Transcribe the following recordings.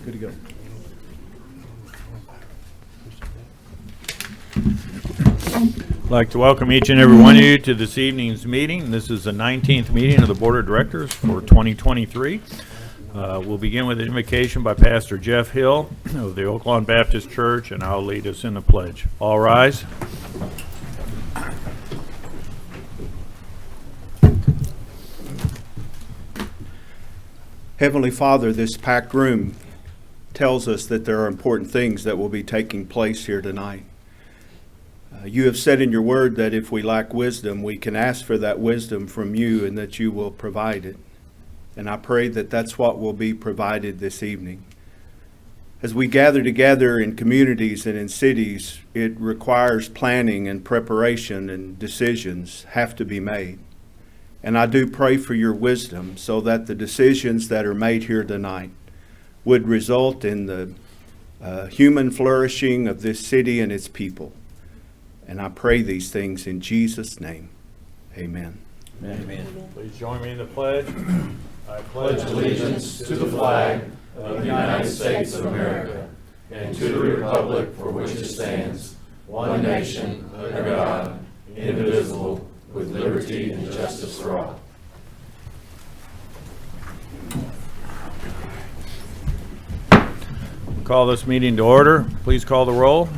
Good to go. I'd like to welcome each and every one of you to this evening's meeting. This is the 19th meeting of the Board of Directors for 2023. We'll begin with an invocation by Pastor Jeff Hill of the Oak Lawn Baptist Church, and I'll lead us in the pledge. All rise. Heavenly Father, this packed room tells us that there are important things that will be taking place here tonight. You have said in your word that if we lack wisdom, we can ask for that wisdom from you and that you will provide it. And I pray that that's what will be provided this evening. As we gather together in communities and in cities, it requires planning and preparation, and decisions have to be made. And I do pray for your wisdom so that the decisions that are made here tonight would result in the human flourishing of this city and its people. And I pray these things in Jesus' name. Amen. Amen. Please join me in the pledge. I Pledge allegiance to the flag of the United States of America and to the republic for which it stands, one nation, under God, indivisible, with liberty and justice for all. call this meeting to order. Please call the roll.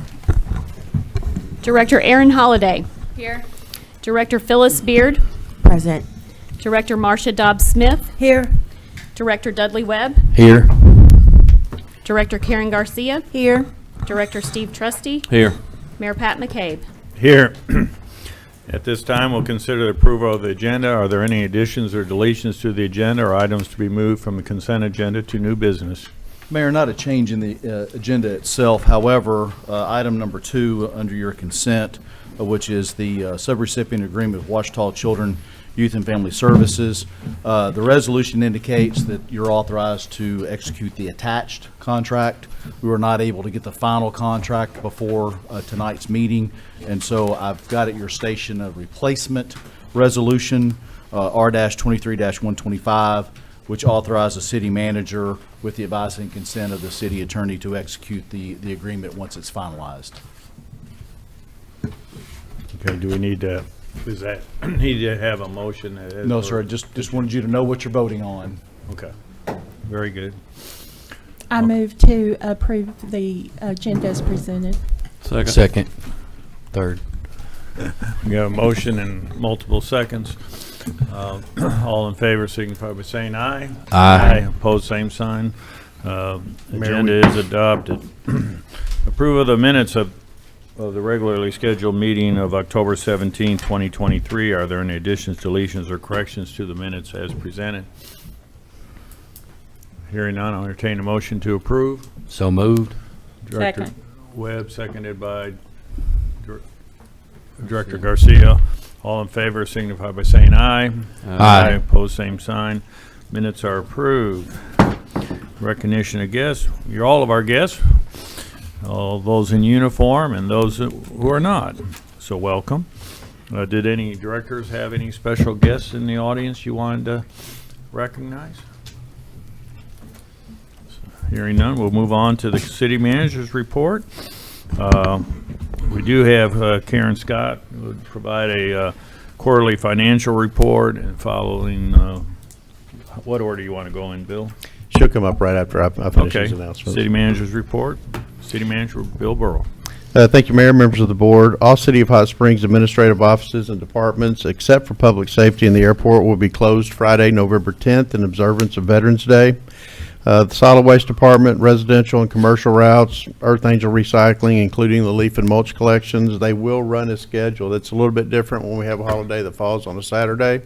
Director Aaron Holliday. Here. Director Phyllis Beard. Present. Director Marcia Dobbs-Smith. Here. Director Dudley Webb. Here. Director Karen Garcia. Here. Director Steve Trusty. Here. Mayor Pat McCabe. Here. At this time, we'll consider the approval of the agenda. Are there any additions or deletions to the agenda or items to be moved from the consent agenda to new business? Mayor, not a change in the agenda itself. However, item number 2 under your consent, which is the subrecipient agreement with Ouachita Children, Youth and Family Services. The resolution indicates that you're authorized to execute the attached contract. We were not able to get the final contract before tonight's meeting, and so I've got at your station a replacement resolution, R-23-125, which authorizes the city manager with the advice and consent of the city attorney to execute the agreement once it's finalized. Okay, do we need to, does that need to have a motion? No, sir, just wanted you to know what you're voting on. Okay, very good. I move to approve the agenda as presented. Second. Third. We got a motion in multiple seconds. All in favor signify by saying aye. Aye. Opposed, same sign. Agenda is adopted. Approval of the minutes of the regularly scheduled meeting of October 17, 2023. Are there any additions, deletions, or corrections to the minutes as presented? Hearing none, I'll entertain a motion to approve. So moved. Director Second. Webb, seconded by Director Garcia. All in favor signify by saying aye. Aye. Opposed, same sign. Minutes are approved. Recognition of guests. You're all of our guests. All those in uniform and those who are not. So welcome. Did any directors have any special guests in the audience you wanted to recognize? Hearing none, we'll move on to the city manager's report. We do have Karen Scott who would provide a quarterly financial report, and following, what order you want to go in, Bill? She'll come up right after I finish Okay. his announcements. City manager's report. City manager Bill Burrow. Thank you, Mayor, members of the board. All City of Hot Springs administrative offices and departments, except for public safety and the airport, will be closed Friday, November 10th in observance of Veterans Day. The solid waste department, residential and commercial routes, Earth Angel Recycling, including the leaf and mulch collections, they will run as scheduled. It's a little bit different when we have a holiday that falls on a Saturday.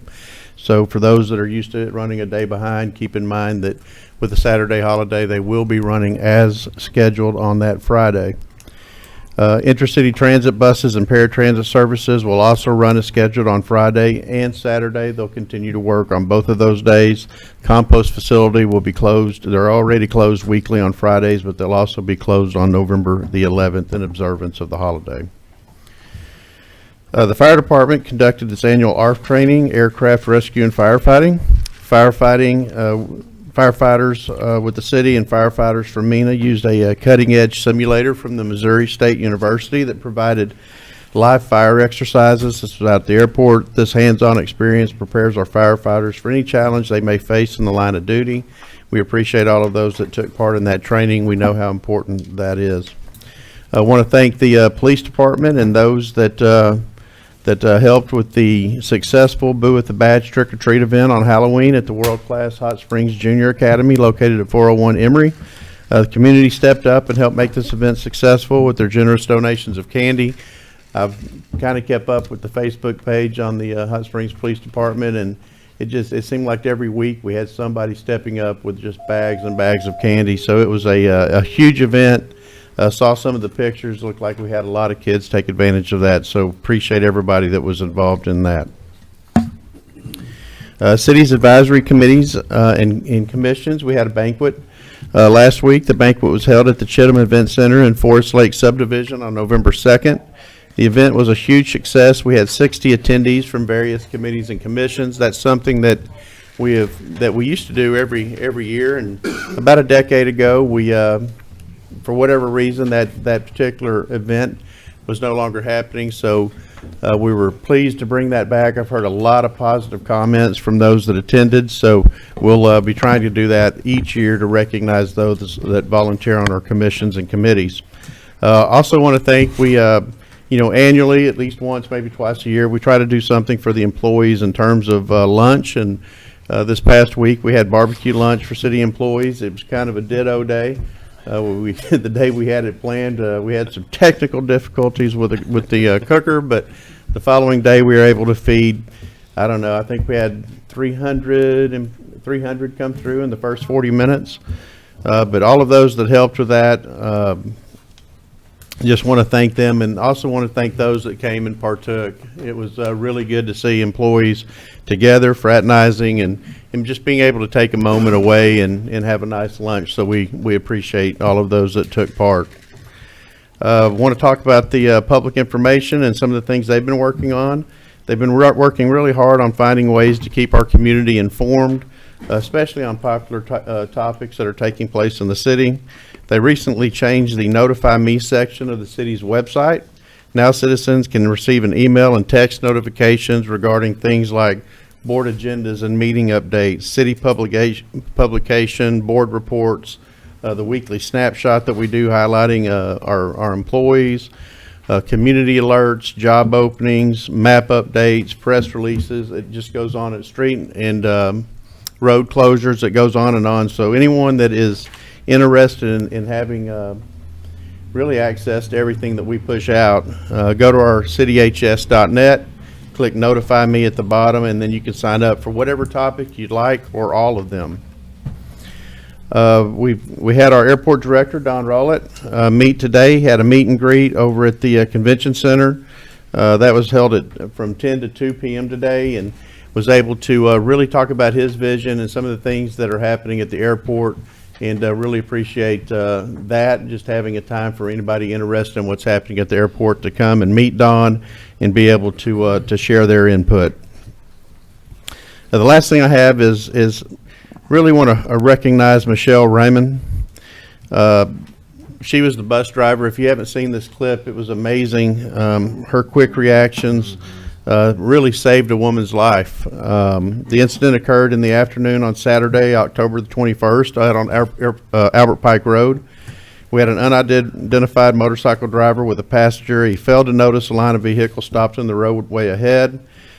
So for those that are used to it running a day behind, keep in mind that with the Saturday holiday, they will be running as scheduled on that Friday. Intercity transit buses and paratransit services will also run as scheduled on Friday and Saturday. They'll continue to work on both of those days. Compost facility will be closed. They're already closed weekly on Fridays, but they'll also be closed on November the 11th in observance of the holiday. The fire department conducted its annual ARF training, aircraft rescue and firefighting. firefighters with the city and firefighters from MENA used a cutting-edge simulator from the Missouri State University that provided live fire exercises. This was at the airport. This hands-on experience prepares our firefighters for any challenge they may face in the line of duty. We appreciate all of those that took part in that training. We know how important that is. I want to thank the police department and those that helped with the successful Boo with the Badge trick-or-treat event on Halloween at the world-class Hot Springs Junior Academy located at 401 Emory. The community stepped up and helped make this event successful with their generous donations of candy. I've kind of kept up with the Facebook page on the Hot Springs Police Department, and it seemed like every week we had somebody stepping up with just bags and bags of candy. So it was a huge event. Saw some of the pictures. Looked like we had a lot of kids take advantage of that. So appreciate everybody that was involved in that. Cities advisory committees and commissions. We had a banquet last week. The banquet was held at the Chittum Event Center in Forest Lake Subdivision on November 2nd. The event was a huge success. We had 60 attendees from various committees and commissions. That's something that we used to do every year. And about a decade ago, we for whatever reason that particular event was no longer happening. So we were pleased to bring that back. I've heard a lot of positive comments from those that attended. So we'll be trying to do that each year to recognize those that volunteer on our commissions and committees. Also want to thank annually, at least once, maybe twice a year, we try to do something for the employees in terms of lunch. And this past week, we had barbecue lunch for city employees. It was kind of a ditto day. The day we had it planned, we had some technical difficulties with the cooker, but the following day we were able to feed, I don't know, I think we had 300 come through in the first 40 minutes. But all of those that helped with that, just want to thank them, and also want to thank those that came and partook. It was really good to see employees together, fraternizing, and just being able to take a moment away and have a nice lunch. So we appreciate all of those that took part. Want to talk about the public information and some of the things they've been working on. They've been working really hard on finding ways to keep our community informed, especially on popular topics that are taking place in the city. They recently changed the Notify Me section of the city's website. Now citizens can receive an email and text notifications regarding things like board agendas and meeting updates, city publication, board reports, the weekly snapshot that we do highlighting our employees, community alerts, job openings, map updates, press releases. It just goes on at street and road closures. It goes on and on. So anyone that is interested in having really access to everything that we push out, go to our cityhs.net, click Notify Me at the bottom, and then you can sign up for whatever topic you'd like or all of them. We had our airport director, Don Rowlett, meet today. He had a meet and greet over at the convention center. That was held from 10 to 2 p.m. today, and was able to really talk about his vision and some of the things that are happening at the airport. And really appreciate that, just having a time for anybody interested in what's happening at the airport to come and meet Don and be able to share their input. The last thing I have is really want to recognize Michelle Raymond. She was the bus driver. If you haven't seen this clip, it was amazing. Her quick reactions really saved a woman's life. The incident occurred in the afternoon on Saturday, October the 21st, out on Albert Pike Road. We had an unidentified motorcycle driver with a passenger. He failed to notice a line of vehicles stopped in the roadway ahead.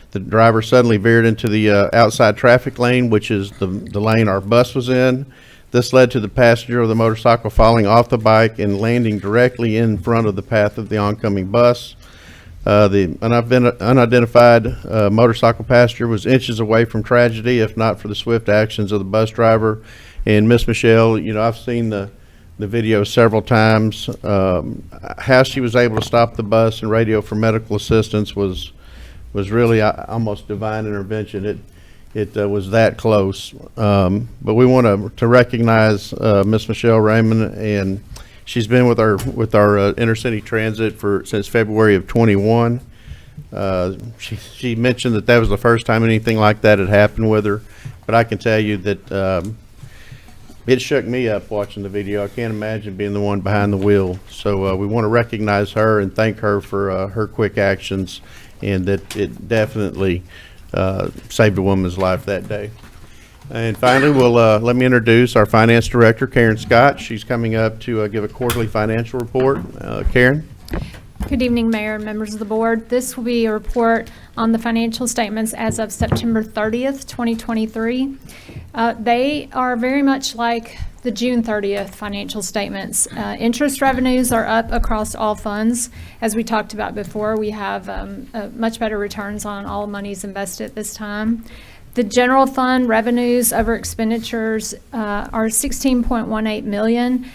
The driver suddenly veered into the outside traffic lane, which is the lane our bus was in. This led to the passenger of the motorcycle falling off the bike and landing directly in front of the path of the oncoming bus. The unidentified motorcycle passenger was inches away from tragedy, if not for the swift actions of the bus driver. And Miss Michelle, I've seen the video several times. How she was able to stop the bus and radio for medical assistance was really almost divine intervention. It was that close. But we want to recognize Miss Michelle Raymond, and she's been with our intercity transit since February of 21. She mentioned that was the first time anything like that had happened with her. But I can tell you that It shook me up watching the video. I can't imagine being the one behind the wheel. So we want to recognize her and thank her for her quick actions, and that it definitely saved a woman's life that day. And finally, let me introduce our Finance Director, Karen Scott. She's coming up to give a quarterly financial report. Karen? Good evening, Mayor and members of the board. This will be a report on the financial statements as of September 30th, 2023. They are very much like the June 30th financial statements. Interest revenues are up across all funds. As we talked about before, we have much better returns on all monies invested at this time. The general fund revenues over expenditures are $16.18 million,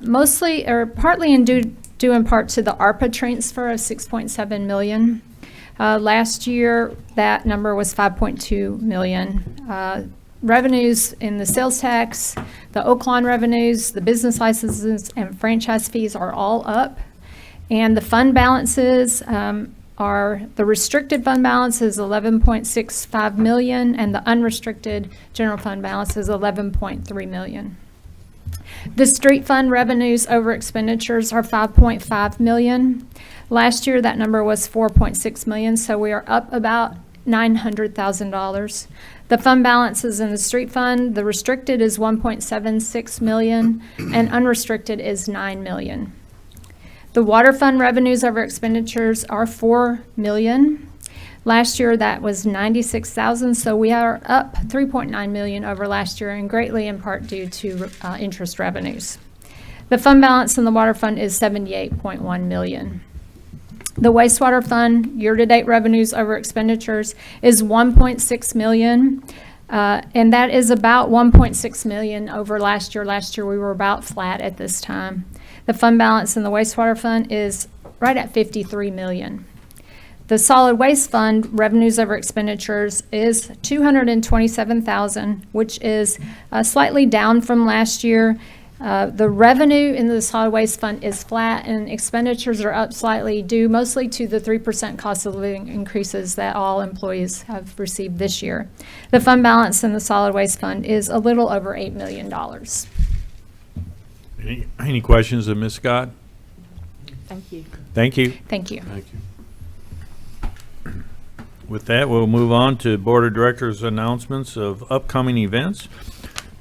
mostly or partly due in part to the ARPA transfer of $6.7 million. Last year, that number was $5.2 million. Revenues in the sales tax, the Oaklawn revenues, the business licenses, and franchise fees are all up. And the fund balances are, the restricted fund balance is $11.65 million, and the unrestricted general fund balance is $11.3 million. The street fund revenues over expenditures are $5.5 million. Last year, that number was $4.6 million, so we are up about $900,000. The fund balances in the street fund, the restricted is $1.76 million, and unrestricted is $9 million. The water fund revenues over expenditures are $4 million. Last year, that was $96,000, so we are up $3.9 million over last year, and greatly in part due to interest revenues. The fund balance in the water fund is $78.1 million. The wastewater fund year-to-date revenues over expenditures is $1.6 million, and that is about $1.6 million over last year. Last year, we were about flat at this time. The fund balance in the wastewater fund is right at $53 million. The solid waste fund revenues over expenditures is $227,000, which is slightly down from last year. The revenue in the solid waste fund is flat, and expenditures are up slightly due mostly to the 3% cost of living increases that all employees have received this year. The fund balance in the solid waste fund is a little over $8 million. Any questions of Ms. Scott? Thank you. Thank you. Thank you. With that, we'll move on to Board of Directors announcements of upcoming events.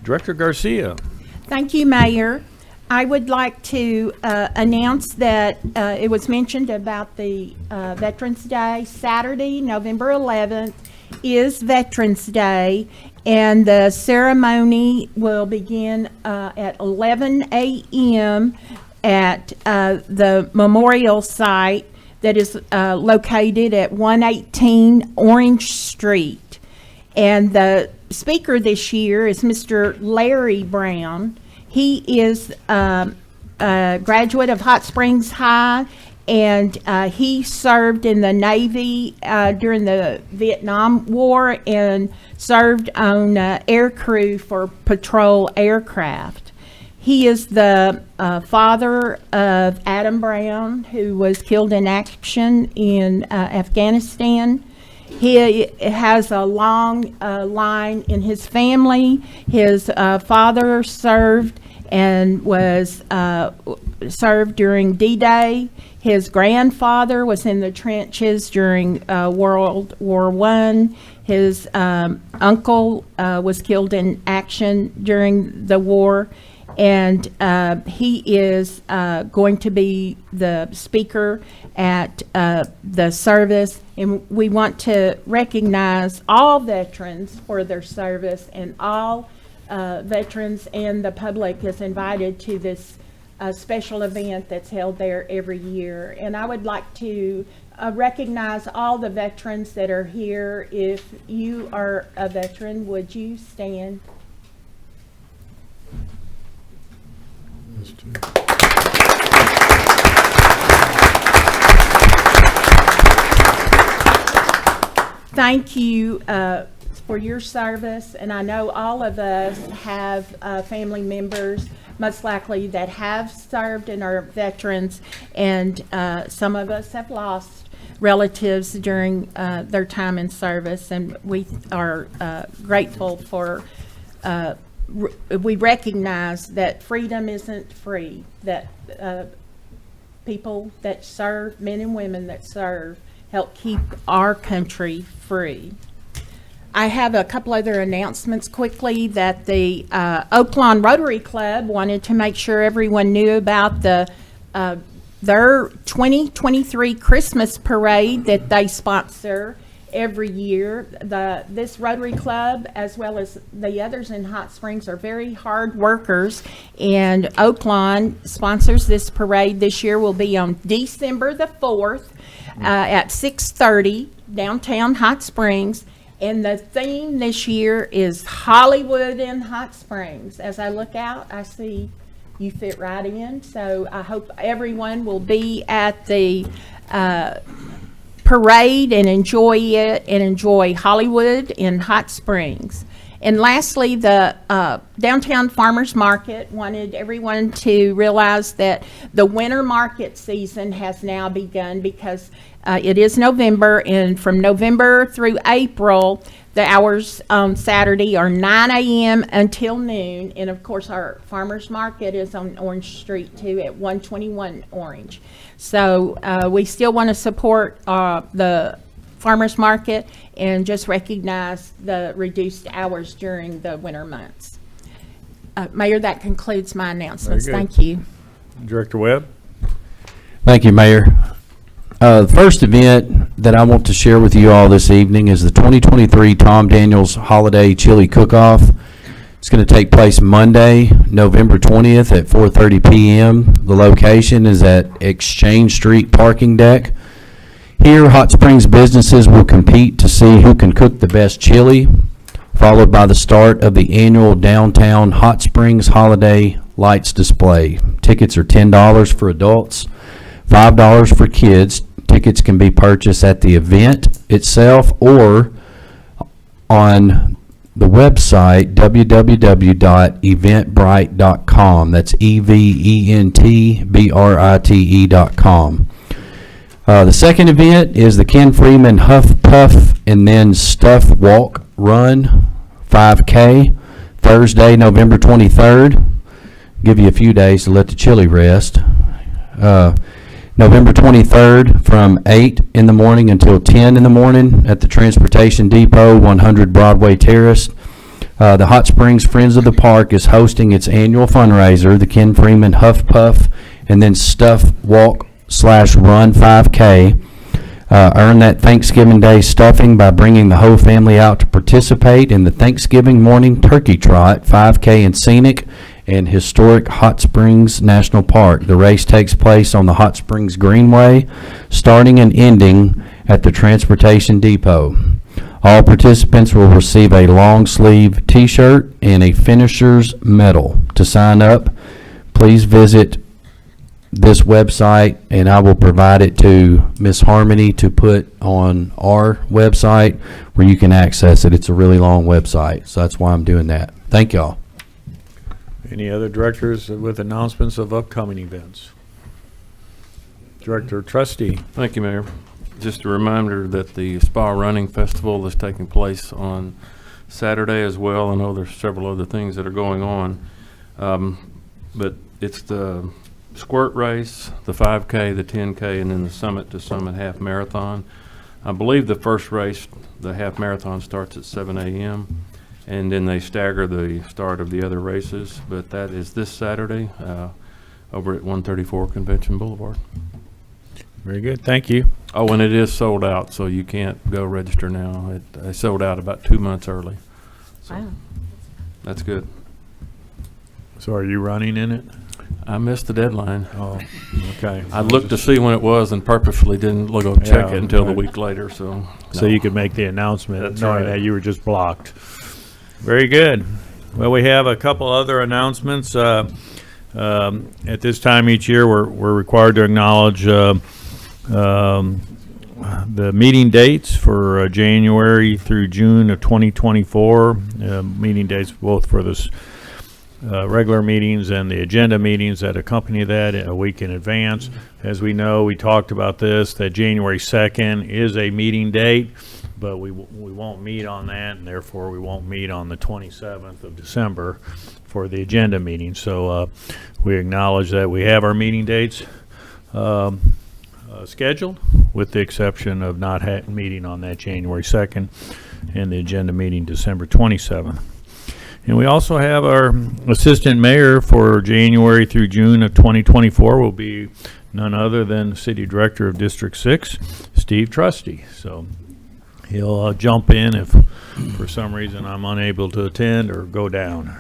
Director Garcia. Thank you, Mayor. I would like to announce that it was mentioned about the Veterans Day. Saturday, November 11th, is Veterans Day, and the ceremony will begin at 11 a.m. at the memorial site that is located at 118 Orange Street. And the speaker this year is Mr. Larry Brown. He is a graduate of Hot Springs High, and he served in the Navy during the Vietnam War and served on air crew for patrol aircraft. He is the father of Adam Brown, who was killed in action in Afghanistan. He has a long line in his family. His father served and was served during D-Day. His grandfather was in the trenches during World War I. His uncle was killed in action during the war. And he is going to be the speaker at the service. And we want to recognize all veterans for their service, and all veterans and the public is invited to this special event that's held there every year. And I would like to recognize all the veterans that are here. If you are a veteran, would you stand? Thank you for your service, and I know all of us have family members, most likely, that have served and are veterans, and some of us have lost relatives during their time in service, and we are grateful for we recognize that freedom isn't free, that people that serve, men and women that serve, help keep our country free. I have a couple other announcements quickly that the Oaklawn Rotary Club wanted to make sure everyone knew about their 2023 Christmas parade that they sponsor every year. This Rotary Club, as well as the others in Hot Springs, are very hard workers, and Oaklawn sponsors this parade. This year will be on December the 4th at 6:30 downtown Hot Springs. And the theme this year is Hollywood in Hot Springs. As I look out, I see you fit right in. So I hope everyone will be at the parade and enjoy it and enjoy Hollywood in Hot Springs. And lastly, the Downtown Farmers Market wanted everyone to realize that the winter market season has now begun, because it is November, and from November through April, the hours on Saturday are 9 a.m. until noon. And of course, our farmers market is on Orange Street too, at 121 Orange. So we still want to support the farmers market and just recognize the reduced hours during the winter months. Mayor, that concludes my announcements. Very good. Thank you. Director Webb? Thank you, Mayor. The first event that I want to share with you all this evening is the 2023 Tom Daniels Holiday Chili Cook-Off. It's going to take place Monday, November 20th at 4:30 p.m. The location is at Exchange Street Parking Deck. Here, Hot Springs businesses will compete to see who can cook the best chili, followed by the start of the annual Downtown Hot Springs Holiday Lights Display. Tickets are $10 for adults, $5 for kids. Tickets can be purchased at the event itself or on the website www.eventbrite.com. That's eventbrite.com. The second event is the Ken Freeman Huff Puff and then Stuff Walk Run 5K, Thursday, November 23rd. Give you a few days to let the chili rest. November 23rd from 8 in the morning until 10 in the morning at the Transportation Depot, 100 Broadway Terrace. The Hot Springs Friends of the Park is hosting its annual fundraiser, the Ken Freeman Huff Puff and then Stuff Walk /Run 5K. Earn that Thanksgiving Day stuffing by bringing the whole family out to participate in the Thanksgiving morning turkey trot 5K in scenic and historic Hot Springs National Park. The race takes place on the Hot Springs Greenway, starting and ending at the Transportation Depot. All participants will receive a long sleeve t-shirt and a finisher's medal. To sign up, please visit this website, and I will provide it to Miss Harmony to put on our website where you can access it. It's a really long website, so that's why I'm doing that. Thank y'all. Any other directors with announcements of upcoming events? Director Trustee? Thank you, Mayor. Just a reminder that the Spa Running Festival is taking place on Saturday as well. I know there's several other things that are going on, but it's the squirt race, the 5K, the 10K, and then the Summit to Summit half marathon. I believe the first race, the half marathon, starts at 7 a.m. and then they stagger the start of the other races. But that is this Saturday over at 134 Convention Boulevard. Very good, thank you. Oh, and it is sold out, so you can't go register now. It sold out about 2 months early. So Wow. that's good. So are you running in it? I missed the deadline. Oh, okay. I looked to see when it was and purposefully didn't go check Yeah, it until the right. week later, so. So no. you could make the announcement That's knowing right. that you were just blocked. Very good. Well, we have a couple other announcements. At this time each year, we're required to acknowledge the meeting dates for January through June of 2024. Meeting dates both for this regular meetings and the agenda meetings that accompany that a week in advance. As we know, we talked about this, that January 2nd is a meeting date, but we won't meet on that, and therefore we won't meet on the 27th of December for the agenda meeting. So we acknowledge that we have our meeting dates scheduled, with the exception of not meeting on that January 2nd and the agenda meeting December 27th. And we also have our assistant mayor for January through June of 2024 will be none other than the city director of District 6, Steve Trusty. So he'll jump in if for some reason I'm unable to attend or go down.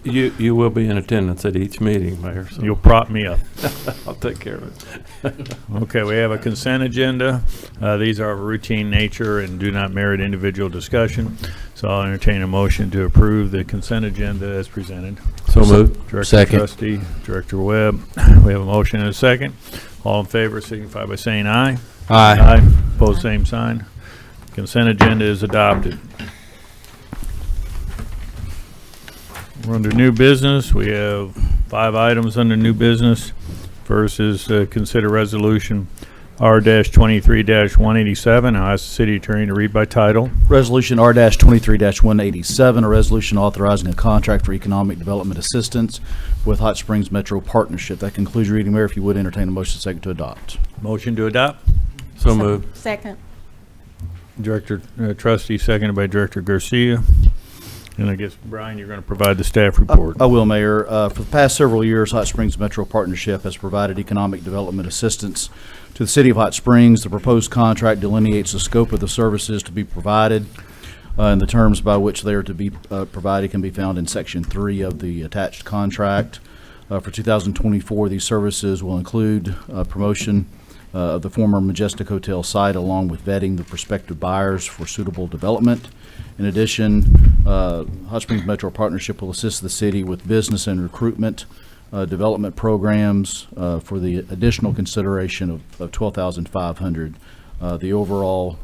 You will be in attendance at each meeting, Mayor, so You'll prop me up. I'll take care of it. Okay, we have a consent agenda. These are of routine nature and do not merit individual discussion. So I'll entertain a motion to approve the consent agenda as presented. So moved. Director Second. Trustee, Director Webb. We have a motion and a second. All in favor signify by saying aye. Aye. Opposed, same sign. Consent agenda is adopted. We're under new business. We have 5 items under new business. First is consider resolution R-23-187. I'll ask the city attorney to read by title. Resolution R-23-187, a resolution authorizing a contract for economic development assistance with Hot Springs Metro Partnership. That concludes your reading, Mayor. If you would entertain a motion second to adopt. Motion to adopt. So moved. Second. Director Trustee, seconded by Director Garcia. And I guess, Brian, you're going to provide the staff report. I will, Mayor. For the past several years, Hot Springs Metro Partnership has provided economic development assistance to the city of Hot Springs. The proposed contract delineates the scope of the services to be provided, and the terms by which they are to be provided can be found in Section 3 of the attached contract. For 2024, these services will include promotion of the former Majestic Hotel site, along with vetting the prospective buyers for suitable development. In addition, Hot Springs Metro Partnership will assist the city with business and recruitment development programs for the additional consideration of $12,500. The overall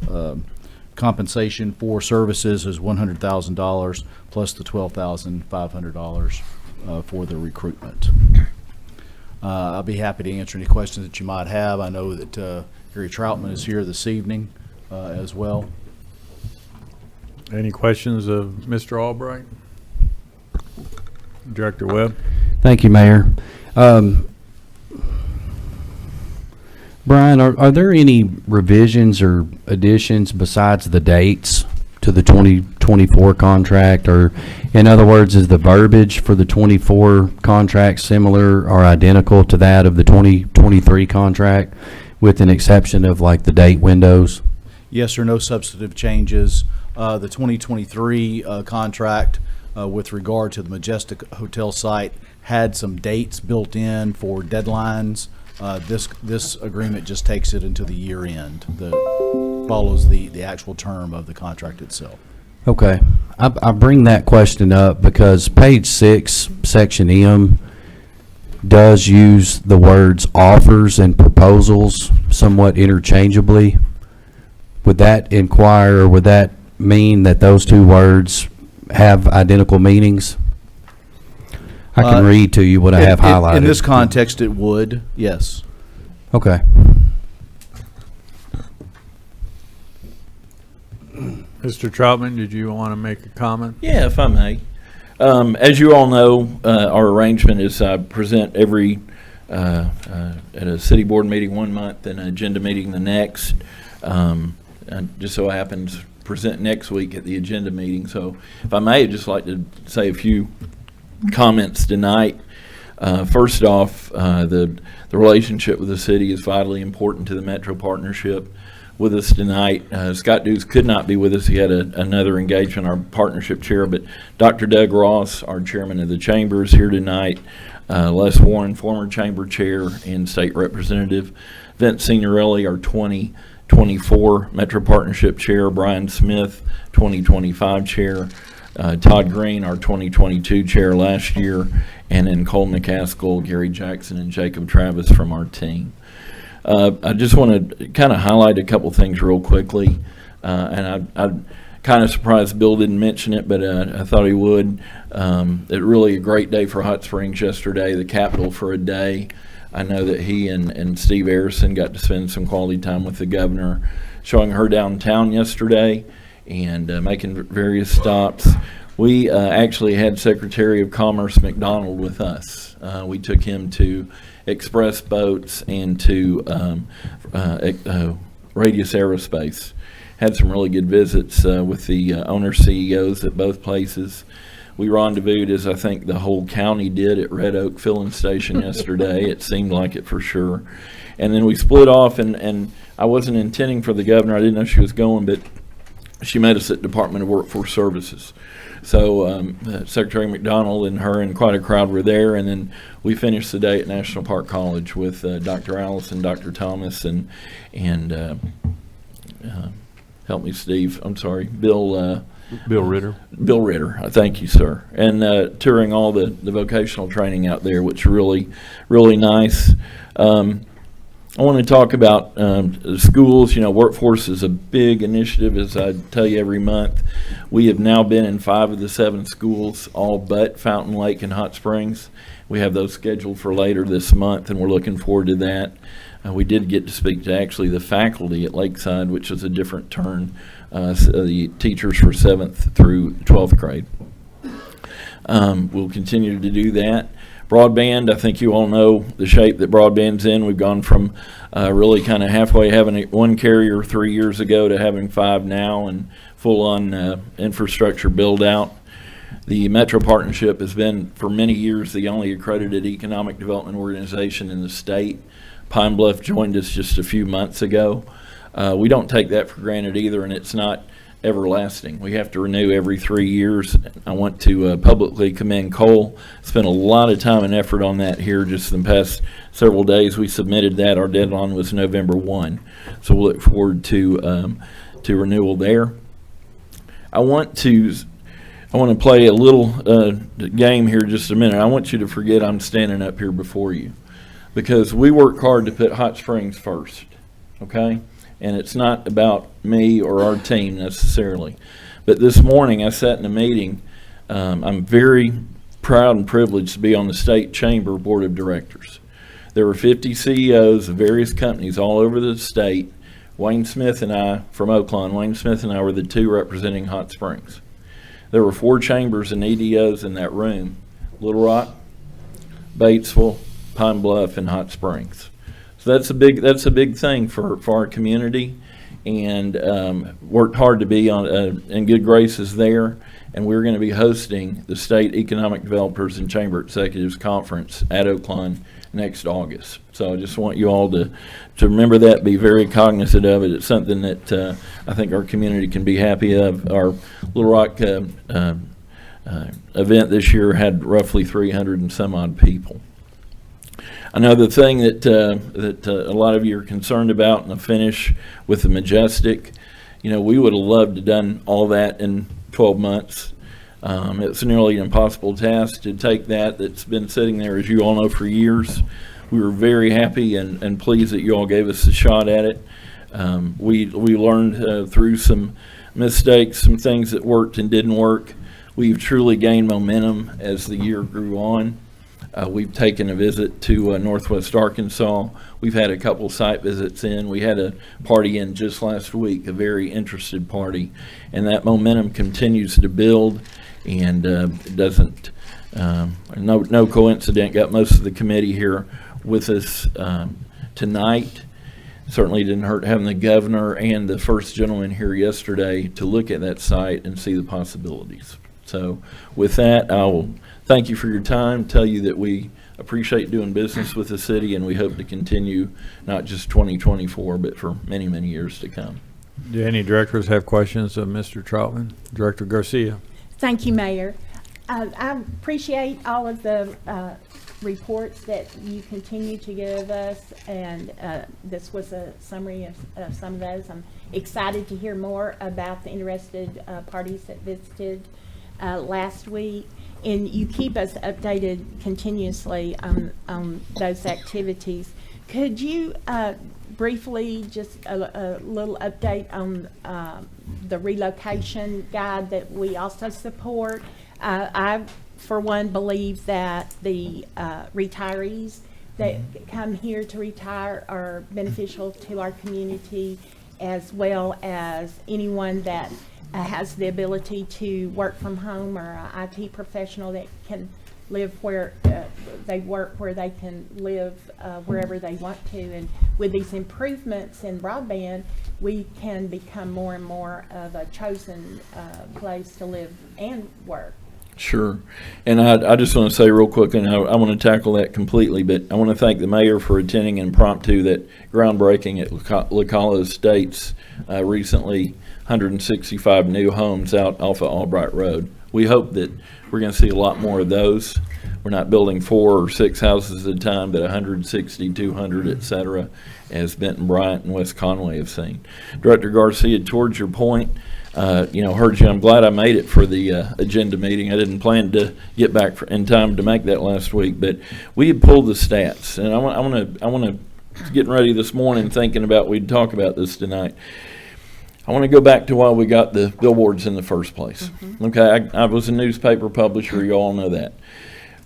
compensation for services is $100,000 plus the $12,500 for the recruitment. I'll be happy to answer any questions that you might have. I know that Gary Troutman is here this evening as well. Any questions of Mr. Albright? Director Webb? Thank you, Mayor. Brian, are there any revisions or additions besides the dates to the 2024 contract? Or, in other words, is the verbiage for the 24 contract similar or identical to that of the 2023 contract, with an exception of like the date windows? Yes or no substantive changes. The 2023 contract with regard to the Majestic Hotel site had some dates built in for deadlines. This agreement just takes it into the year end. Follows the actual term of the contract itself. Okay. I bring that question up because page 6, section M, does use the words offers and proposals somewhat interchangeably. Would that inquire, or would that mean that those two words have identical meanings? I can read to you what I have highlighted. In this context, it would, yes. Okay. Mr. Troutman, did you want to make a comment? Yeah, if I may. As you all know, our arrangement is I present every, at a city board meeting 1 month and an agenda meeting the next. And just so happens present next week at the agenda meeting. So if I may, I'd just like to say a few comments tonight. First off, the relationship with the city is vitally important to the Metro Partnership. With us tonight, Scott Dukes could not be with us. He had another engagement, our partnership chair, but Dr. Doug Ross, our chairman of the chamber, is here tonight. Les Warren, former chamber chair and state representative. Vince Signorelli, our 2024 Metro Partnership chair. Brian Smith, 2025 chair. Todd Green, our 2022 chair last year. And then Cole McCaskill, Gary Jackson, and Jacob Travis from our team. I just want to kind of highlight a couple things real quickly, and I'm kind of surprised Bill didn't mention it, but I thought he would. It really a great day for Hot Springs yesterday, the Capitol for a day. I know that he and Steve Harrison got to spend some quality time with the governor showing her downtown yesterday and making various stops. We actually had Secretary of Commerce McDonald with us. We took him to Express Boats and to Radius Aerospace. Had some really good visits with the owner CEOs at both places. We rendezvoused, as I think the whole county did, at Red Oak Filling Station yesterday. It seemed like it for sure. And then we split off, and I wasn't intending for the governor. I didn't know she was going, but she met us at Department of Workforce Services. So Secretary McDonald and her and quite a crowd were there, and then we finished the day at National Park College with Dr. Allison, Dr. Thomas, and help me, Steve. I'm sorry, Bill Ritter. Bill Ritter. Thank you, sir. And touring all the vocational training out there, which really, really nice. I want to talk about schools. You know, workforce is a big initiative, as I tell you every month. We have now been in 5 of the 7 schools, all but Fountain Lake and Hot Springs. We have those scheduled for later this month, and we're looking forward to that. We did get to speak to actually the faculty at Lakeside, which is a different turn, the teachers for 7th through 12th grade. We'll continue to do that. Broadband, I think you all know the shape that broadband's in. We've gone from really kind of halfway having one carrier 3 years ago to having 5 now, and full-on infrastructure build-out. The Metro Partnership has been, for many years, the only accredited economic development organization in the state. Pine Bluff joined us just a few months ago. We don't take that for granted either, and it's not everlasting. We have to renew every 3 years. I want to publicly commend Cole. Spent a lot of time and effort on that here just in the past several days. We submitted that. Our deadline was November 1. So we'll look forward to renewal there. I want to play a little game here just a minute. I want you to forget I'm standing up here before you, because we work hard to put Hot Springs first, okay? And it's not about me or our team necessarily. But this morning I sat in a meeting. I'm very proud and privileged to be on the State Chamber Board of Directors. There were 50 CEOs of various companies all over the state. Wayne Smith and I, from Oaklawn, Wayne Smith and I were the 2 representing Hot Springs. There were 4 chambers and EDOs in that room: Little Rock, Batesville, Pine Bluff, and Hot Springs. So that's a big thing for our community, and worked hard to be in good graces there. And we're going to be hosting the State Economic Developers and Chamber Executives Conference at Oaklawn next August. So I just want you all to remember that, be very cognizant of it. It's something that I think our community can be happy of. Our Little Rock event this year had roughly 300 and some odd people. I know the thing that a lot of you are concerned about, and the finish with the Majestic, you know, we would have loved to have done all that in 12 months. It's nearly an impossible task to take that's been sitting there, as you all know, for years. We were very happy and pleased that you all gave us a shot at it. We learned through some mistakes, some things that worked and didn't work. We've truly gained momentum as the year grew on. We've taken a visit to Northwest Arkansas. We've had a couple site visits in. We had a party in just last week, a very interested party, and that momentum continues to build, and it doesn't, no coincidence, got most of the committee here with us tonight. Certainly didn't hurt having the governor and the first gentleman here yesterday to look at that site and see the possibilities. So with that, I will thank you for your time, tell you that we appreciate doing business with the city, and we hope to continue not just 2024, but for many, many years to come. Do any directors have questions of Mr. Troutman? Director Garcia. Thank you, Mayor. I appreciate all of the reports that you continue to give us, and this was a summary of some of those. I'm excited to hear more about the interested parties that visited last week. And you keep us updated continuously on those activities. Could you briefly, just a little update on the relocation guide that we also support? I, for one, believe that the retirees that come here to retire are beneficial to our community, as well as anyone that has the ability to work from home, or a IT professional that can live where they work, where they can live wherever they want to. And with these improvements in broadband, we can become more and more of a chosen place to live and work. Sure. And I just want to say real quick, and I want to tackle that completely, but I want to thank the mayor for attending impromptu that groundbreaking at LaCalla Estates recently, 165 new homes out off of Albright Road. We hope that we're going to see a lot more of those. We're not building 4 or 6 houses at a time, but 160, 200, et cetera, as Benton Bryant and West Conway have seen. Director Garcia, towards your point, heard you. I'm glad I made it for the agenda meeting. I didn't plan to get back in time to make that last week, but we had pulled the stats, and I want to getting ready this morning thinking about we'd talk about this tonight. I want to go back to why we got the billboards in the first place. Mm-hmm. Okay, I was a newspaper publisher. You all know that.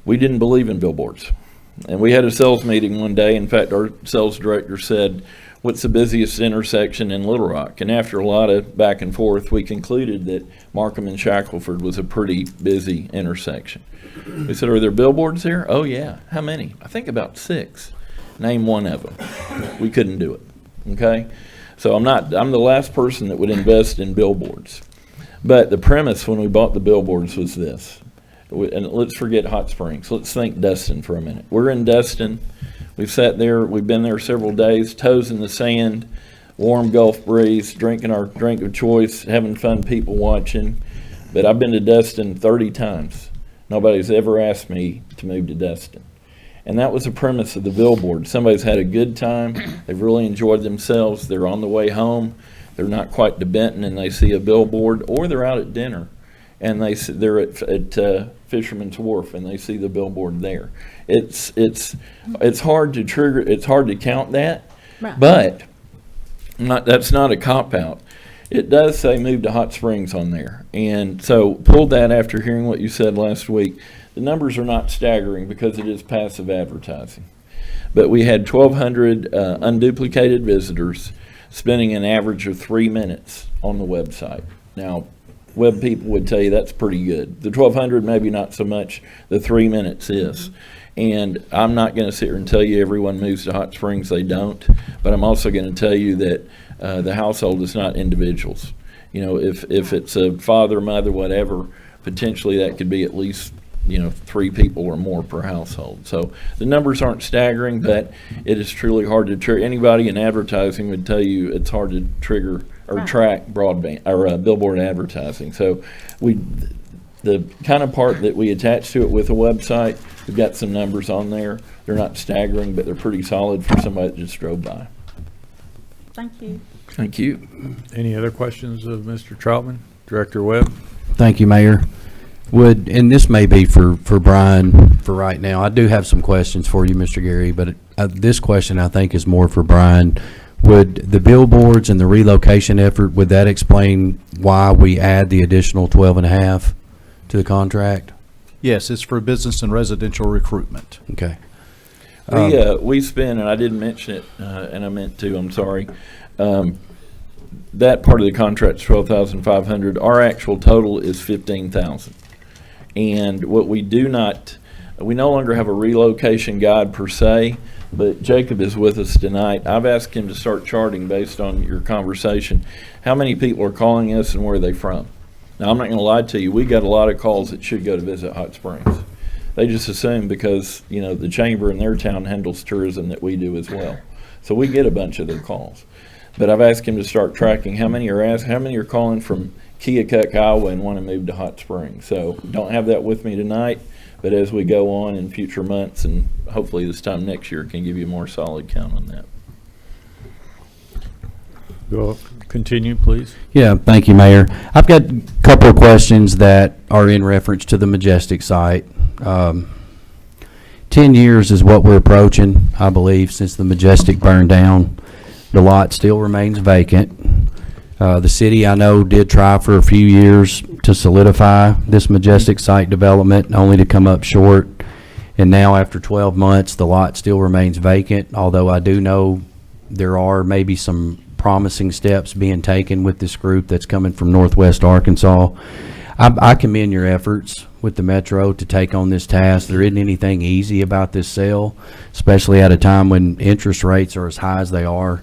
We didn't believe in billboards, and we had a sales meeting one day. In fact, our sales director said, "What's the busiest intersection in Little Rock?" And after a lot of back and forth, we concluded that Markham and Shackelford was a pretty busy intersection. We said, "Are there billboards there?" "Oh yeah." "How many?" "I think about 6. "Name one of them." We couldn't do it. Okay, so I'm the last person that would invest in billboards. But the premise when we bought the billboards was this. And let's forget Hot Springs. Let's think Destin for a minute. We're in Destin. We've sat there, we've been there several days, toes in the sand, warm Gulf breeze, drinking our drink of choice, having fun, people watching. But I've been to Destin 30 times. Nobody's ever asked me to move to Destin. And that was the premise of the billboard. Somebody's had a good time, they've really enjoyed themselves, they're on the way home, they're not quite to Benton and they see a billboard, or they're out at dinner and they're at Fisherman's Wharf and they see the billboard there. It's hard to trigger, it's hard to count that, Right. but that's not a cop-out. It does say move to Hot Springs on there. And so pulled that after hearing what you said last week. The numbers are not staggering because it is passive advertising. But we had 1,200 unduplicated visitors spending an average of 3 minutes on the website. Now, web people would tell you that's pretty good. The 1,200, maybe not so much. The 3 minutes is. And I'm not going to sit here and tell you everyone moves to Hot Springs. They don't. But I'm also going to tell you that the household is not individuals. You know, if it's a father, mother, whatever, potentially that could be at least 3 people or more per household. So the numbers aren't staggering, but it is truly hard to trigger. Anybody in advertising would tell you it's hard to trigger or track broadband or billboard advertising. So the kind of part that we attach to it with a website, we've got some numbers on there. They're not staggering, but they're pretty solid for somebody that just drove by. Thank you. Thank you. Any other questions of Mr. Troutman? Director Webb? Thank you, Mayor. And this may be for Brian for right now. I do have some questions for you, Mr. Gary, but this question I think is more for Brian. Would the billboards and the relocation effort, would that explain why we add the additional 12.5 to the contract? Yes, it's for business and residential recruitment. Okay. We spend, and I didn't mention it, and I meant to, I'm sorry. That part of the contract's $12,500. Our actual total is $15,000. And what we no longer have a relocation guide per se, but Jacob is with us tonight. I've asked him to start charting based on your conversation. How many people are calling us and where are they from? Now, I'm not going to lie to you. We got a lot of calls that should go to visit Hot Springs. They just assume because, the chamber in their town handles tourism that we do as well. So we get a bunch of their calls. But I've asked him to start tracking how many are calling from Keokuk, Iowa and want to move to Hot Springs. So don't have that with me tonight, but as we go on in future months and hopefully this time next year can give you a more solid count on that. Go continue, please. Yeah, thank you, Mayor. I've got a couple of questions that are in reference to the Majestic site. 10 years is what we're approaching, I believe, since the Majestic burned down. The lot still remains vacant. The city, I know, did try for a few years to solidify this Majestic site development, only to come up short. And now, after 12 months, the lot still remains vacant, although I do know there are maybe some promising steps being taken with this group that's coming from Northwest Arkansas. I commend your efforts with the Metro to take on this task. There isn't anything easy about this sale, especially at a time when interest rates are as high as they are.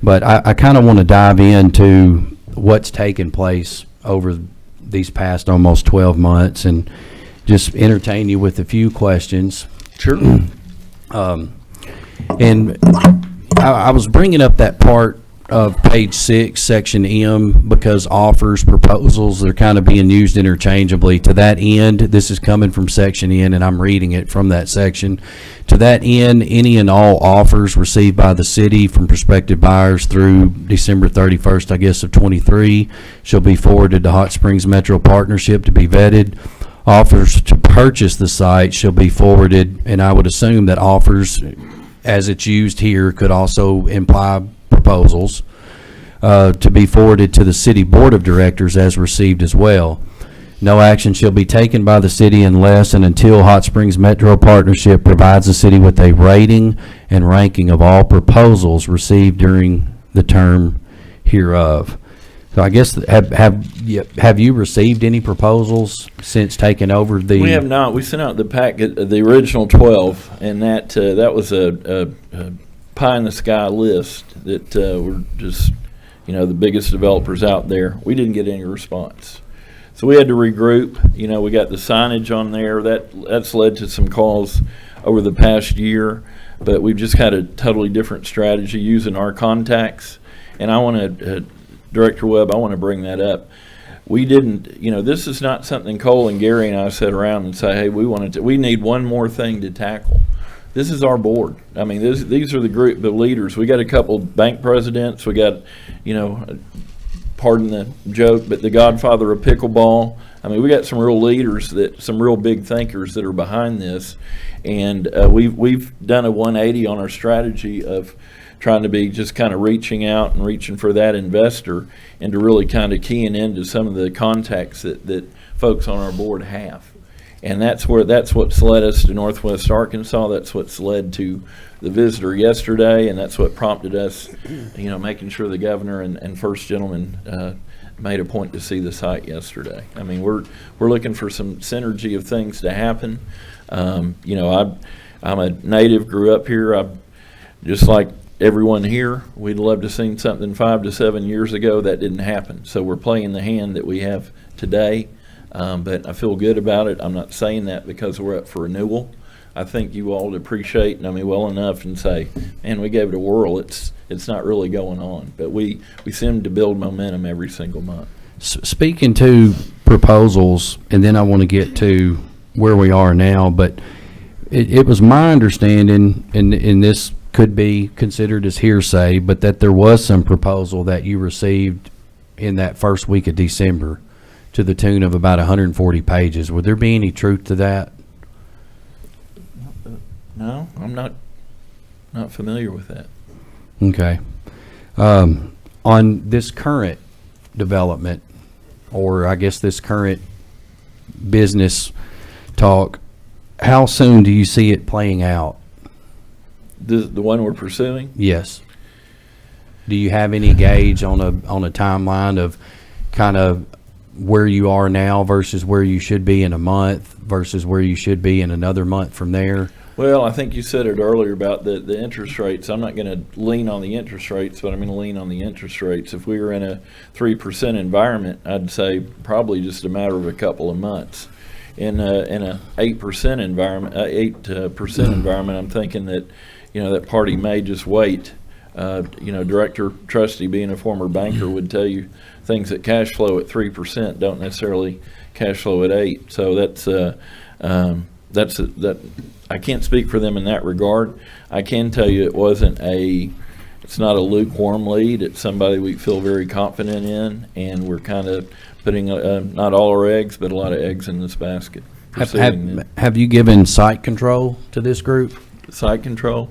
But I kind of want to dive into what's taken place over these past almost 12 months and just entertain you with a few questions. Sure. And I was bringing up that part of page 6, section M, because offers, proposals, they're kind of being used interchangeably. To that end, this is coming from section N, and I'm reading it from that section. To that end, any and all offers received by the city from prospective buyers through December 31st, I guess, of 23, shall be forwarded to Hot Springs Metro Partnership to be vetted. Offers to purchase the site shall be forwarded, and I would assume that offers, as it's used here, could also imply proposals, to be forwarded to the city board of directors as received as well. No action shall be taken by the city unless and until Hot Springs Metro Partnership provides the city with a rating and ranking of all proposals received during the term hereof. So I guess, have you received any proposals since taking over the? We have not. We sent out the packet, the original 12, and that was a pie in the sky list that were just, the biggest developers out there. We didn't get any response. So we had to regroup. We got the signage on there. That's led to some calls over the past year, but we've just had a totally different strategy using our contacts. And I want to, Director Webb, I want to bring that up. We didn't, this is not something Cole and Gary and I sat around and say, hey, we need one more thing to tackle. This is our board. I mean, these are the leaders. We got a couple bank presidents. We got, pardon the joke, but the godfather of pickleball. I mean, we got some real leaders, some real big thinkers that are behind this. And we've done a 180 on our strategy of trying to be just kind of reaching out and reaching for that investor and to really kind of keying into some of the contacts that folks on our board have. And that's what's led us to Northwest Arkansas. That's what's led to the visitor yesterday, and that's what prompted us, making sure the governor and first gentleman made a point to see the site yesterday. I mean, we're looking for some synergy of things to happen. I'm a native, grew up here. Just like everyone here, we'd love to seen something 5 to 7 years ago. That didn't happen. So we're playing the hand that we have today. But I feel good about it. I'm not saying that because we're up for renewal. I think you all appreciate me well enough and say, man, we gave it a whirl. It's not really going on. But we seem to build momentum every single month. Speaking to proposals, and then I want to get to where we are now, but it was my understanding, and this could be considered as hearsay, but that there was some proposal that you received in that first week of December to the tune of about 140 pages. Would there be any truth to that? No, I'm not familiar with that. Okay. On this current development, or I guess this current business talk, how soon do you see it playing out? The one we're pursuing? Yes. Do you have any gauge on a timeline of kind of where you are now versus where you should be in a month versus where you should be in another month from there? Well, I think you said it earlier about the interest rates. I'm not going to lean on the interest rates, but I'm going to lean on the interest rates. If we were in a 3% environment, I'd say probably just a matter of a couple of months. In a 8% environment, 8% environment, I'm thinking that that party may just wait. Director Trusty, being a former banker, would tell you things that cash flow at 3% don't necessarily cash flow at 8%. So that I can't speak for them in that regard. I can tell you it's not a lukewarm lead. It's somebody we feel very confident in, and we're kind of putting not all our eggs, but a lot of eggs in this basket. Have you given site control to this group? Site control?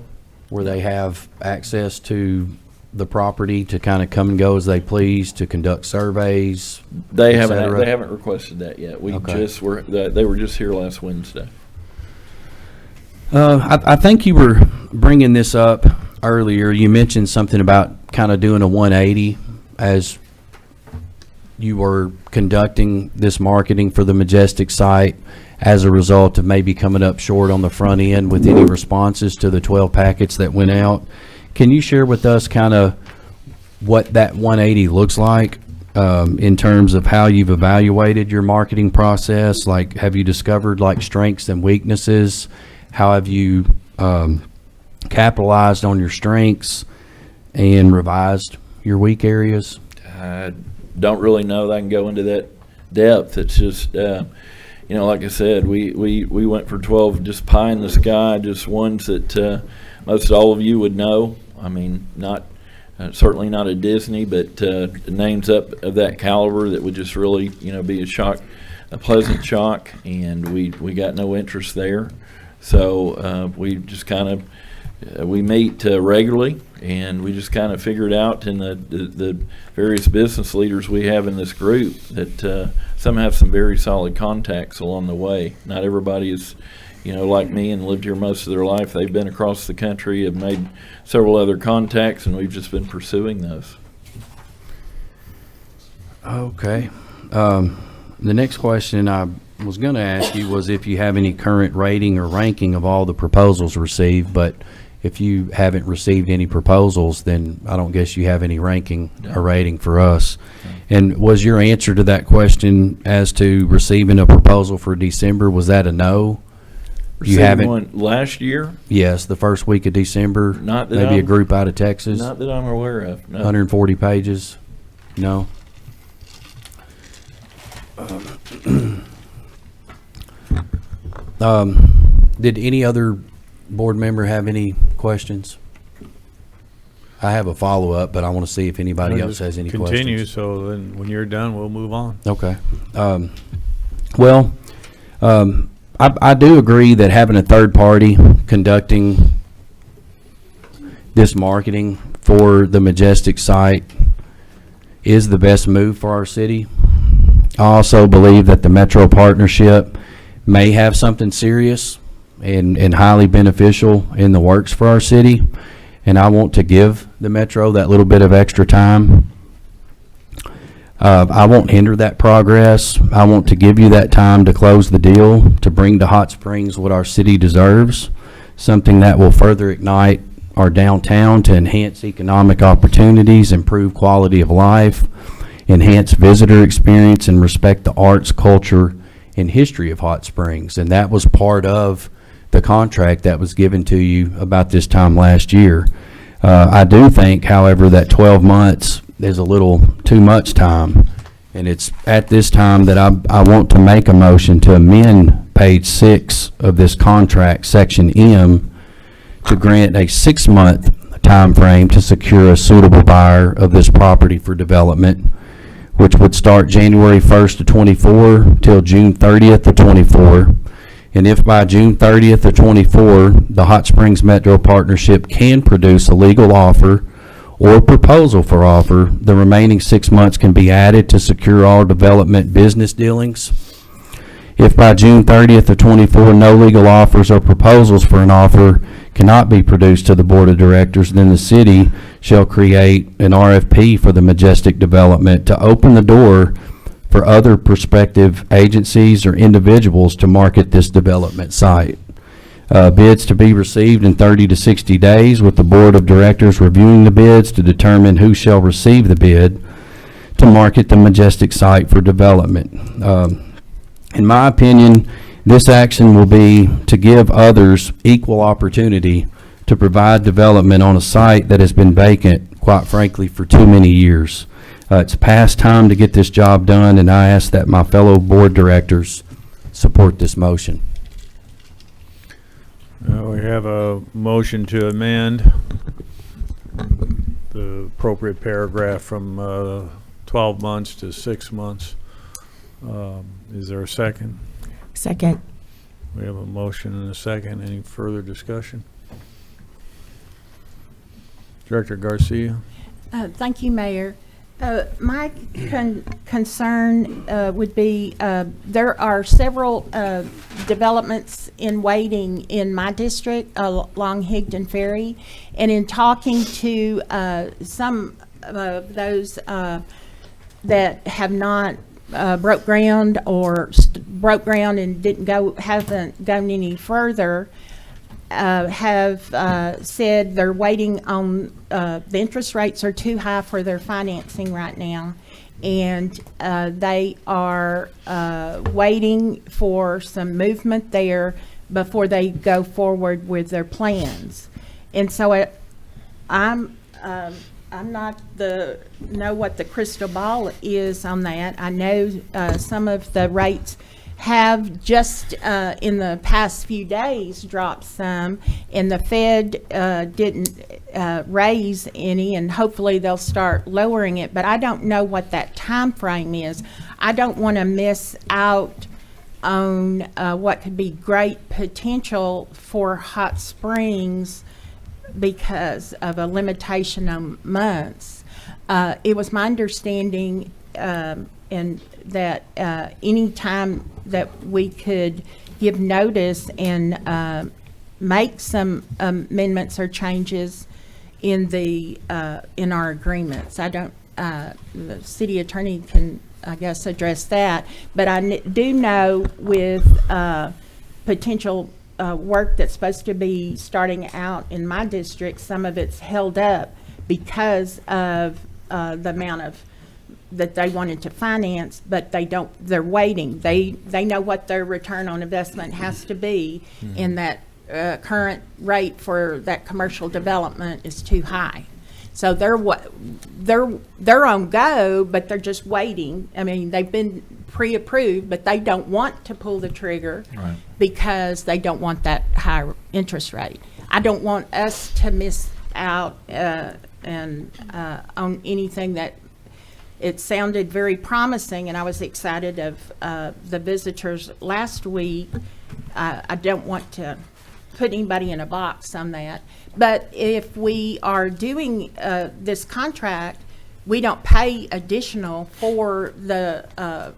Where they have access to the property to kind of come and go as they please, to conduct surveys? They haven't requested that yet. They were just here last Wednesday. I think you were bringing this up earlier. You mentioned something about kind of doing a 180 as you were conducting this marketing for the Majestic site as a result of maybe coming up short on the front end with any responses to the 12 packets that went out. Can you share with us kind of what that 180 looks like in terms of how you've evaluated your marketing process? Like, have you discovered like strengths and weaknesses? How have you capitalized on your strengths and revised your weak areas? I don't really know that I can go into that depth. It's just, like I said, we went for 12 just pie in the sky, just ones that most all of you would know. I mean, not certainly not a Disney, but names up of that caliber that would just really, be a pleasant shock, and we got no interest there. So we just kind of we meet regularly, and we just kind of figured out in the various business leaders we have in this group that some have some very solid contacts along the way. Not everybody is, like me and lived here most of their life. They've been across the country, have made several other contacts, and we've just been pursuing those. Okay. The next question I was going to ask you was if you have any current rating or ranking of all the proposals received, but if you haven't received any proposals, then I don't guess you have any ranking or rating for us. And was your answer to that question as to receiving a proposal for December, was that a no? You haven't? One last year? Yes, the first week of December. Not that maybe a I'm- group out of Texas. Not that I'm aware of. No. 140 pages. No. Did any other board member have any questions? I have a follow-up, but I want to see if anybody else has any Continue, questions. so then when you're done, we'll move on. Okay. I do agree that having a third party conducting this marketing for the Majestic site is the best move for our city. I also believe that the Metro partnership may have something serious and highly beneficial in the works for our city. And I want to give the Metro that little bit of extra time. I won't hinder that progress. I want to give you that time to close the deal, to bring to Hot Springs what our city deserves, something that will further ignite our downtown to enhance economic opportunities, improve quality of life, enhance visitor experience, and respect the arts, culture, and history of Hot Springs. And that was part of the contract that was given to you about this time last year. I do think, however, that 12 months is a little too much time. And it's at this time that I want to make a motion to amend page 6 of this contract, section M, to grant a 6-month time frame to secure a suitable buyer of this property for development, which would start January 1st of 24 till June 30th of 24. And if by June 30th of 24, the Hot Springs Metro Partnership can produce a legal offer or proposal for offer, the remaining 6 months can be added to secure all development business dealings. If by June 30th of 24, no legal offers or proposals for an offer cannot be produced to the Board of Directors, then the city shall create an RFP for the Majestic development to open the door for other prospective agencies or individuals to market this development site. Bids to be received in 30 to 60 days, with the Board of Directors reviewing the bids to determine who shall receive the bid to market the Majestic site for development. In my opinion, this action will be to give others equal opportunity to provide development on a site that has been vacant, quite frankly, for too many years. It's past time to get this job done, and I ask that my fellow board directors support this motion. We have a motion to amend the appropriate paragraph from 12 months to 6 months. Is there a second? Second. We have a motion and a second. Any further discussion? Director Garcia? Thank you, Mayor. My concern would be, there are several developments in waiting in my district along Higdon Ferry. And in talking to some of those that have not broke ground or broke ground and haven't gone any further, have said they're waiting on, the interest rates are too high for their financing right now. And they are waiting for some movement there before they go forward with their plans. And so I'm not know what the crystal ball is on that. I know some of the rates have just in the past few days dropped some, and the Fed didn't raise any, and hopefully they'll start lowering it. But I don't know what that time frame is. I don't want to miss out on what could be great potential for Hot Springs because of a limitation on months. It was my understanding and that any time that we could give notice and make some amendments or changes in the in our agreements. I don't. The city attorney can, I guess, address that. But I do know with potential work that's supposed to be starting out in my district, some of it's held up because of the amount of that they wanted to finance, but they're waiting. They know what their return on investment has to be, and that current rate for that commercial development is too high. So they're on go, but they're just waiting. I mean, they've been pre-approved, but they don't want to pull the trigger because they don't want that high interest rate. I don't want us to miss out on anything that. It sounded very promising, and I was excited of the visitors last week. I don't want to put anybody in a box on that. But if we are doing this contract, we don't pay additional for the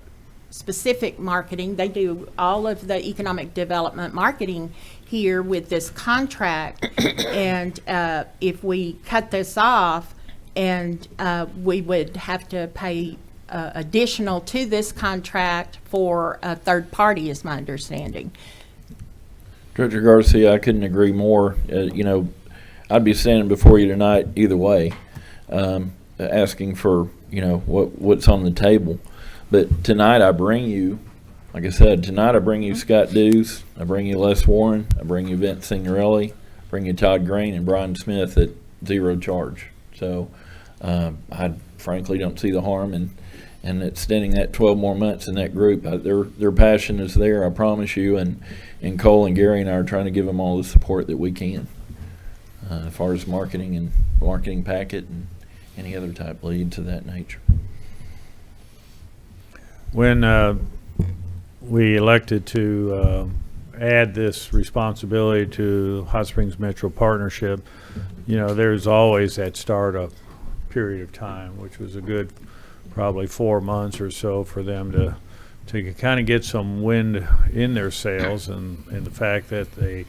specific marketing. They do all of the economic development marketing here with this contract. And if we cut this off, and we would have to pay additional to this contract for a third party, is my understanding. Director Garcia, I couldn't agree more. I'd be standing before you tonight either way, asking for, what's on the table. But tonight I bring you, like I said, Scott Dews, I bring you Les Warren, I bring you Vince Signorelli, I bring you Todd Green and Brian Smith at zero charge. So I frankly don't see the harm in extending that 12 more months in that group. Their passion is there, I promise you, and Cole and Gary and I are trying to give them all the support that we can as far as marketing packet and any other type leads of that nature. When we elected to add this responsibility to Hot Springs Metro Partnership, there's always that startup period of time, which was a good probably 4 months or so for them to kind of get some wind in their sails, and the fact that they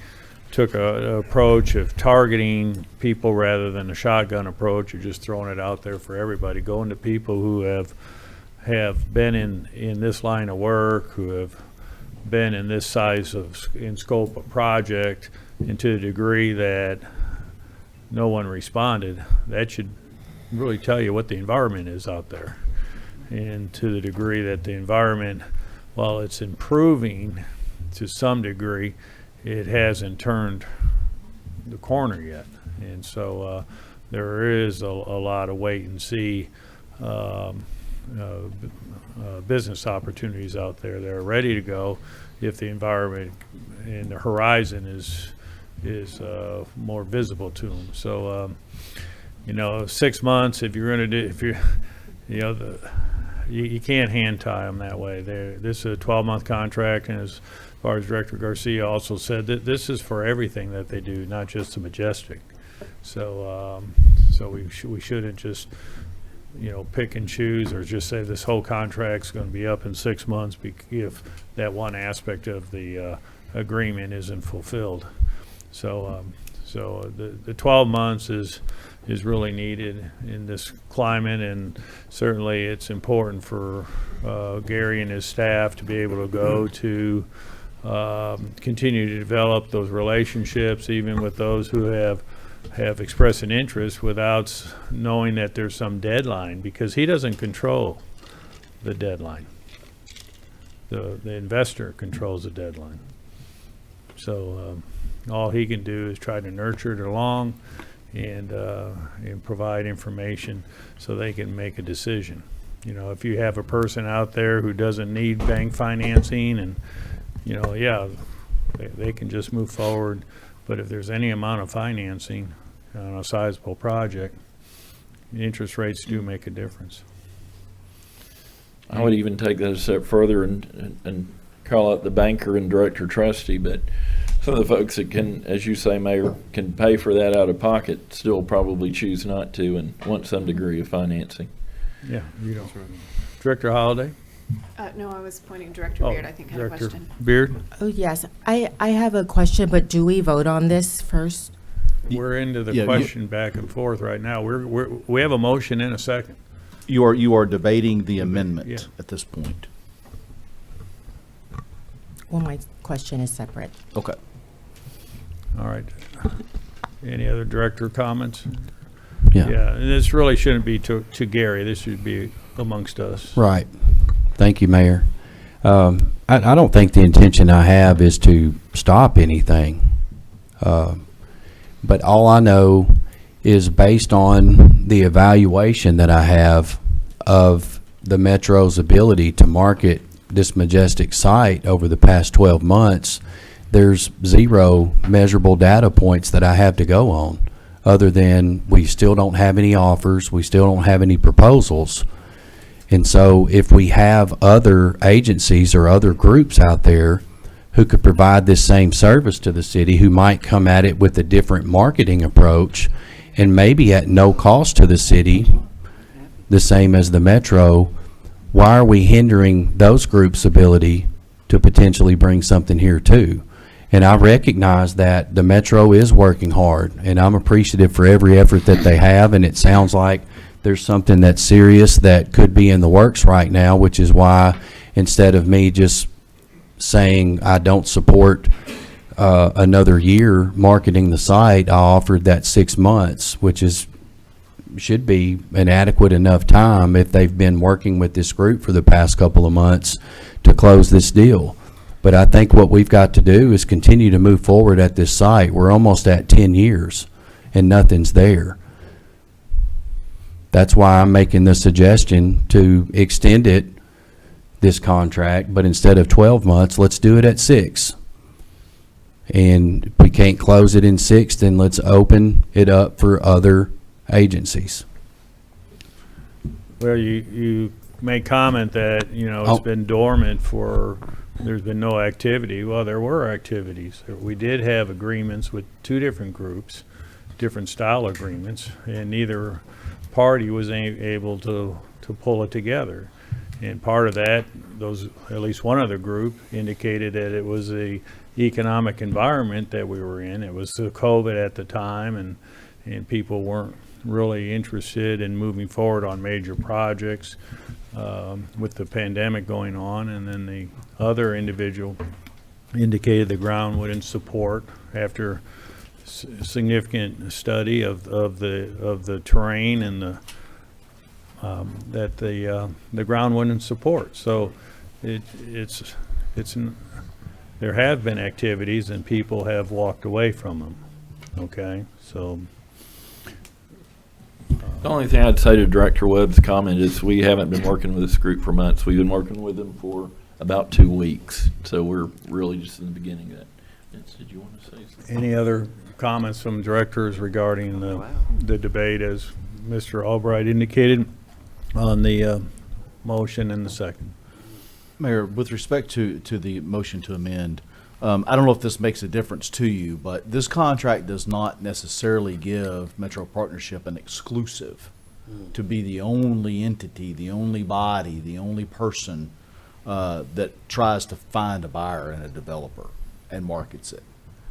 took an approach of targeting people rather than a shotgun approach of just throwing it out there for everybody, going to people who have been in this line of work, who have been in this size in scope of project, and to the degree that no one responded, that should really tell you what the environment is out there. And to the degree that the environment, while it's improving to some degree, it hasn't turned the corner yet. And so there is a lot of wait and see business opportunities out there that are ready to go if the environment and the horizon is more visible to them. So 6 months, if you're going to do, you can't hand tie them that way. This is a 12-month contract, and as far as Director Garcia also said, that this is for everything that they do, not just the Majestic. So we shouldn't just pick and choose or just say this whole contract's going to be up in 6 months if that one aspect of the agreement isn't fulfilled. So the 12 months is really needed in this climate, and certainly it's important for Gary and his staff to be able to go to continue to develop those relationships, even with those who have expressed an interest without knowing that there's some deadline, because he doesn't control the deadline. The investor controls the deadline. So all he can do is try to nurture it along and provide information so they can make a decision. If you have a person out there who doesn't need bank financing and, they can just move forward. But if there's any amount of financing on a sizable project, the interest rates do make a difference. I would even take that a step further and call out the banker and director trustee, but some of the folks that can, as you say, Mayor, can pay for that out of pocket still probably choose not to and want some degree of financing. Yeah, Director Holliday? No, I was pointing Director Beard, I think, had a Director question. Beard? Oh, yes. I have a question, but do we vote on this first? We're into the Yeah, question back and forth right now. We have a motion in a second. You are debating the amendment Yeah. at this point. Well, my question is separate. Okay. All right. Any other director comments? Yeah. Yeah, and this really shouldn't be to Gary. This should be amongst us. Right. Thank you, Mayor. I don't think the intention I have is to stop anything. But all I know is based on the evaluation that I have of the Metro's ability to market this majestic site over the past 12 months, there's zero measurable data points that I have to go on, other than we still don't have any offers, we still don't have any proposals. And so if we have other agencies or other groups out there who could provide this same service to the city, who might come at it with a different marketing approach and maybe at no cost to the city, the same as the Metro, why are we hindering those groups' ability to potentially bring something here too? And I recognize that the Metro is working hard, and I'm appreciative for every effort that they have, and it sounds like there's something that's serious that could be in the works right now, which is why instead of me just saying I don't support another year marketing the site, I offered that 6 months, which should be an adequate enough time if they've been working with this group for the past couple of months to close this deal. But I think what we've got to do is continue to move forward at this site. We're almost at 10 years and nothing's there. That's why I'm making the suggestion to extend it, this contract, but instead of 12 months, let's do it at 6. And if we can't close it in 6, then let's open it up for other agencies. Well, you may comment that, it's been dormant there's been no activity. Well, there were activities. We did have agreements with 2 different groups, different style agreements, and neither party was able to pull it together. And part of that, at least one other group indicated that it was the economic environment that we were in. It was the COVID at the time, and people weren't really interested in moving forward on major projects with the pandemic going on. And then the other individual indicated the ground wouldn't support after significant study of the terrain and that the ground wouldn't support. So it's there have been activities and people have walked away from them. Okay, so The only thing I'd say to Director Webb's comment is we haven't been working with this group for months. We've been working with them for about 2 weeks. So we're really just in the beginning of that. Vince, did you want to say something? any other comments from directors regarding the debate as Mr. Albright indicated on the motion and the second? Mayor, with respect to the motion to amend, I don't know if this makes a difference to you, but this contract does not necessarily give Metro Partnership an exclusive to be the only entity, the only body, the only person that tries to find a buyer and a developer and markets it.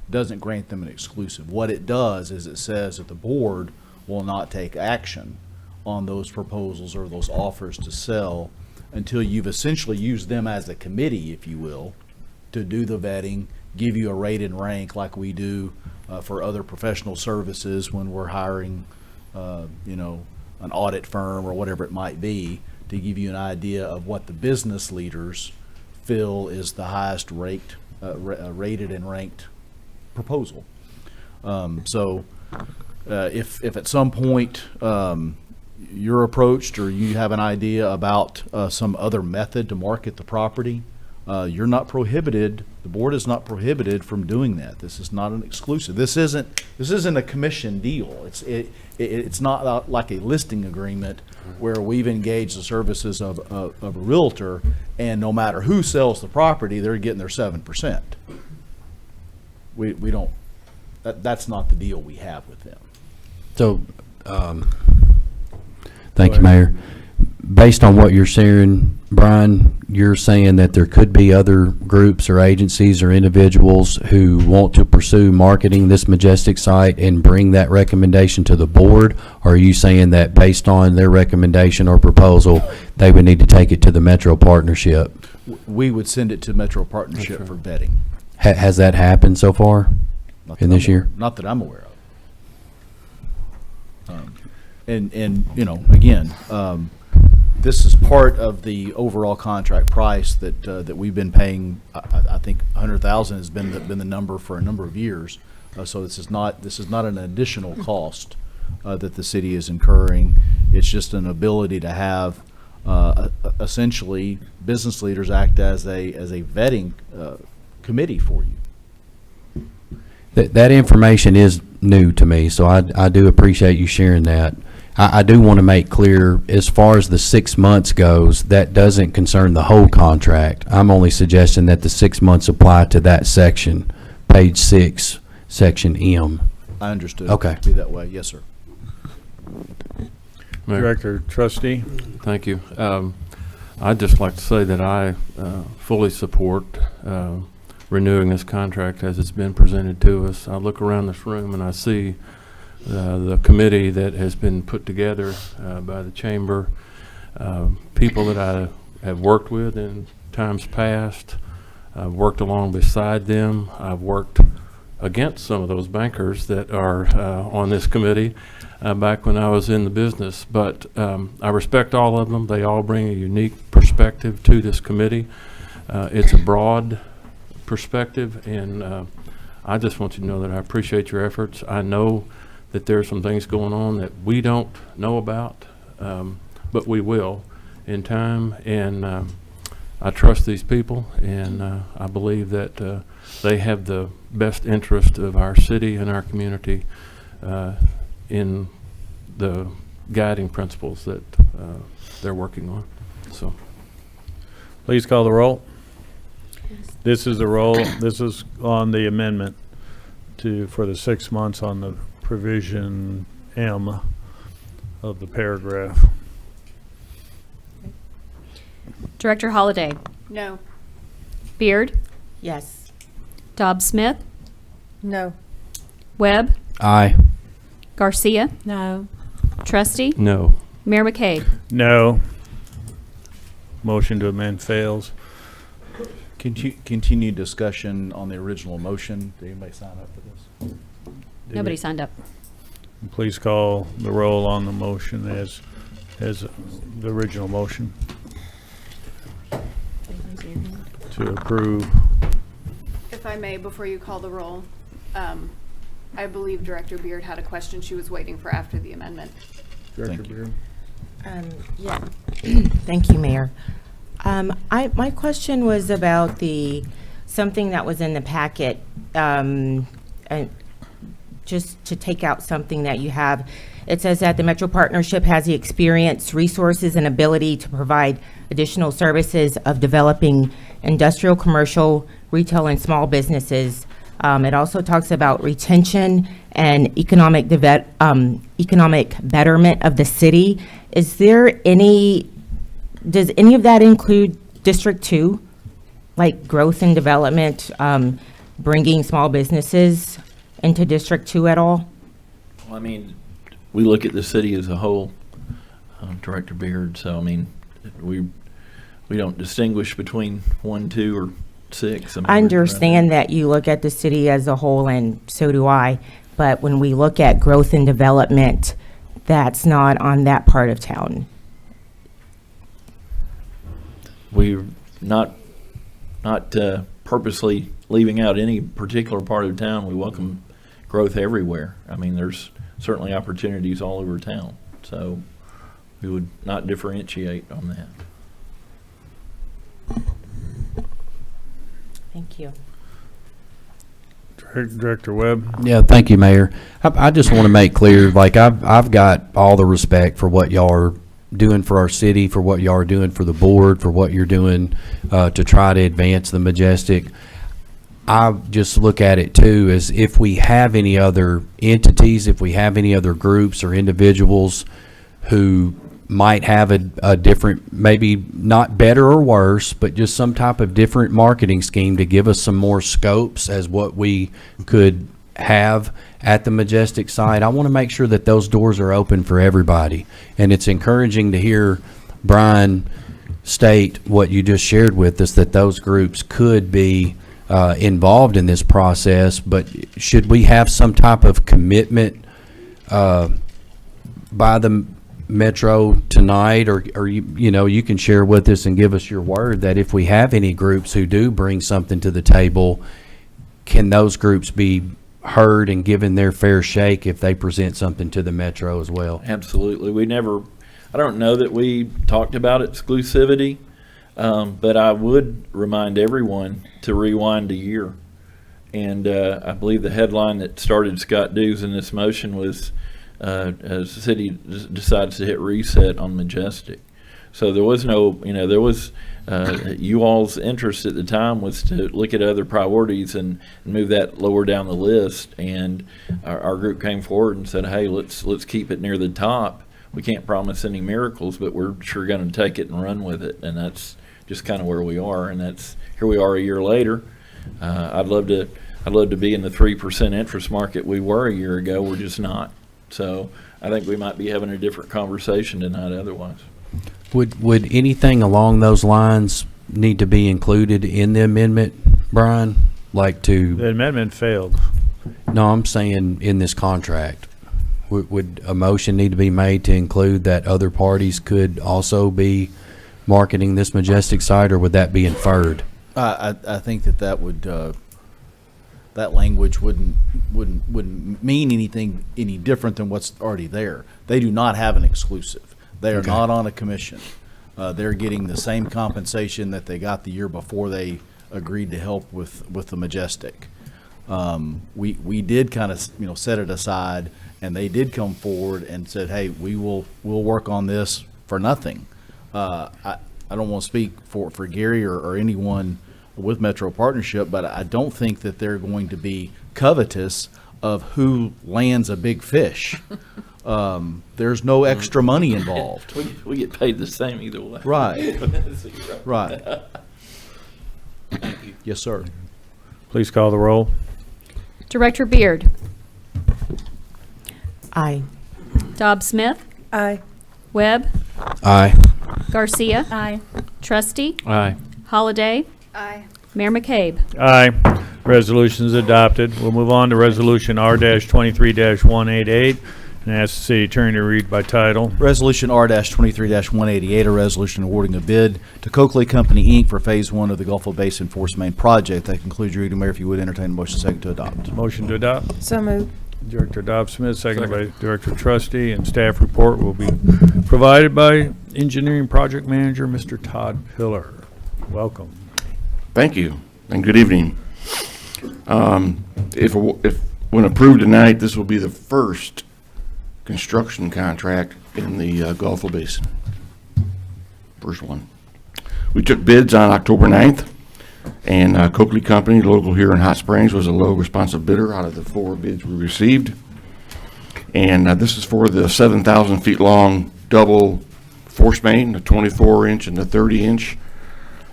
Doesn't grant them an exclusive. What it does is it says that the board will not take action on those proposals or those offers to sell until you've essentially used them as a committee, if you will, to do the vetting, give you a rate and rank like we do for other professional services when we're hiring, an audit firm or whatever it might be, to give you an idea of what the business leaders feel is the highest rated and ranked proposal. If at some point you're approached or you have an idea about some other method to market the property, you're not prohibited, the board is not prohibited from doing that. This is not an exclusive. This isn't a commission deal. It's not like a listing agreement where we've engaged the services of a realtor, and no matter who sells the property, they're getting their 7%. We don't, that's not the deal we have with them. So, thank you, Mayor. Based on what you're sharing, Brian, you're saying that there could be other groups or agencies or individuals who want to pursue marketing this Majestic site and bring that recommendation to the board? Or are you saying that based on their recommendation or proposal, they would need to take it to the Metro Partnership? We would send it to Metro Partnership for vetting. Has that happened so far Not in that this year? Not that I'm aware of. Again, this is part of the overall contract price that we've been paying. I think $100,000 has been the number for a number of years. So this is not an additional cost that the city is incurring. It's just an ability to have essentially business leaders act as a vetting committee for you. That information is new to me, so I do appreciate you sharing that. I do want to make clear, as far as the 6 months goes, that doesn't concern the whole contract. I'm only suggesting that the 6 months apply to that section, page 6, section M. I understood. Okay. It to be that way. Yes, sir. Mayor. Director Trustee? Thank you. I'd just like to say that I fully support renewing this contract as it's been presented to us. I look around this room and I see the committee that has been put together by the chamber, people that I have worked with in times past. I've worked along beside them. I've worked against some of those bankers that are on this committee back when I was in the business. But I respect all of them. They all bring a unique perspective to this committee. It's a broad perspective, and I just want you to know that I appreciate your efforts. I know that there are some things going on that we don't know about, but we will in time. And I trust these people, and I believe that they have the best interest of our city and our community in the guiding principles that they're working on. So, Please call the roll. This is the roll. This is on the amendment for the 6 months on the provision M of the paragraph. Director Holliday. No. Beard. Yes. Dobbs Smith. No. Webb. Aye. Garcia. No. Trustee. no. Mayor McCabe. No. Motion to amend fails. Continue discussion on the original motion. Did anybody sign up for this? Nobody signed up. Please call the roll on the motion as the original motion to approve. If I may, before you call the roll, I believe Director Beard had a question she was waiting for after the amendment. Thank you. Yeah. Thank you, Mayor. My question was about something that was in the packet, and just to take out something that you have. It says that the Metro Partnership has the experience, resources, and ability to provide additional services of developing industrial, commercial, retail, and small businesses. It also talks about retention and economic economic betterment of the city. Is there any, does any of that include District 2? Like growth and development, bringing small businesses into District 2 at all? Well, I mean, we look at the city as a whole, Director Beard, so I mean, we don't distinguish between 1, 2, or 6. I understand that you look at the city as a whole, and so do I, but when we look at growth and development, that's not on that part of town. We're not purposely leaving out any particular part of town. We welcome growth everywhere. I mean, there's certainly opportunities all over town, so we would not differentiate on that. Thank you. Director Webb? Yeah, thank you, Mayor. I just want to make clear, like, I've got all the respect for what y'all are doing for our city, for what y'all are doing for the board, for what you're doing to try to advance the Majestic. I just look at it too as if we have any other entities, if we have any other groups or individuals who might have a different, maybe not better or worse, but just some type of different marketing scheme to give us some more scopes as what we could have at the Majestic site. I want to make sure that those doors are open for everybody. And it's encouraging to hear Brian state what you just shared with us, that those groups could be involved in this process. But should we have some type of commitment by the Metro tonight, or you can share with us and give us your word that if we have any groups who do bring something to the table, can those groups be heard and given their fair shake if they present something to the Metro as well? Absolutely. I don't know that we talked about exclusivity, but I would remind everyone to rewind a year. And I believe the headline that started Scott Dews in this motion was, as the city decides to hit reset on Majestic. So there was no, there was, you all's interest at the time was to look at other priorities and move that lower down the list. And our group came forward and said, hey, let's keep it near the top. We can't promise any miracles, but we're sure going to take it and run with it. And that's just kind of where we are. And here we are a year later. I'd love to be in the 3% interest market we were a year ago. We're just not. So I think we might be having a different conversation tonight otherwise. Would anything along those lines need to be included in the amendment, Brian? The amendment failed. No, I'm saying in this contract. Would a motion need to be made to include that other parties could also be marketing this Majestic site, or would that be inferred? I think that would that language wouldn't mean anything any different than what's already there. They do not have an exclusive. They are not on a commission. They're getting the same compensation that they got the year before they agreed to help with the Majestic. We did kind of set it aside, and they did come forward and said, hey, we'll work on this for nothing. I don't want to speak for Gary or anyone with Metro Partnership, but I don't think that they're going to be covetous of who lands a big fish. There's no extra money involved. We get paid the same either way. Right. Right. Yes, sir. Please call the roll. Director Beard. Aye. Dobbs Smith. Aye. Webb. Aye. Garcia. Aye. Trustee. Aye. Holiday. Aye. Mayor McCabe. Aye. Resolution is adopted. We'll move on to Resolution R-23-188 and ask the city attorney to read by title. Resolution R-23-188, a resolution awarding a bid to Coakley Company, Inc. for Phase 1 of the Gulf Basin Force Main Project. That concludes your reading, Mayor. If you would entertain a motion second to adopt. Motion to adopt. So moved. Director Dobbs Smith, seconded by Director Trustee, and staff report will be provided by Engineering Project Manager, Mr. Todd Pillar. Welcome. Thank you, and good evening. If when approved tonight, this will be the first construction contract in the Gulf Basin. First one. We took bids on October 9th, and Coakley Company, local here in Hot Springs, was a low responsive bidder out of the 4 bids we received. And this is for the 7,000 feet long double force main, the 24-inch and the 30-inch,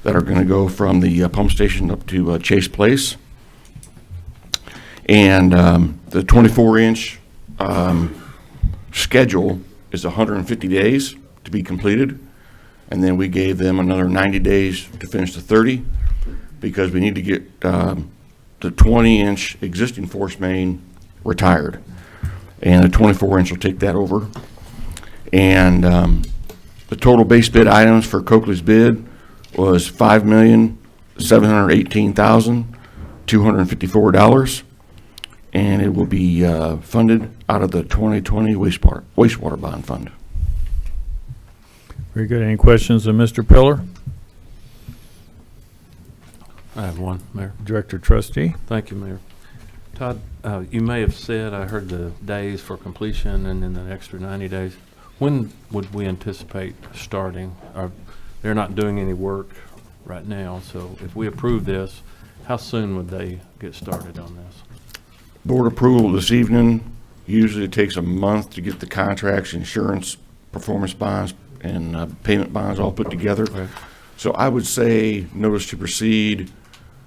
that are going to go from the pump station up to Chase Place. And the 24-inch schedule is 150 days to be completed. And then we gave them another 90 days to finish the 30, because we need to get the 20-inch existing force main retired. And the 24-inch will take that over. And the total base bid items for Coakley's bid was $5,718,254. And it will be funded out of the 2020 wastewater bond fund. Very good. Any questions of Mr. Pillar? I have one, Mayor. Director Trustee? Thank you, Mayor. Todd, you may have said, I heard the days for completion and then the extra 90 days. When would we anticipate starting? They're not doing any work right now, so if we approve this, how soon would they get started on this? Board approval this evening. Usually it takes a month to get the contracts, insurance, performance bonds, and payment bonds all put together. Okay. So I would say notice to proceed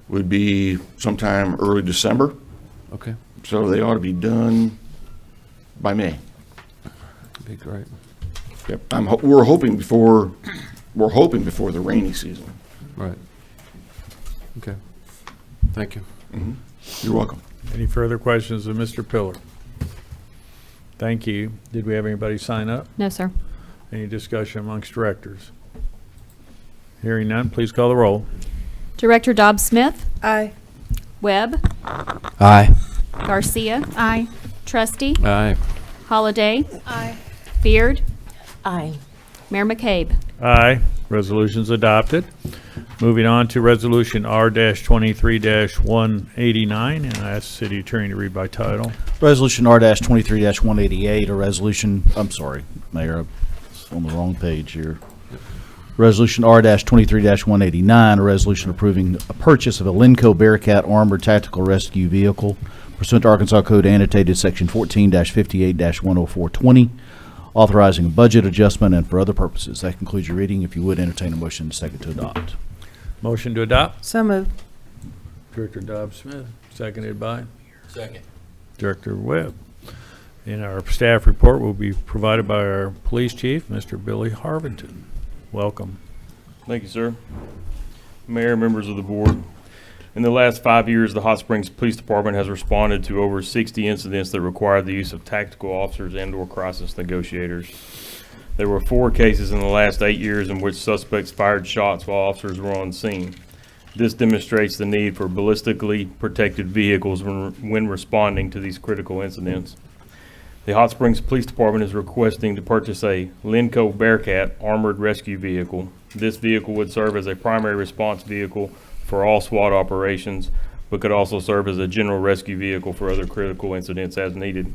would be sometime early December. Okay, So they ought to be done by May. that'd be great. Yep. We're hoping before the rainy season. Right. Okay. Thank you. You're welcome. Any further questions of Mr. Pillar? Thank you. Did we have anybody sign up? No, sir. Any discussion amongst directors? Hearing none, please call the roll. Director Dobbs Smith, Aye. Webb, Aye. Garcia, Aye. Trustee, Aye. Holliday, Aye. Beard, Aye. Mayor McCabe. Aye. Resolution's adopted. Moving on to Resolution R-23-189, and I ask City Attorney to read by title. Resolution R-23-188, a resolution, I'm sorry, Mayor, I'm on the wrong page here. Resolution R-23-189, a resolution approving a purchase of a Lenco Bearcat Armored Tactical Rescue Vehicle pursuant to Arkansas Code annotated Section 14-58-10420, authorizing a budget adjustment and for other purposes. That concludes your reading. If you would entertain a motion second to adopt. Motion to adopt? So moved. Director Dobbs Smith, seconded by Second. Director Webb. And our staff report will be provided by our police chief, Mr. Billy Harvington. Welcome. Thank you, sir. Mayor, members of the board. In the last 5 years, the Hot Springs Police Department has responded to over 60 incidents that required the use of tactical officers and/or crisis negotiators. There were 4 cases in the last 8 years in which suspects fired shots while officers were on scene. This demonstrates the need for ballistically protected vehicles when responding to these critical incidents. The Hot Springs Police Department is requesting to purchase a Lenco Bearcat armored rescue vehicle. This vehicle would serve as a primary response vehicle for all SWAT operations, but could also serve as a general rescue vehicle for other critical incidents as needed.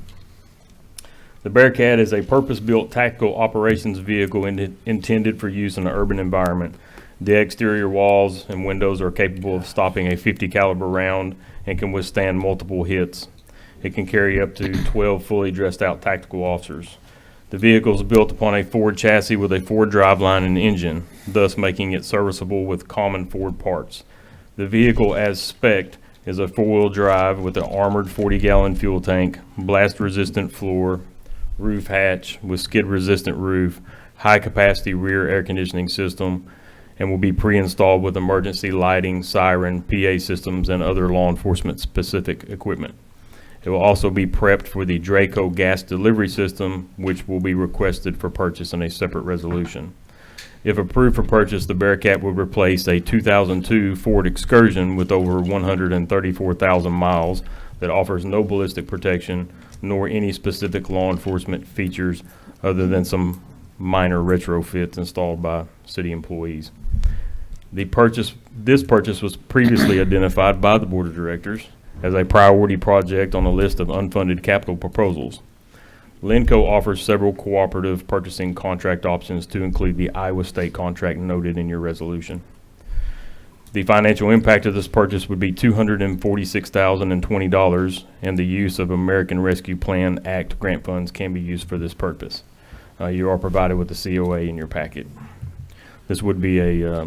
The Bearcat is a purpose-built tactical operations vehicle intended for use in an urban environment. The exterior walls and windows are capable of stopping a .50 caliber round and can withstand multiple hits. It can carry up to 12 fully dressed out tactical officers. The vehicle is built upon a Ford chassis with a Ford driveline and engine, thus making it serviceable with common Ford parts. The vehicle as spec'd is a 4-wheel drive with an armored 40-gallon fuel tank, blast-resistant floor, roof hatch with skid-resistant roof, high-capacity rear air conditioning system, and will be pre-installed with emergency lighting, siren, PA systems, and other law enforcement-specific equipment. It will also be prepped for the Draco gas delivery system, which will be requested for purchase in a separate resolution. If approved for purchase, the Bearcat would replace a 2002 Ford Excursion with over 134,000 miles that offers no ballistic protection nor any specific law enforcement features other than some minor retrofits installed by city employees. This purchase was previously identified by the Board of Directors as a priority project on a list of unfunded capital proposals. Lenco offers several cooperative purchasing contract options to include the Iowa State contract noted in your resolution. The financial impact of this purchase would be $246,020, and the use of American Rescue Plan Act grant funds can be used for this purpose. You are provided with the COA in your packet. This would be a,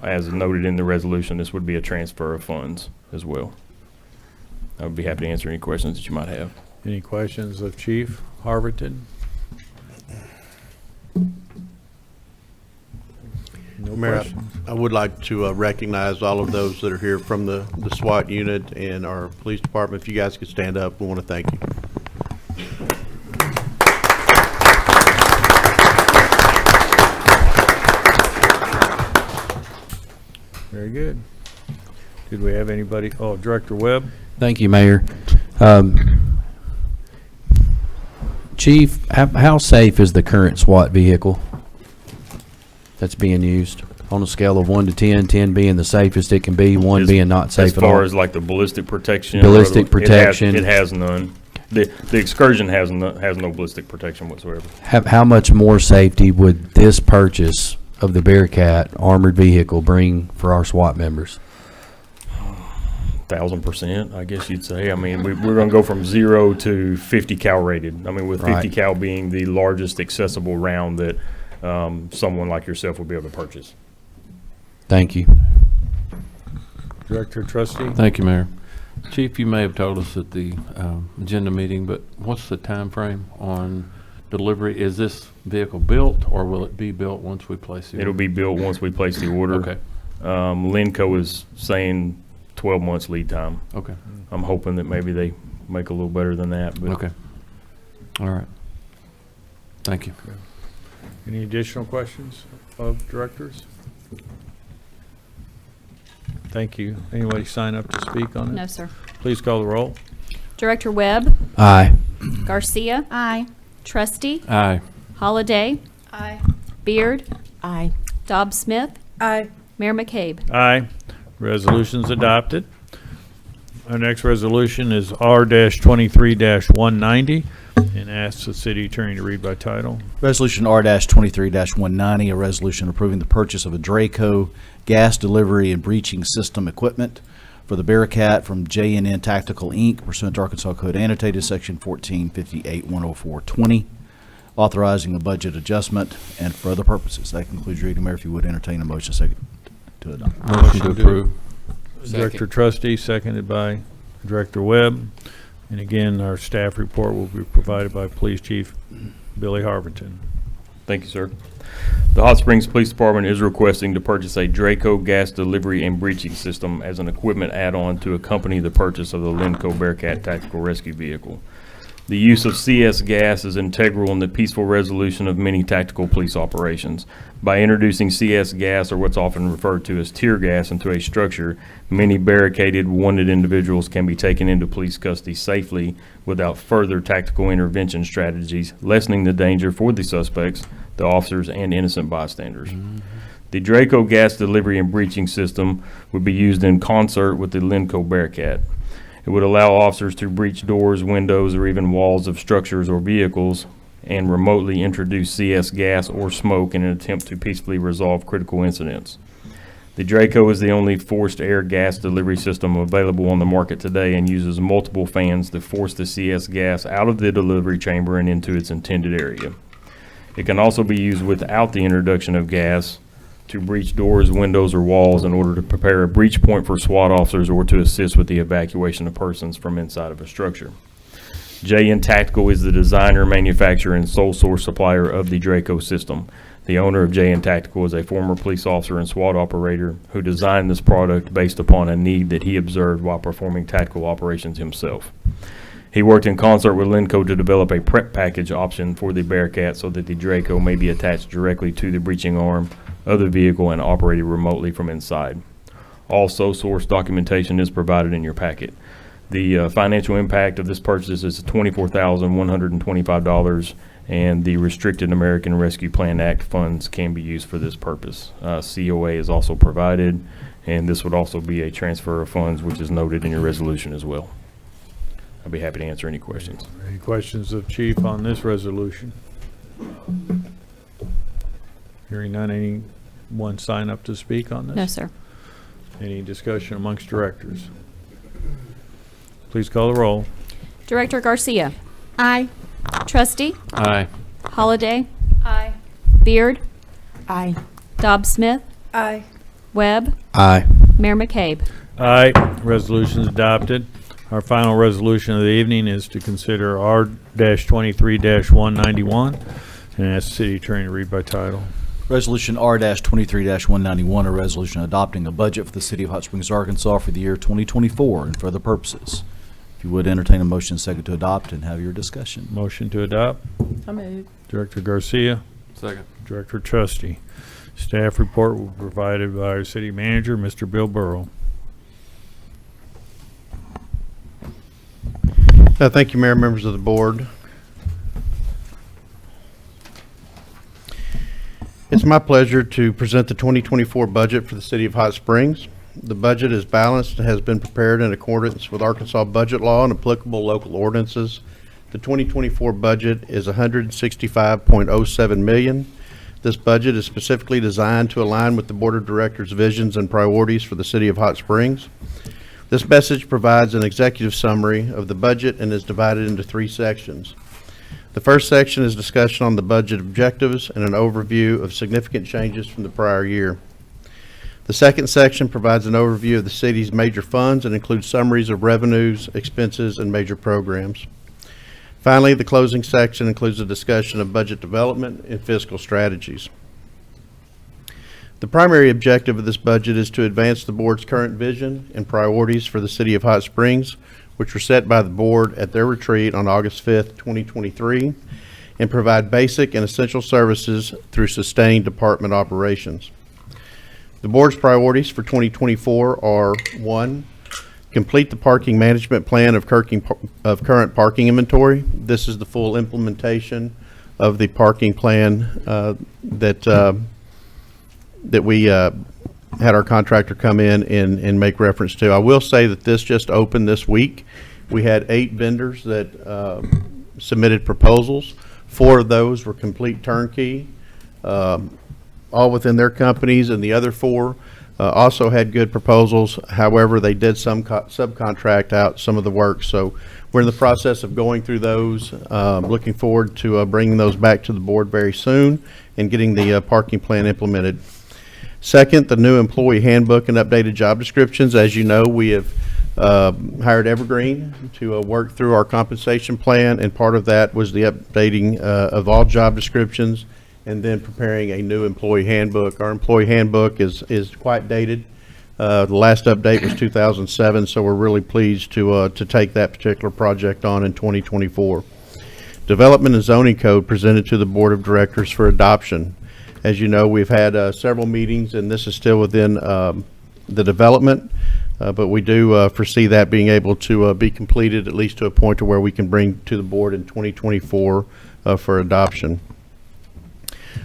as noted in the resolution, this would be a transfer of funds as well. I would be happy to answer any questions that you might have. Any questions of Chief Harvington? No Mayor, questions? I would like to recognize all of those that are here from the SWAT unit and our police department. If you guys could stand up, we want to thank you. Very good. Did we have anybody? Oh, Director Webb? Thank you, Mayor. Chief, how safe is the current SWAT vehicle that's being used? On a scale of 1 to 10, 10 being the safest it can be, 1 being not safe at all? As far as like the ballistic protection? Ballistic protection. It has none. The Excursion has no ballistic protection whatsoever. How much more safety would this purchase of the Bearcat armored vehicle bring for our SWAT members? 1,000%, I guess you'd say. I mean, we're going to go from 0 to 50 cal rated. I mean, with 50 Right. cal being the largest accessible round that someone like yourself would be able to purchase. Thank you. Director Trustee? Thank you, Mayor. Chief, you may have told us at the agenda meeting, but what's the time frame on delivery? Is this vehicle built, or will it be built once we place the order? It'll be built once we place the order. Okay. Lenco is saying 12 months lead time. Okay. I'm hoping that maybe they make a little better than that. But Okay. All right. Thank you. Any additional questions of directors? Thank you. Anybody sign up to speak on it? No, sir. Please call the roll. Director Webb, Aye. Garcia, Aye. Trustee, Aye. Holliday, Aye. Beard, Aye. Dobbs Smith, Aye. Mayor McCabe. Aye. Resolution's adopted. Our next resolution is R-23-190 and asks the city attorney to read by title. Resolution R-23-190, a resolution approving the purchase of a Draco gas delivery and breaching system equipment for the Bearcat from J&N Tactical, Inc., pursuant to Arkansas Code Annotated, Section 1458-10420, authorizing a budget adjustment and for other purposes. That concludes your reading, Mayor. If you would entertain a motion second to adopt. Motion to approve. Director Trustee, seconded by Director Webb. And again, our staff report will be provided by Police Chief Billy Harvington. thank you, sir. The Hot Springs Police Department is requesting to purchase a Draco gas delivery and breaching system as an equipment add-on to accompany the purchase of the Lenco Bearcat Tactical Rescue Vehicle. The use of CS gas is integral in the peaceful resolution of many tactical police operations. By introducing CS gas, or what's often referred to as tear gas, into a structure, many barricaded, wounded individuals can be taken into police custody safely without further tactical intervention strategies, lessening the danger for the suspects, the officers, and innocent bystanders. The Draco gas delivery and breaching system would be used in concert with the Lenco Bearcat. It would allow officers to breach doors, windows, or even walls of structures or vehicles and remotely introduce CS gas or smoke in an attempt to peacefully resolve critical incidents. The Draco is the only forced air gas delivery system available on the market today and uses multiple fans to force the CS gas out of the delivery chamber and into its intended area. It can also be used without the introduction of gas to breach doors, windows, or walls in order to prepare a breach point for SWAT officers or to assist with the evacuation of persons from inside of a structure. J&N Tactical is the designer, manufacturer, and sole source supplier of the Draco system. The owner of J&N Tactical is a former police officer and SWAT operator who designed this product based upon a need that he observed while performing tactical operations himself. He worked in concert with Lenco to develop a prep package option for the Bearcat so that the Draco may be attached directly to the breaching arm of the vehicle and operated remotely from inside. Also, source documentation is provided in your packet. The financial impact of this purchase is $24,125, and the Restricted American Rescue Plan Act funds can be used for this purpose. COA is also provided, and this would also be a transfer of funds, which is noted in your resolution as well. I'd be happy to answer any questions. Any questions of Chief on this resolution? Hearing none, anyone sign up to speak on this? No, sir. Any discussion amongst directors? Please call the roll. Director Garcia. Aye. Trustee. Aye. Holliday. Aye. Beard. Aye. Dobbs Smith. Aye. Webb. Aye. Mayor McCabe. Aye. Resolution is adopted. Our final resolution of the evening is to consider R-23-191 and ask the city attorney to read by title. Resolution R-23-191, a resolution adopting a budget for the city of Hot Springs, Arkansas for the year 2024 and for other purposes. If you would entertain a motion second to adopt and have your discussion. Motion to adopt. So moved. Director Garcia. Second. Director Trustee. Staff report will be provided by our city manager, Mr. Bill Burrow. Thank you, Mayor, members of the board. It's my pleasure to present the 2024 budget for the city of Hot Springs. The budget is balanced and has been prepared in accordance with Arkansas budget law and applicable local ordinances. The 2024 budget is $165.07 million. This budget is specifically designed to align with the Board of Directors' visions and priorities for the city of Hot Springs. This message provides an executive summary of the budget and is divided into 3 sections. The first section is discussion on the budget objectives and an overview of significant changes from the prior year. The second section provides an overview of the city's major funds and includes summaries of revenues, expenses, and major programs. Finally, the closing section includes a discussion of budget development and fiscal strategies. The primary objective of this budget is to advance the board's current vision and priorities for the city of Hot Springs, which were set by the board at their retreat on August 5th, 2023, and provide basic and essential services through sustained department operations. The board's priorities for 2024 are: 1, complete the parking management plan of current parking inventory. This is the full implementation of the parking plan that we had our contractor come in and make reference to. I will say that this just opened this week. We had 8 vendors that submitted proposals. 4 of those were complete turnkey, all within their companies, and the other 4 also had good proposals. However, they did some subcontract out some of the work. So we're in the process of going through those, looking forward to bringing those back to the board very soon and getting the parking plan implemented. Second, the new employee handbook and updated job descriptions. As you know, we have hired Evergreen to work through our compensation plan, and part of that was the updating of all job descriptions and then preparing a new employee handbook. Our employee handbook is quite dated. The last update was 2007, so we're really pleased to take that particular project on in 2024. Development and zoning code presented to the Board of Directors for adoption. As you know, we've had several meetings, and this is still within the development, but we do foresee that being able to be completed at least to a point to where we can bring to the board in 2024 for adoption.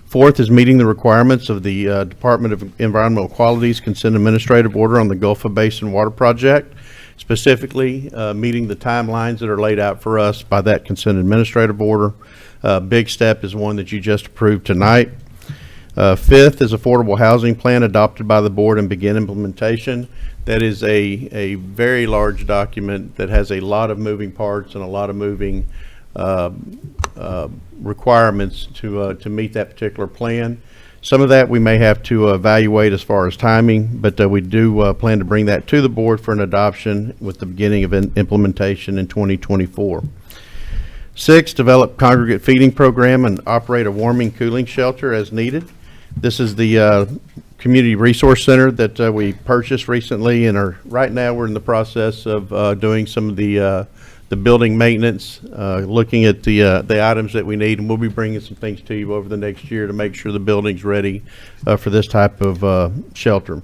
Fourth is meeting the requirements of the Department of Environmental Quality's consent administrative order on the Gulf Basin Water Project, specifically meeting the timelines that are laid out for us by that consent administrative order. Big step is one that you just approved tonight. Fifth is affordable housing plan adopted by the board and begin implementation. That is a very large document that has a lot of moving parts and a lot of moving requirements to meet that particular plan. Some of that we may have to evaluate as far as timing, but we do plan to bring that to the board for an adoption with the beginning of implementation in 2024. 6, develop congregate feeding program and operate a warming cooling shelter as needed. This is the community resource center that we purchased recently, and right now we're in the process of doing some of the building maintenance, looking at the items that we need, and we'll be bringing some things to you over the next year to make sure the building's ready for this type of shelter.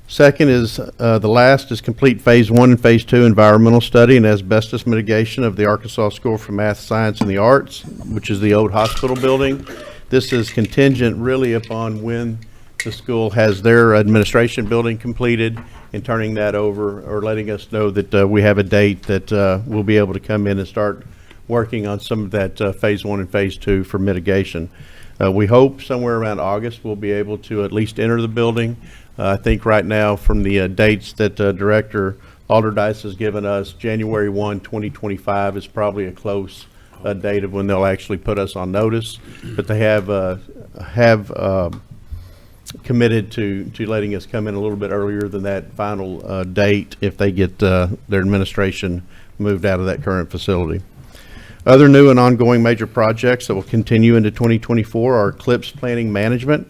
Second is the last is complete phase 1 and phase 2 environmental study and asbestos mitigation of the Arkansas School for Math, Science, and the Arts, which is the old hospital building. This is contingent really upon when the school has their administration building completed and turning that over, or letting us know that we have a date that we'll be able to come in and start working on some of that phase 1 and phase 2 for mitigation. We hope somewhere around August we'll be able to at least enter the building. I think right now from the dates that Director Alderdice has given us, January 1, 2025 is probably a close date of when they'll actually put us on notice. But they have committed to letting us come in a little bit earlier than that final date if they get their administration moved out of that current facility. Other new and ongoing major projects that will continue into 2024 are Eclipse Planning Management,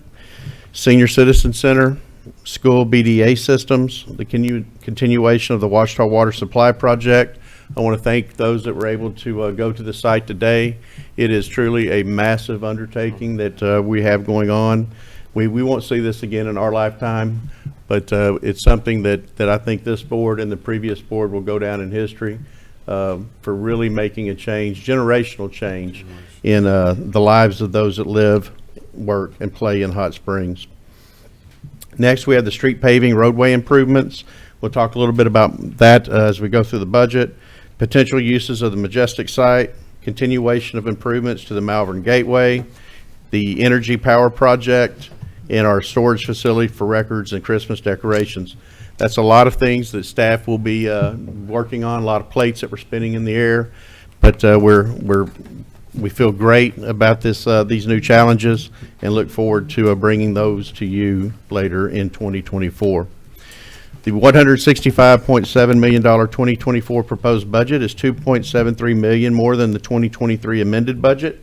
Senior Citizen Center, school BDA systems, the continuation of the Ouachita Water Supply Project. I want to thank those that were able to go to the site today. It is truly a massive undertaking that we have going on. We won't see this again in our lifetime, but it's something that I think this board and the previous board will go down in history for really making a change, generational change in the lives of those that live, work, and play in Hot Springs. Next, we have the street paving roadway improvements. We'll talk a little bit about that as we go through the budget. Potential uses of the Majestic site, continuation of improvements to the Malvern Gateway, the Energy Power Project, and our storage facility for records and Christmas decorations. That's a lot of things that staff will be working on, a lot of plates that we're spinning in the air, but we feel great about these new challenges and look forward to bringing those to you later in 2024. The $165.7 million 2024 proposed budget is $2.73 million more than the 2023 amended budget.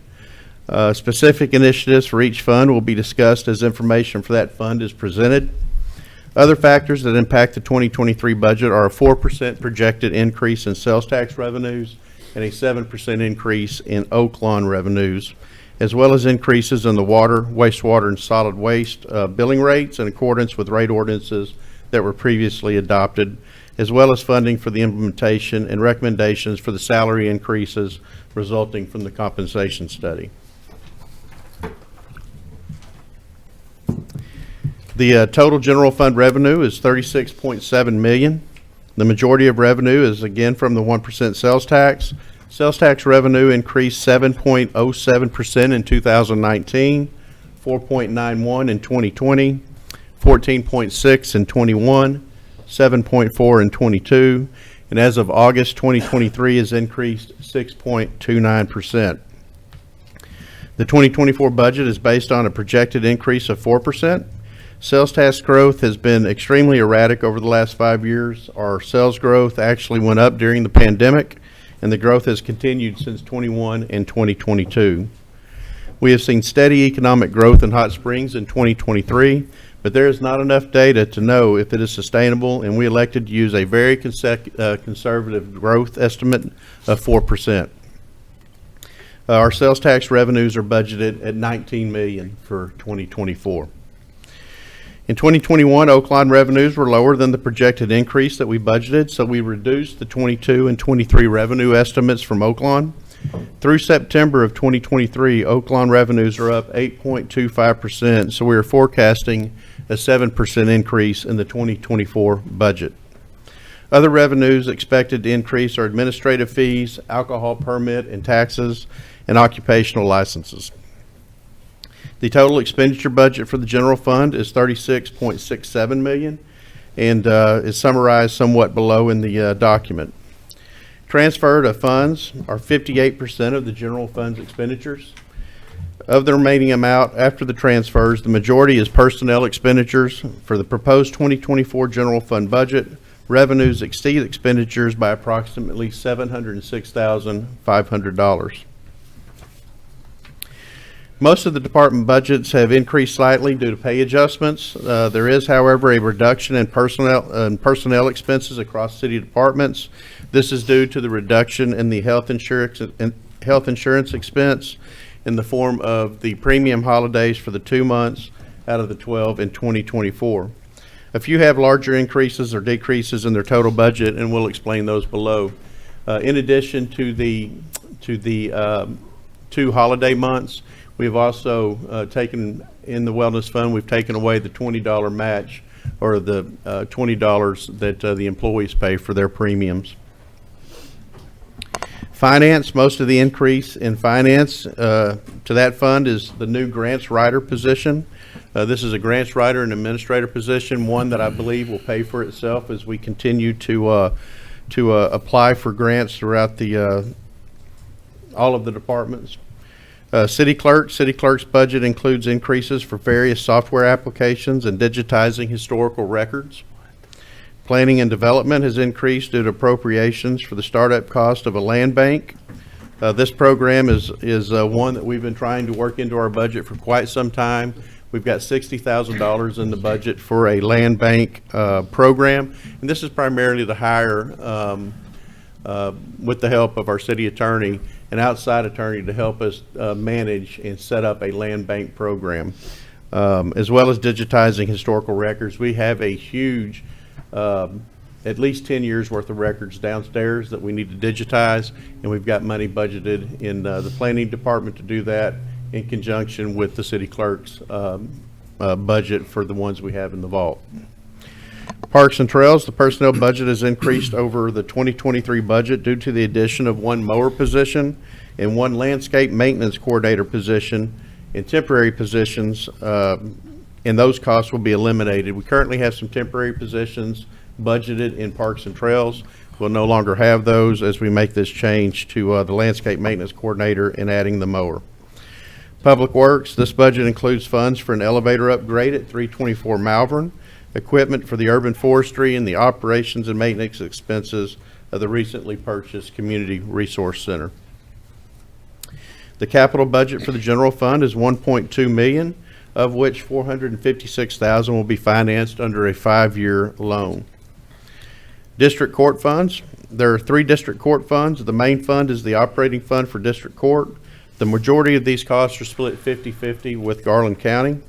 Specific initiatives for each fund will be discussed as information for that fund is presented. Other factors that impact the 2023 budget are a 4% projected increase in sales tax revenues and a 7% increase in Oaklawn revenues, as well as increases in the water, wastewater, and solid waste billing rates in accordance with rate ordinances that were previously adopted, as well as funding for the implementation and recommendations for the salary increases resulting from the compensation study. The total general fund revenue is $36.7 million. The majority of revenue is again from the 1% sales tax. Sales tax revenue increased 7.07% in 2019, 4.91 in 2020, 14.6 in 21, 7.4 in 22, and as of August 2023 has increased 6.29%. The 2024 budget is based on a projected increase of 4%. Sales tax growth has been extremely erratic over the last 5 years. Our sales growth actually went up during the pandemic, and the growth has continued since 21 and 2022. We have seen steady economic growth in Hot Springs in 2023, but there is not enough data to know if it is sustainable, and we elected to use a very conservative growth estimate of 4%. Our sales tax revenues are budgeted at $19 million for 2024. In 2021, Oaklawn revenues were lower than the projected increase that we budgeted, so we reduced the 22 and 23 revenue estimates from Oaklawn. Through September of 2023, Oaklawn revenues are up 8.25%, so we are forecasting a 7% increase in the 2024 budget. Other revenues expected to increase are administrative fees, alcohol permit and taxes, and occupational licenses. The total expenditure budget for the general fund is $36.67 million and is summarized somewhat below in the document. Transfer to funds are 58% of the general fund's expenditures. Of the remaining amount after the transfers, the majority is personnel expenditures. For the proposed 2024 general fund budget, revenues exceed expenditures by approximately $706,500. Most of the department budgets have increased slightly due to pay adjustments. There is, however, a reduction in personnel expenses across city departments. This is due to the reduction in the health insurance expense in the form of the premium holidays for the 2 months out of the 12 in 2024. A few have larger increases or decreases in their total budget, and we'll explain those below. In addition to the 2 holiday months, we've also taken in the wellness fund, we've taken away the $20 match or the $20 that the employees pay for their premiums. Finance, most of the increase in finance to that fund is the new grants writer position. This is a grants writer and administrator position, one that I believe will pay for itself as we continue to apply for grants throughout the all of the departments. City clerk's budget includes increases for various software applications and digitizing historical records. Planning and development has increased due to appropriations for the startup cost of a land bank. This program is one that we've been trying to work into our budget for quite some time. We've got $60,000 in the budget for a land bank program, and this is primarily to hire, with the help of our city attorney, an outside attorney to help us manage and set up a land bank program, as well as digitizing historical records. We have a huge, at least 10 years worth of records downstairs that we need to digitize, and we've got money budgeted in the planning department to do that in conjunction with the city clerk's budget for the ones we have in the vault. Parks and Trails, the personnel budget has increased over the 2023 budget due to the addition of one mower position and one landscape maintenance coordinator position, and temporary positions, and those costs will be eliminated. We currently have some temporary positions budgeted in Parks and Trails. We'll no longer have those as we make this change to the landscape maintenance coordinator and adding the mower. Public Works, this budget includes funds for an elevator upgrade at 324 Malvern, equipment for the urban forestry, and the operations and maintenance expenses of the recently purchased Community Resource Center. The capital budget for the general fund is $1.2 million, of which $456,000 will be financed under a 5-year loan. District court funds, there are 3 district court funds. The main fund is the operating fund for district court. The majority of these costs are split 50-50 with Garland County.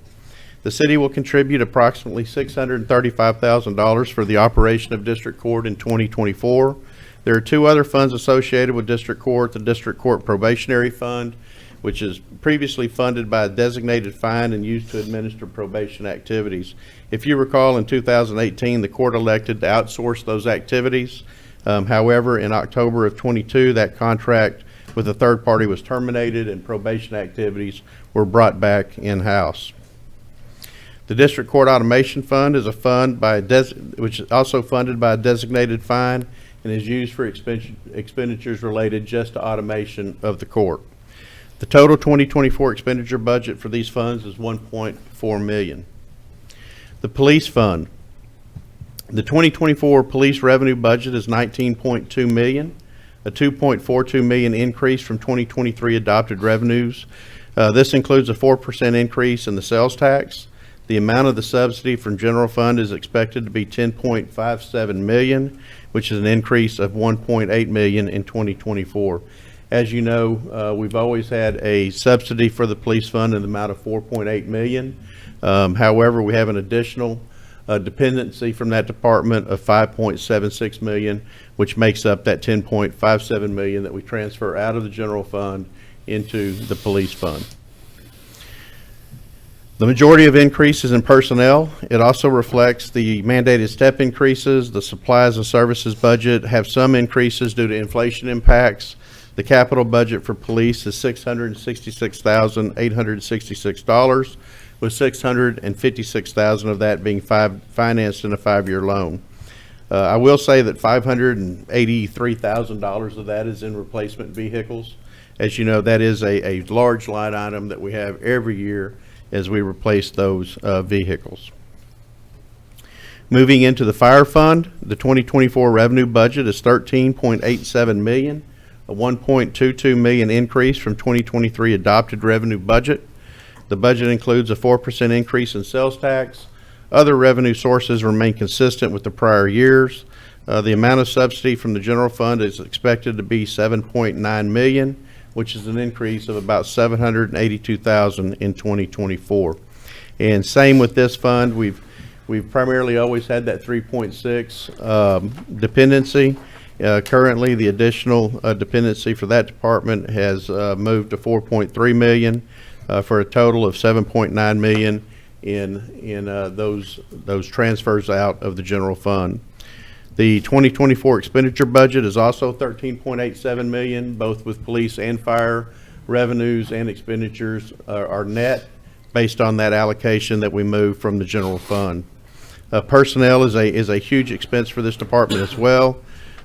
The city will contribute approximately $635,000 for the operation of district court in 2024. There are 2 other funds associated with district court: the district court probationary fund, which is previously funded by a designated fine and used to administer probation activities. If you recall, in 2018, the court elected to outsource those activities. However, in October of 22, that contract with a third party was terminated and probation activities were brought back in-house. The District Court Automation Fund is a fund which is also funded by a designated fine and is used for expenditures related just to automation of the court. The total 2024 expenditure budget for these funds is $1.4 million. The Police Fund. The 2024 police revenue budget is $19.2 million, a $2.42 million increase from 2023 adopted revenues. This includes a 4% increase in the sales tax. The amount of the subsidy from general fund is expected to be $10.57 million, which is an increase of $1.8 million in 2024. As you know, we've always had a subsidy for the police fund in the amount of $4.8 million. However, we have an additional dependency from that department of $5.76 million, which makes up that $10.57 million that we transfer out of the general fund into the police fund. The majority of increases in personnel. It also reflects the mandated step increases. The supplies and services budget have some increases due to inflation impacts. The capital budget for police is $666,866, with $656,000 of that being financed in a 5-year loan. I will say that $583,000 of that is in replacement vehicles. As you know, that is a large line item that we have every year as we replace those vehicles. Moving into the fire fund, the 2024 revenue budget is $13.87 million, a $1.22 million increase from 2023 adopted revenue budget. The budget includes a 4% increase in sales tax. Other revenue sources remain consistent with the prior years. The amount of subsidy from the general fund is expected to be $7.9 million, which is an increase of about $782,000 in 2024. And same with this fund, we've primarily always had that 3.6 dependency. Currently, the additional dependency for that department has moved to $4.3 million for a total of $7.9 million in those transfers out of the general fund. The 2024 expenditure budget is also 13.87 million, both with police and fire. Revenues and expenditures are net based on that allocation that we moved from the general fund. Personnel is a huge expense for this department as well.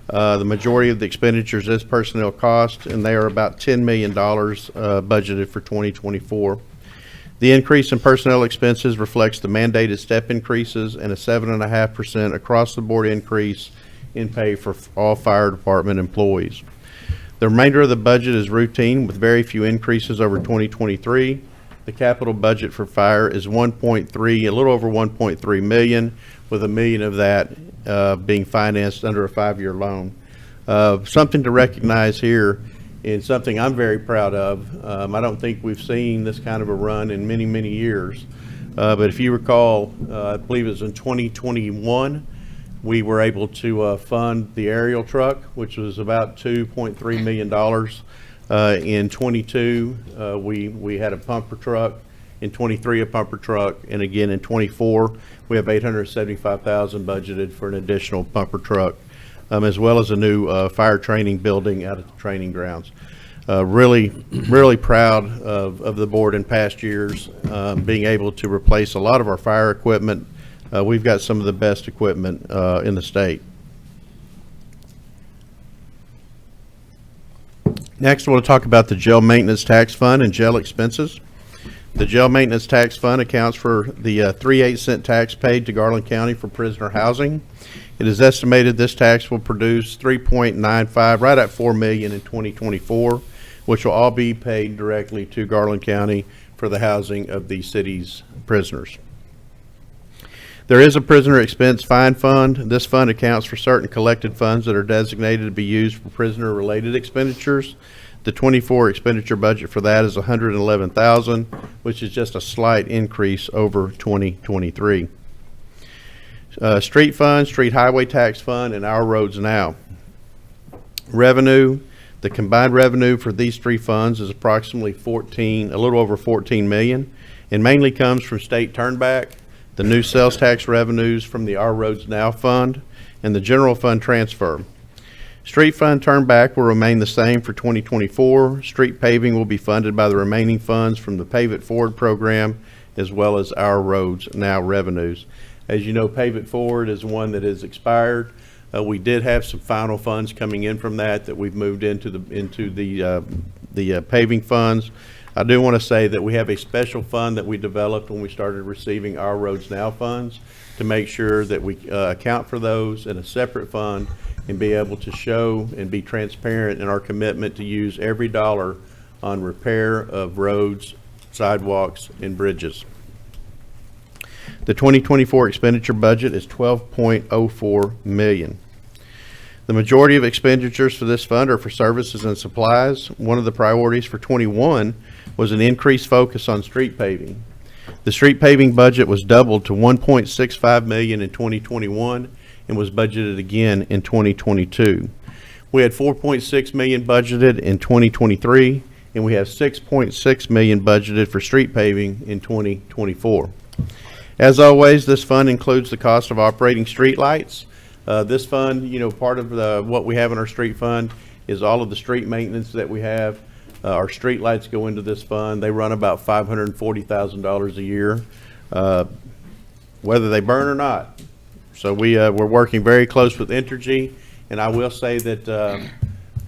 The majority of the expenditures is personnel cost, and they are about $10 million budgeted for 2024. The increase in personnel expenses reflects the mandated step increases and a 7.5% across-the-board increase in pay for all fire department employees. The remainder of the budget is routine with very few increases over 2023. The capital budget for fire is a little over 1.3 million, with $1 million of that being financed under a 5-year loan. Something to recognize here, and something I'm very proud of. I don't think we've seen this kind of a run in many, many years. But if you recall, I believe it was in 2021, we were able to fund the aerial truck, which was about $2.3 million. In 22, we had a pumper truck. In 23, a pumper truck. And again, in 24, we have $875,000 budgeted for an additional pumper truck, as well as a new fire training building out at the training grounds. Really proud of the board in past years, being able to replace a lot of our fire equipment. We've got some of the best equipment in the state. Next, we'll talk about the jail maintenance tax fund and jail expenses. The jail maintenance tax fund accounts for the 3/8 cent tax paid to Garland County for prisoner housing. It is estimated this tax will produce 3.95, right at 4 million in 2024, which will all be paid directly to Garland County for the housing of the city's prisoners. There is a prisoner expense fine fund. This fund accounts for certain collected funds that are designated to be used for prisoner-related expenditures. The 24 expenditure budget for that is $111,000, which is just a slight increase over 2023. Street fund, street highway tax fund, and Our Roads Now. Revenue, the combined revenue for these three funds is approximately a little over 14 million, and mainly comes from state turnback, the new sales tax revenues from the Our Roads Now fund, and the general fund transfer. Street fund turnback will remain the same for 2024. Street paving will be funded by the remaining funds from the Pave It Forward program, as well as Our Roads Now revenues. As you know, Pave It Forward is one that has expired. We did have some final funds coming in from that we've moved into the paving funds. I do want to say that we have a special fund that we developed when we started receiving Our Roads Now funds to make sure that we account for those in a separate fund and be able to show and be transparent in our commitment to use every dollar on repair of roads, sidewalks, and bridges. The 2024 expenditure budget is $12.04 million. The majority of expenditures for this fund are for services and supplies. One of the priorities for 21 was an increased focus on street paving. The street paving budget was doubled to $1.65 million in 2021 and was budgeted again in 2022. We had $4.6 million budgeted in 2023, and we have $6.6 million budgeted for street paving in 2024. As always, this fund includes the cost of operating street lights. This fund, part of what we have in our street fund is all of the street maintenance that we have. Our street lights go into this fund. They run about $540,000 a year, whether they burn or not. So we're working very close with Entergy, and I will say that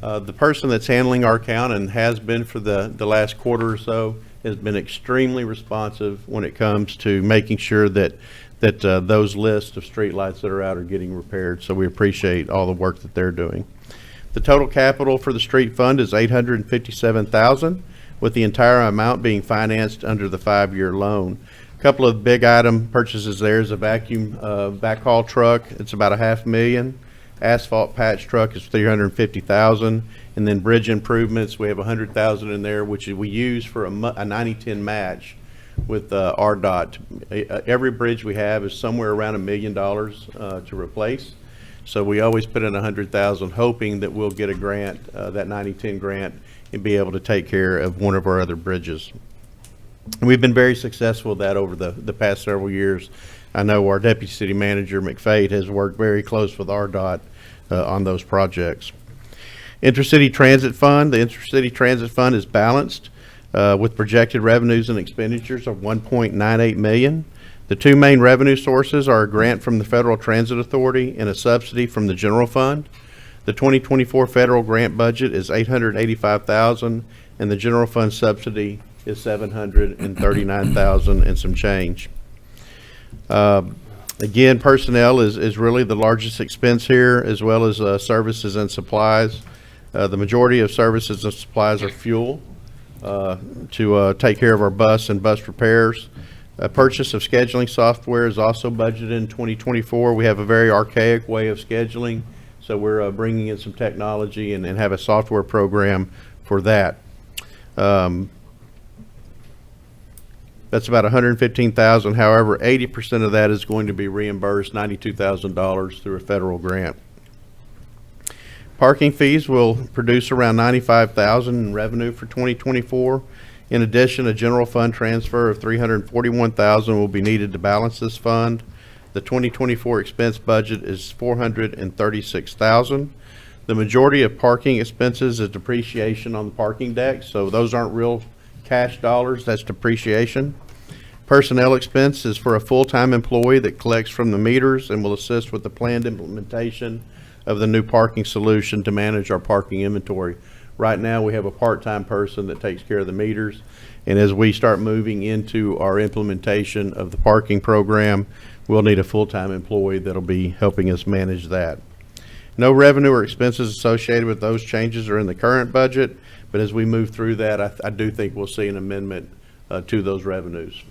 the person that's handling our account and has been for the last quarter or so has been extremely responsive when it comes to making sure that those lists of street lights that are out are getting repaired. So we appreciate all the work that they're doing. The total capital for the street fund is $857,000, with the entire amount being financed under the 5-year loan. A couple of big item purchases there is a vacuum backhaul truck. It's about $500,000. Asphalt patch truck is $350,000, and then bridge improvements, we have $100,000 in there, which we use for a 90-10 match with RDOT. Every bridge we have is somewhere around $1 million to replace. So we always put in $100,000, hoping that we'll get a grant, that 90-10 grant, and be able to take care of one of our other bridges. And we've been very successful with that over the past several years. I know our Deputy City Manager, McFade, has worked very close with RDOT on those projects. Intercity Transit Fund. The Intercity Transit Fund is balanced with projected revenues and expenditures of $1.98 million. The two main revenue sources are a grant from the Federal Transit Authority and a subsidy from the General Fund. The 2024 federal grant budget is $885,000, and the General Fund subsidy is $739,000 and some change. Again, personnel is really the largest expense here, as well as services and supplies. The majority of services and supplies are fuel to take care of our bus and bus repairs. A purchase of scheduling software is also budgeted in 2024. We have a very archaic way of scheduling, so we're bringing in some technology and have a software program for that. That's about $115,000. However, 80% of that is going to be reimbursed, $92,000 through a federal grant. Parking fees will produce around $95,000 in revenue for 2024. In addition, a general fund transfer of $341,000 will be needed to balance this fund. The 2024 expense budget is $436,000. The majority of parking expenses is depreciation on the parking deck, so those aren't real cash dollars, that's depreciation. Personnel expense is for a full-time employee that collects from the meters and will assist with the planned implementation of the new parking solution to manage our parking inventory. Right now, we have a part-time person that takes care of the meters, and as we start moving into our implementation of the parking program, we'll need a full-time employee that'll be helping us manage that. No revenue or expenses associated with those changes are in the current budget, but as we move through that, I do think we'll see an amendment to those revenues.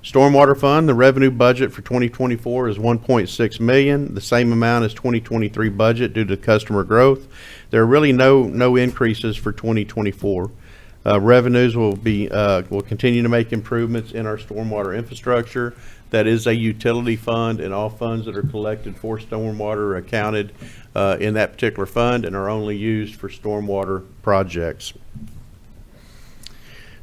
Stormwater Fund, the revenue budget for 2024 is $1.6 million, the same amount as 2023 budget due to customer growth. There are really no increases for 2024. Revenues will continue to make improvements in our stormwater infrastructure. That is a utility fund, and all funds that are collected for stormwater are accounted in that particular fund and are only used for stormwater projects.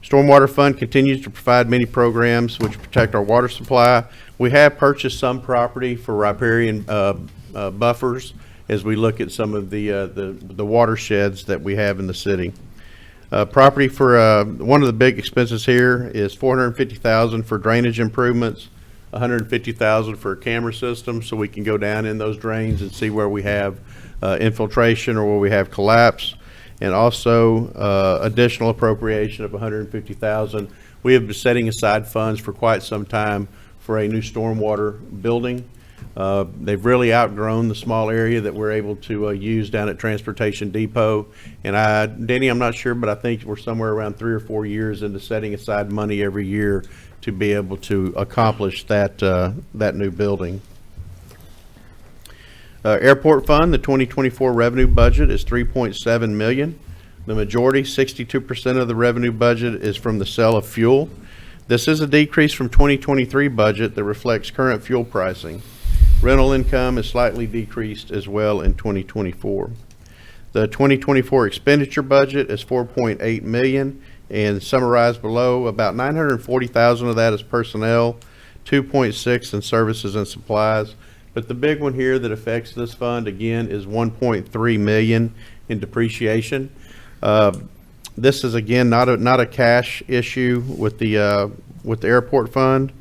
Stormwater Fund continues to provide many programs which protect our water supply. We have purchased some property for riparian buffers as we look at some of the watersheds that we have in the city. Property for one of the big expenses here is $450,000 for drainage improvements, $150,000 for a camera system so we can go down in those drains and see where we have infiltration or where we have collapse, and also additional appropriation of $150,000. We have been setting aside funds for quite some time for a new stormwater building. They've really outgrown the small area that we're able to use down at Transportation Depot. And Denny, I'm not sure, but I think we're somewhere around 3 or 4 years into setting aside money every year to be able to accomplish that, that new building. Airport Fund, the 2024 revenue budget is $3.7 million. The majority, 62% of the revenue budget, is from the sale of fuel. This is a decrease from 2023 budget that reflects current fuel pricing. Rental income is slightly decreased as well in 2024. The 2024 expenditure budget is $4.8 million, and summarized below, about $940,000 of that is personnel, $2.6 in services and supplies. But the big one here that affects this fund, again, is $1.3 million in depreciation. This is, again, not a cash issue with the airport fund.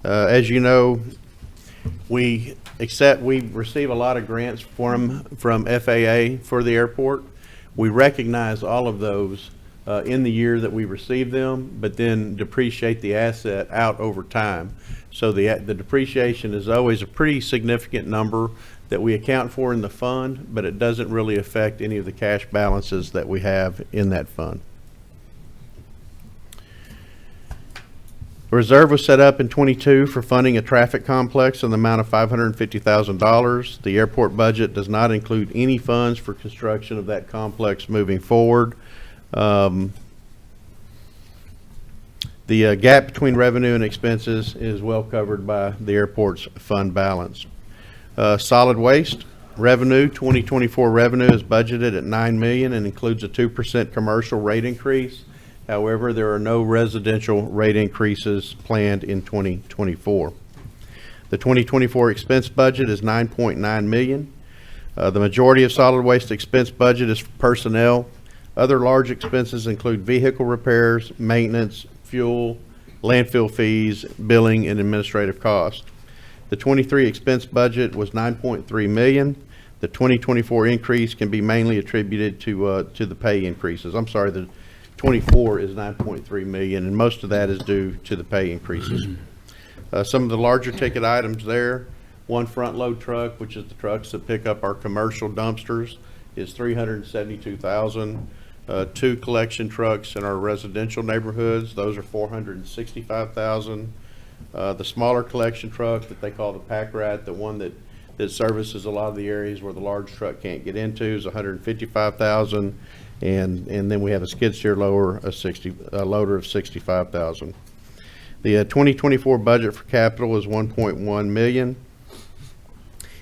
As you know, we receive a lot of grants from FAA for the airport. We recognize all of those in the year that we receive them, but then depreciate the asset out over time. So the depreciation is always a pretty significant number that we account for in the fund, but it doesn't really affect any of the cash balances that we have in that fund. A reserve was set up in '22 for funding a traffic complex in the amount of $550,000. The airport budget does not include any funds for construction of that complex moving forward. The gap between revenue and expenses is well covered by the airport's fund balance. Solid waste revenue, 2024 revenue is budgeted at $9 million and includes a 2% commercial rate increase. However, there are no residential rate increases planned in 2024. The 2024 expense budget is $9.9 million. The majority of solid waste expense budget is for personnel. Other large expenses include vehicle repairs, maintenance, fuel, landfill fees, billing, and administrative costs. The 23 expense budget was $9.3 million. The 2024 increase can be mainly attributed to the pay increases. I'm sorry, the 24 is $9.3 million, and most of that is due to the pay increases. Some of the larger ticket items there, one front load truck, which is the trucks that pick up our commercial dumpsters, is $372,000. Two collection trucks in our residential neighborhoods, those are $465,000. The smaller collection truck that they call the Pack Rat, the one that services a lot of the areas where the large truck can't get into, is $155,000. And then we have a skid steer loader, a loader of $65,000. The 2024 budget for capital is $1.1 million.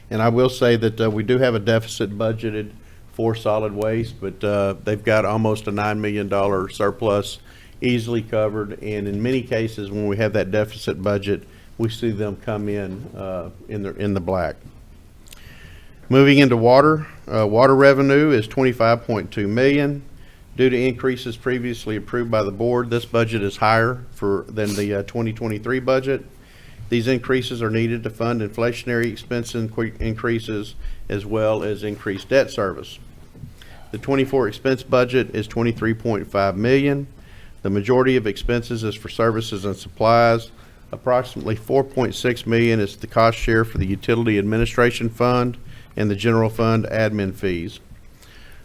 And I will say that we do have a deficit budgeted for solid waste, but they've got almost a $9 million surplus easily covered. And in many cases, when we have that deficit budget, we see them come in the black. Moving into water, water revenue is $25.2 million. Due to increases previously approved by the board, this budget is higher than the 2023 budget. These increases are needed to fund inflationary expense increases as well as increased debt service. The 24 expense budget is $23.5 million. The majority of expenses is for services and supplies. Approximately $4.6 million is the cost share for the utility administration fund and the general fund admin fees.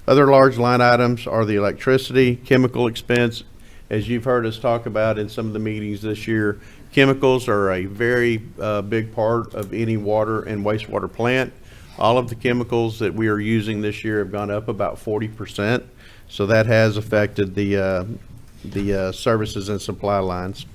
Other large line items are the electricity, chemical expense. As you've heard us talk about in some of the meetings this year, chemicals are a very big part of any water and wastewater plant. All of the chemicals that we are using this year have gone up about 40%, so that has affected the services and supply lines.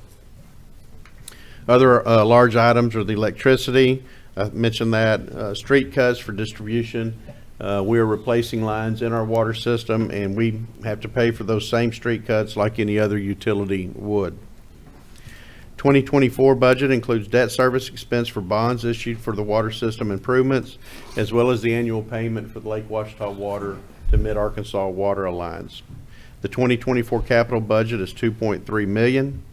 Other large items are the electricity. I mentioned that. Street cuts for distribution. We are replacing lines in our water system, and we have to pay for those same street cuts like any other utility would. 2024 budget includes debt service expense for bonds issued for the water system improvements, as well as the annual payment for the Lake Ouachita Water to Mid-Arkansas Water Alliance. The 2024 capital budget is $2.3 million.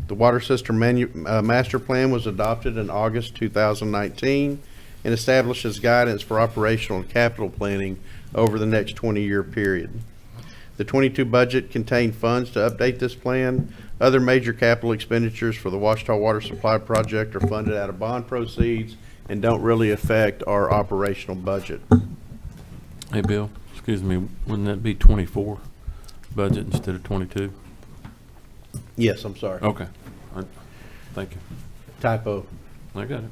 The water system master plan was adopted in August 2019 and establishes guidance for operational and capital planning over the next 20-year period. The 22 budget contained funds to update this plan. Other major capital expenditures for the Ouachita Water Supply Project are funded out of bond proceeds and don't really affect our operational budget. Hey, Bill, excuse me, wouldn't that be 24 budget instead of 22? Yes, I'm sorry. Okay. Thank you. Typo. I got it.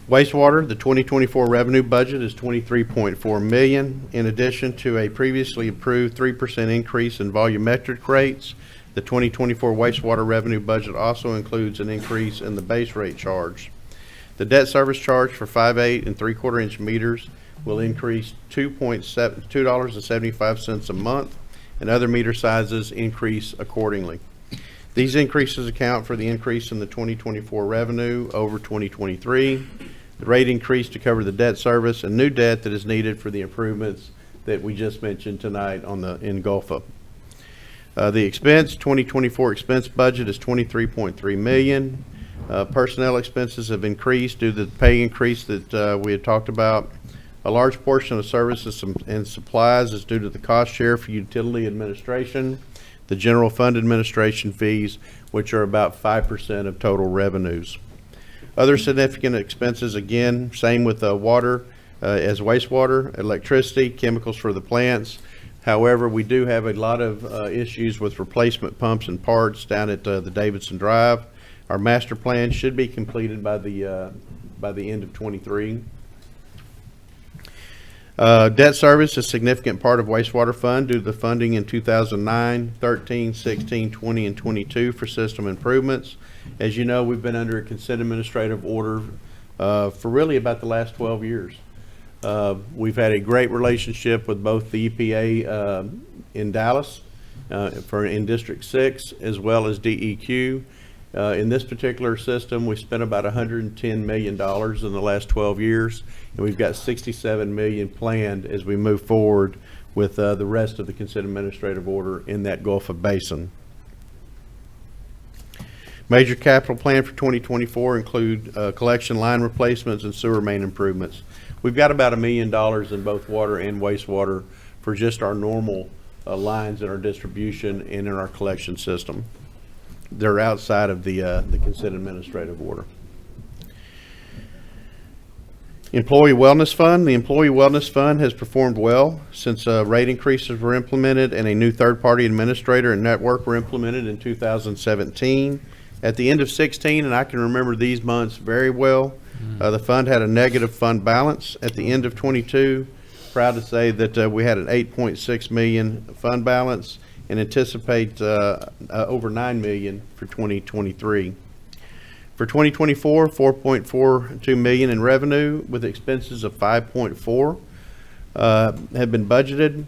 Wastewater, the 2024 revenue budget is $23.4 million. In addition to a previously approved 3% increase in volumetric rates, the 2024 wastewater revenue budget also includes an increase in the base rate charge. The debt service charge for 5/8 and 3/4 inch meters will increase $2.75 a month, and other meter sizes increase accordingly. These increases account for the increase in the 2024 revenue over 2023, the rate increase to cover the debt service, and new debt that is needed for the improvements that we just mentioned tonight in Gulfa. The 2024 expense budget is $23.3 million. Personnel expenses have increased due to the pay increase that we had talked about. A large portion of services and supplies is due to the cost share for utility administration, the general fund administration fees, which are about 5% of total revenues. Other significant expenses, again, same with water as wastewater, electricity, chemicals for the plants. However, we do have a lot of issues with replacement pumps and parts down at the Davidson Drive. Our master plan should be completed by the end of 23. Debt service is a significant part of wastewater fund due to the funding in 2009, 13, 16, 20, and 22 for system improvements. As you know, we've been under a consent administrative order for really about the last 12 years. We've had a great relationship with both the EPA in Dallas in District 6 as well as DEQ. In this particular system, we spent about $110 million in the last 12 years, and we've got $67 million planned as we move forward with the rest of the consent administrative order in that Gulf Basin. Major capital plan for 2024 include collection line replacements and sewer main improvements. We've got about $1 million in both water and wastewater for just our normal lines in our distribution and in our collection system. They're outside of the consent administrative order. Employee Wellness Fund. The Employee Wellness Fund has performed well since rate increases were implemented and a new third-party administrator and network were implemented in 2017. At the end of 16, and I can remember these months very well, the fund had a negative fund balance. At the end of 22, proud to say that we had an $8.6 million fund balance and anticipate over $9 million for 2023. For 2024, $4.42 million in revenue with expenses of $5.4 have been budgeted.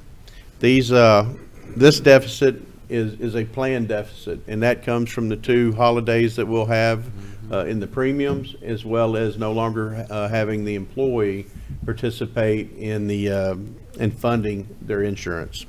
This deficit is a planned deficit, and that comes from the 2 holidays that we'll have in the premiums, as well as no longer having the employee participate in the in funding their insurance.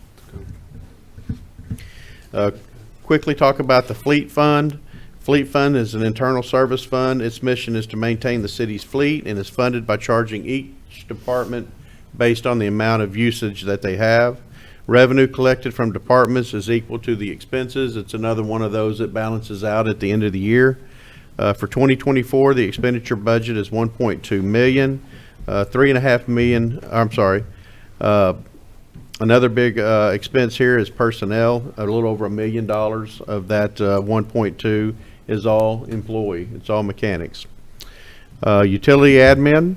Quickly talk about the Fleet Fund. Fleet Fund is an internal service fund. Its mission is to maintain the city's fleet and is funded by charging each department based on the amount of usage that they have. Revenue collected from departments is equal to the expenses. It's another one of those that balances out at the end of the year. For 2024, the expenditure budget is $1.2 million. $3.5 million, I'm sorry. Another big expense here is personnel. A little over $1 million of that 1.2 is all employee. It's all mechanics. Utility admin.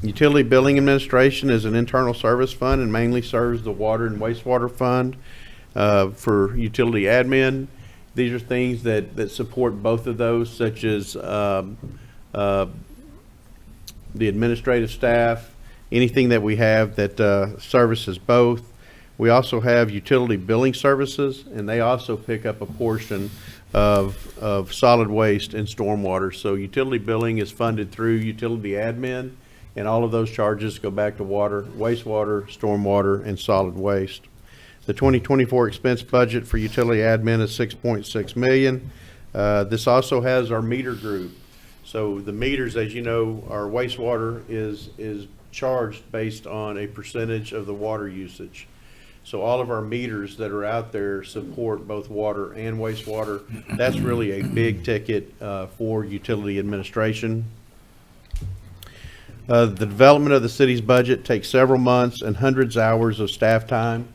Utility billing administration is an internal service fund and mainly serves the water and wastewater fund. For utility admin, these are things that support both of those, such as the administrative staff, anything that we have that services both. We also have utility billing services, and they also pick up a portion of solid waste and stormwater. So utility billing is funded through utility admin, and all of those charges go back to water, wastewater, stormwater, and solid waste. The 2024 expense budget for utility admin is $6.6 million. This also has our meter group. So the meters, as you know, our wastewater is charged based on a percentage of the water usage. So all of our meters that are out there support both water and wastewater. That's really a big ticket for utility administration. The development of the city's budget takes several months and hundreds of hours of staff time.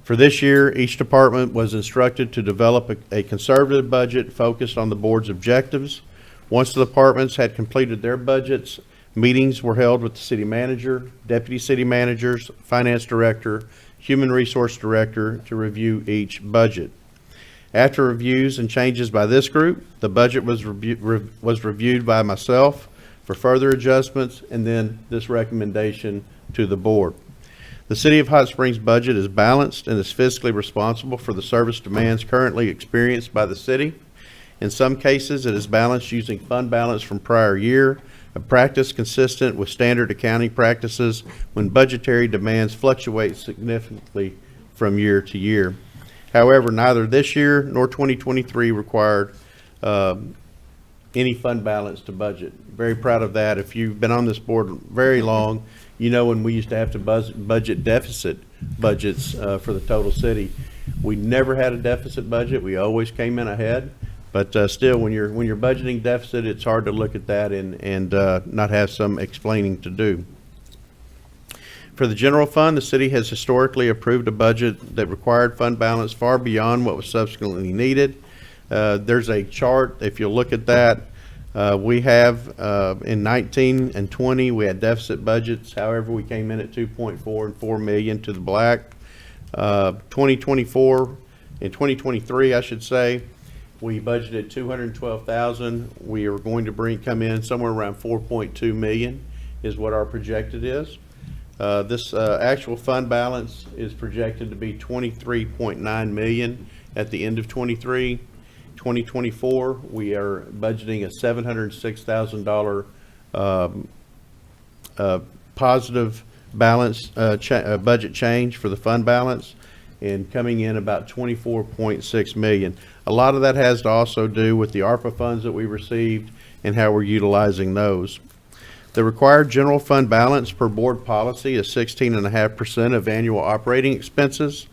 For this year, each department was instructed to develop a conservative budget focused on the board's objectives. Once the departments had completed their budgets, meetings were held with the city manager, deputy city managers, finance director, human resource director to review each budget. After reviews and changes by this group, the budget was reviewed by myself for further adjustments, and then this recommendation to the board. The City of Hot Springs budget is balanced and is fiscally responsible for the service demands currently experienced by the city. In some cases, it is balanced using fund balance from prior year, a practice consistent with standard accounting practices when budgetary demands fluctuate significantly from year to year. However, neither this year nor 2023 required any fund balance to budget. Very proud of that. If you've been on this board very long, you know when we used to have to budget deficit budgets for the total city. We never had a deficit budget. We always came in ahead. But still, when you're budgeting deficit, it's hard to look at that and not have some explaining to do. For the general fund, the city has historically approved a budget that required fund balance far beyond what was subsequently needed. There's a chart, if you look at that, we have in 19 and 20, we had deficit budgets. However, we came in at 2.4 and 4 million to the black. 2024 and 2023, I should say, we budgeted 212,000. We are going to come in somewhere around 4.2 million is what our projected is. This actual fund balance is projected to be 23.9 million at the end of 23. 2024, we are budgeting a $706,000 positive balance budget change for the fund balance, and coming in about 24.6 million. A lot of that has to also do with the ARPA funds that we received and how we're utilizing those. The required general fund balance per board policy is 16.5% of annual operating expenses.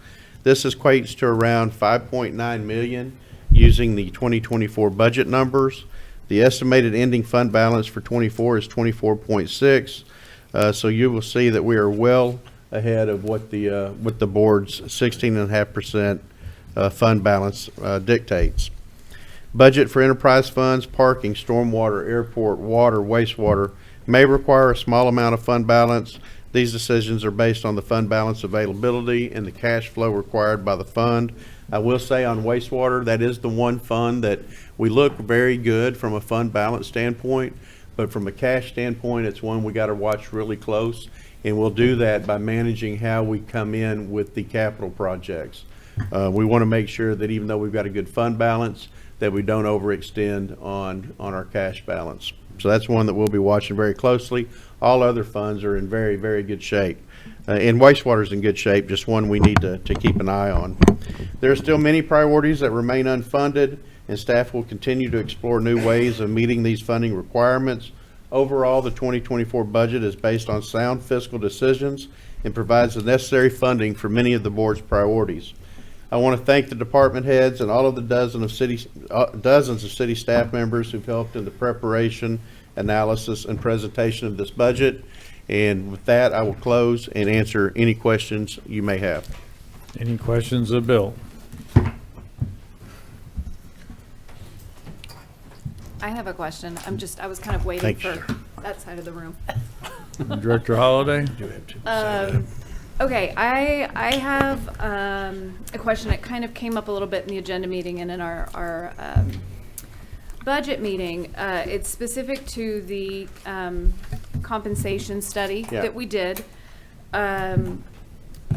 This equates to around 5.9 million using the 2024 budget numbers. The estimated ending fund balance for 24 is 24.6. So you will see that we are well ahead of what the board's 16.5% fund balance dictates. Budget for enterprise funds, parking, stormwater, airport, water, wastewater may require a small amount of fund balance. These decisions are based on the fund balance availability and the cash flow required by the fund. I will say on wastewater, that is the one fund that we look very good from a fund balance standpoint, but from a cash standpoint, it's one we got to watch really close, and we'll do that by managing how we come in with the capital projects. We want to make sure that even though we've got a good fund balance, that we don't overextend on our cash balance. So that's one that we'll be watching very closely. All other funds are in very, very good shape. And wastewater's in good shape, just one we need to keep an eye on. There are still many priorities that remain unfunded, and staff will continue to explore new ways of meeting these funding requirements. Overall, the 2024 budget is based on sound fiscal decisions and provides the necessary funding for many of the board's priorities. I want to thank the department heads and all of the dozens of city staff members who've helped in the preparation, analysis, and presentation of this budget. And with that, I will close and answer any questions you may have. Any questions of Bill? I have a question. I was kind of waiting Thank you, for that side of the room. Director Holliday? Okay, I have a question that kind of came up a little bit in the agenda meeting and in our budget meeting. It's specific to the compensation study that we did.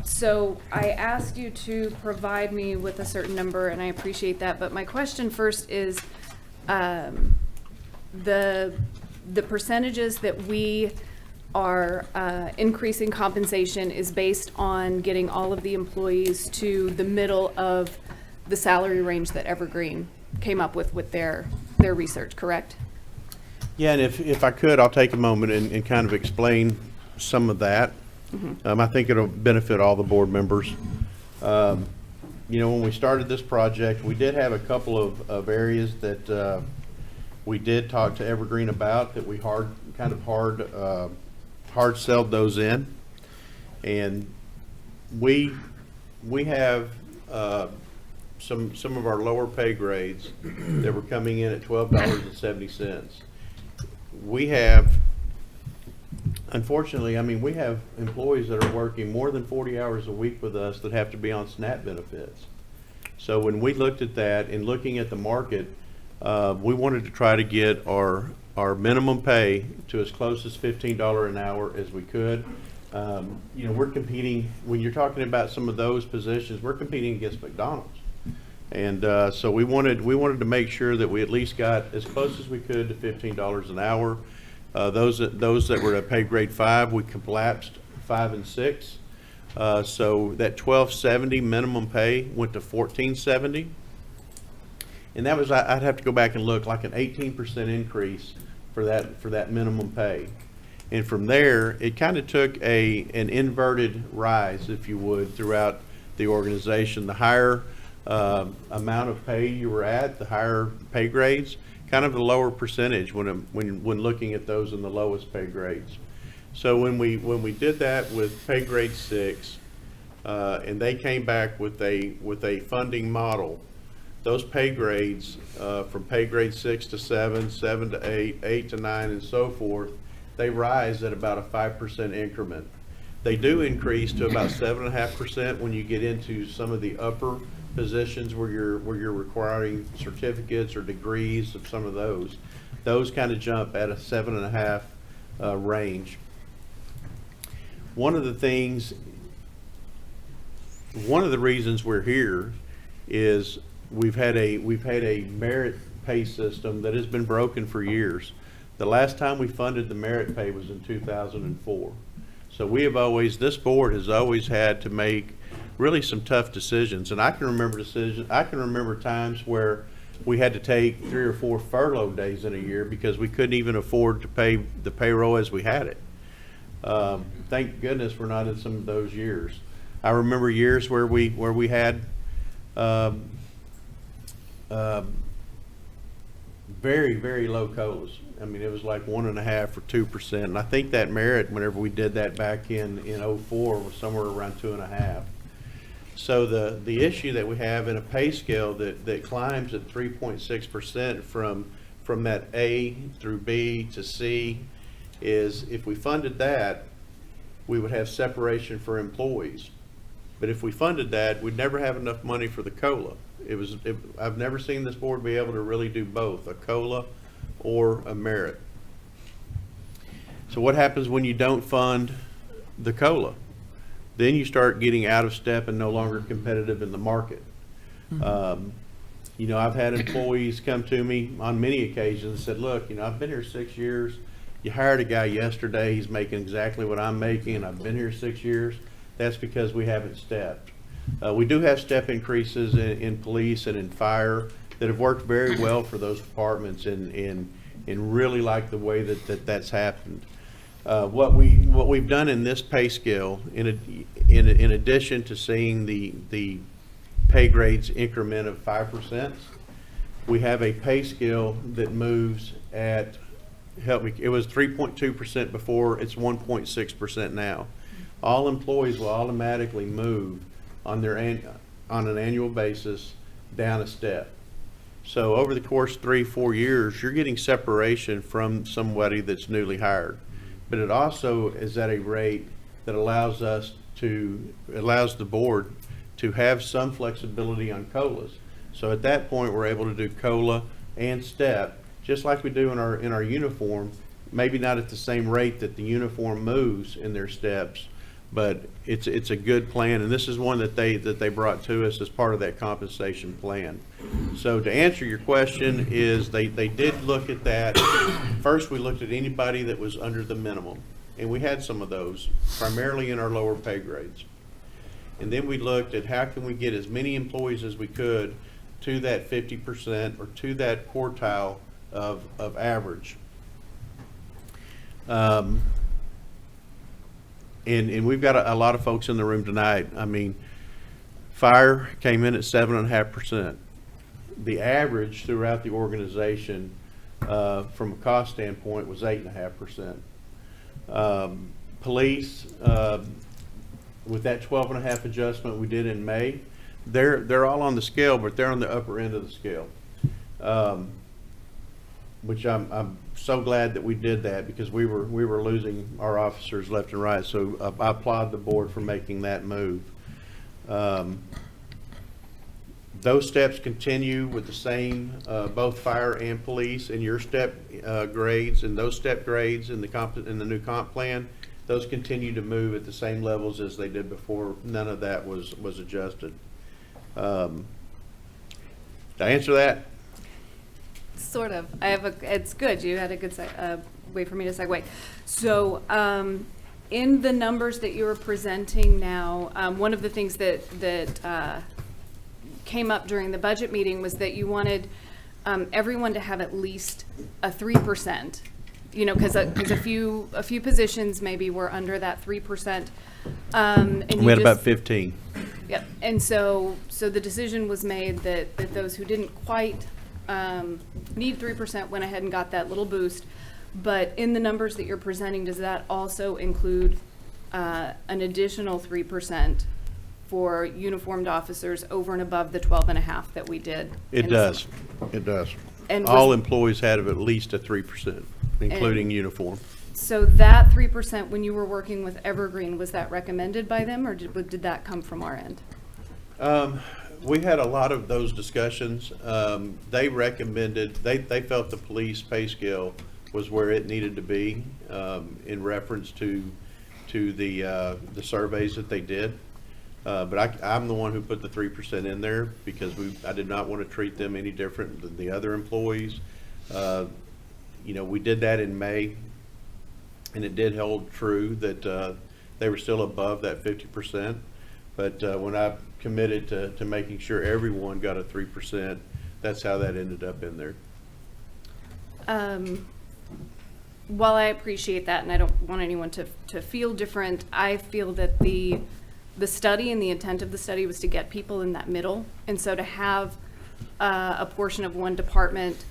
So I asked you to provide me with a certain number, and I appreciate that. But my question first is the percentages that we are increasing compensation is based on getting all of the employees to the middle of the salary range that Evergreen came up with their research, correct? Yeah, and if I could, I'll take a moment and kind of explain some of that. Mm-hmm. I think it'll benefit all the board members. You know, when we started this project, we did have a couple of areas that we did talk to Evergreen about that we hard sold those in, and we have some of our lower pay grades that were coming in at $12.70. We have, unfortunately, we have employees that are working more than 40 hours a week with us that have to be on SNAP benefits. So when we looked at that and looking at the market, we wanted to try to get our minimum pay to as close as $15 an hour as we could. You know, we're competing, when you're talking about some of those positions, we're competing against McDonald's. And so we wanted to make sure that we at least got as close as we could to $15 an hour. Those that were at pay grade 5, we collapsed 5 and 6. So that $12.70 minimum pay went to $14.70. And that was, I'd have to go back and look, like an 18% increase for that minimum pay. And from there, it kind of took an inverted rise, if you would, throughout the organization. The higher amount of pay you were at, the higher pay grades, kind of the lower percentage when looking at those in the lowest pay grades. So when we did that with pay grade 6, and they came back with a funding model, those pay grades from pay grade 6 to 7, 7 to 8, 8 to 9, and so forth, they rise at about a 5% increment. They do increase to about 7.5% when you get into some of the upper positions where you're requiring certificates or degrees of some of those. Those kind of jump at a 7.5 range. one of the things, one of the reasons we're here is we've had a merit pay system that has been broken for years. The last time we funded the merit pay was in 2004. So we have always, this board has always had to make really some tough decisions. And I can remember times where we had to take 3 or 4 furlough days in a year because we couldn't even afford to pay the payroll as we had it. Thank goodness we're not in some of those years. I remember years where we had very, very low COLAs. I mean, it was like 1.5 or 2%. And I think that merit, whenever we did that back in 04, was somewhere around 2.5. So the issue that we have in a pay scale that climbs at 3.6% from that A through B to C is, if we funded that, we would have separation for employees. But if we funded that, we'd never have enough money for the COLA. I've never seen this board be able to really do both, a COLA or a merit. So what happens when you don't fund the COLA? Then you start getting out of step and no longer competitive in the market. You know, I've had employees come to me on many occasions and said, look, you know, I've been here 6 years. You hired a guy yesterday, he's making exactly what I'm making, and I've been here 6 years. That's because we haven't stepped. We do have step increases in police and in fire that have worked very well for those departments and really like the way that's happened. What we've done in this pay scale, in addition to seeing the pay grades increment of 5%, we have a pay scale that moves at, help me, it was 3.2% before, it's 1.6% now. All employees will automatically move on an annual basis down a step. So over the course of 3-4 years, you're getting separation from somebody that's newly hired. But it also is at a rate that allows the board to have some flexibility on COLAs. So at that point, we're able to do COLA and step, just like we do in our uniform, maybe not at the same rate that the uniform moves in their steps, but it's a good plan, and this is one that they brought to us as part of that compensation plan. So to answer your question is they did look at that. First, we looked at anybody that was under the minimum, and we had some of those, primarily in our lower pay grades. And then we looked at how can we get as many employees as we could to that 50% or to that quartile of average. And we've got a lot of folks in the room tonight. I mean, fire came in at 7.5%. The average throughout the organization, from a cost standpoint, was 8.5%. Police, with that 12.5 adjustment we did in May, they're all on the scale, but they're on the upper end of the scale. Which I'm so glad that we did that, because we were losing our officers left and right. So I applaud the board for making that move. Those steps continue with the same, both fire and police, and your step grades, and those step grades in the new comp plan, those continue to move at the same levels as they did before. None of that was adjusted. Did I answer that? Sort of. It's good. You had a good way for me to segue. So, in the numbers that you were presenting now, one of the things that came up during the budget meeting was that you wanted everyone to have at least a 3%. You know, because a few positions maybe were under that 3%. And we had about 15. Yep. And so the decision was made that those who didn't quite need 3% went ahead and got that little boost. But in the numbers that you're presenting, does that also include an additional 3% for uniformed officers over and above the 12.5 that we did? It does. It does. And all employees had at least a 3%, including uniform. So that 3%, when you were working with Evergreen, was that recommended by them, or did that come from our end? We had a lot of those discussions. They recommended, they felt the police pay scale was where it needed to be, in reference to to the surveys that they did. But I'm the one who put the 3% in there because I did not want to treat them any different than the other employees. You know, we did that in May, and it did hold true that they were still above that 50%. But when I committed to making sure everyone got a 3%, that's how that ended up in there. While I appreciate that, and I don't want anyone to feel different, I feel that the study and the intent of the study was to get people in that middle. And so to have a portion of one department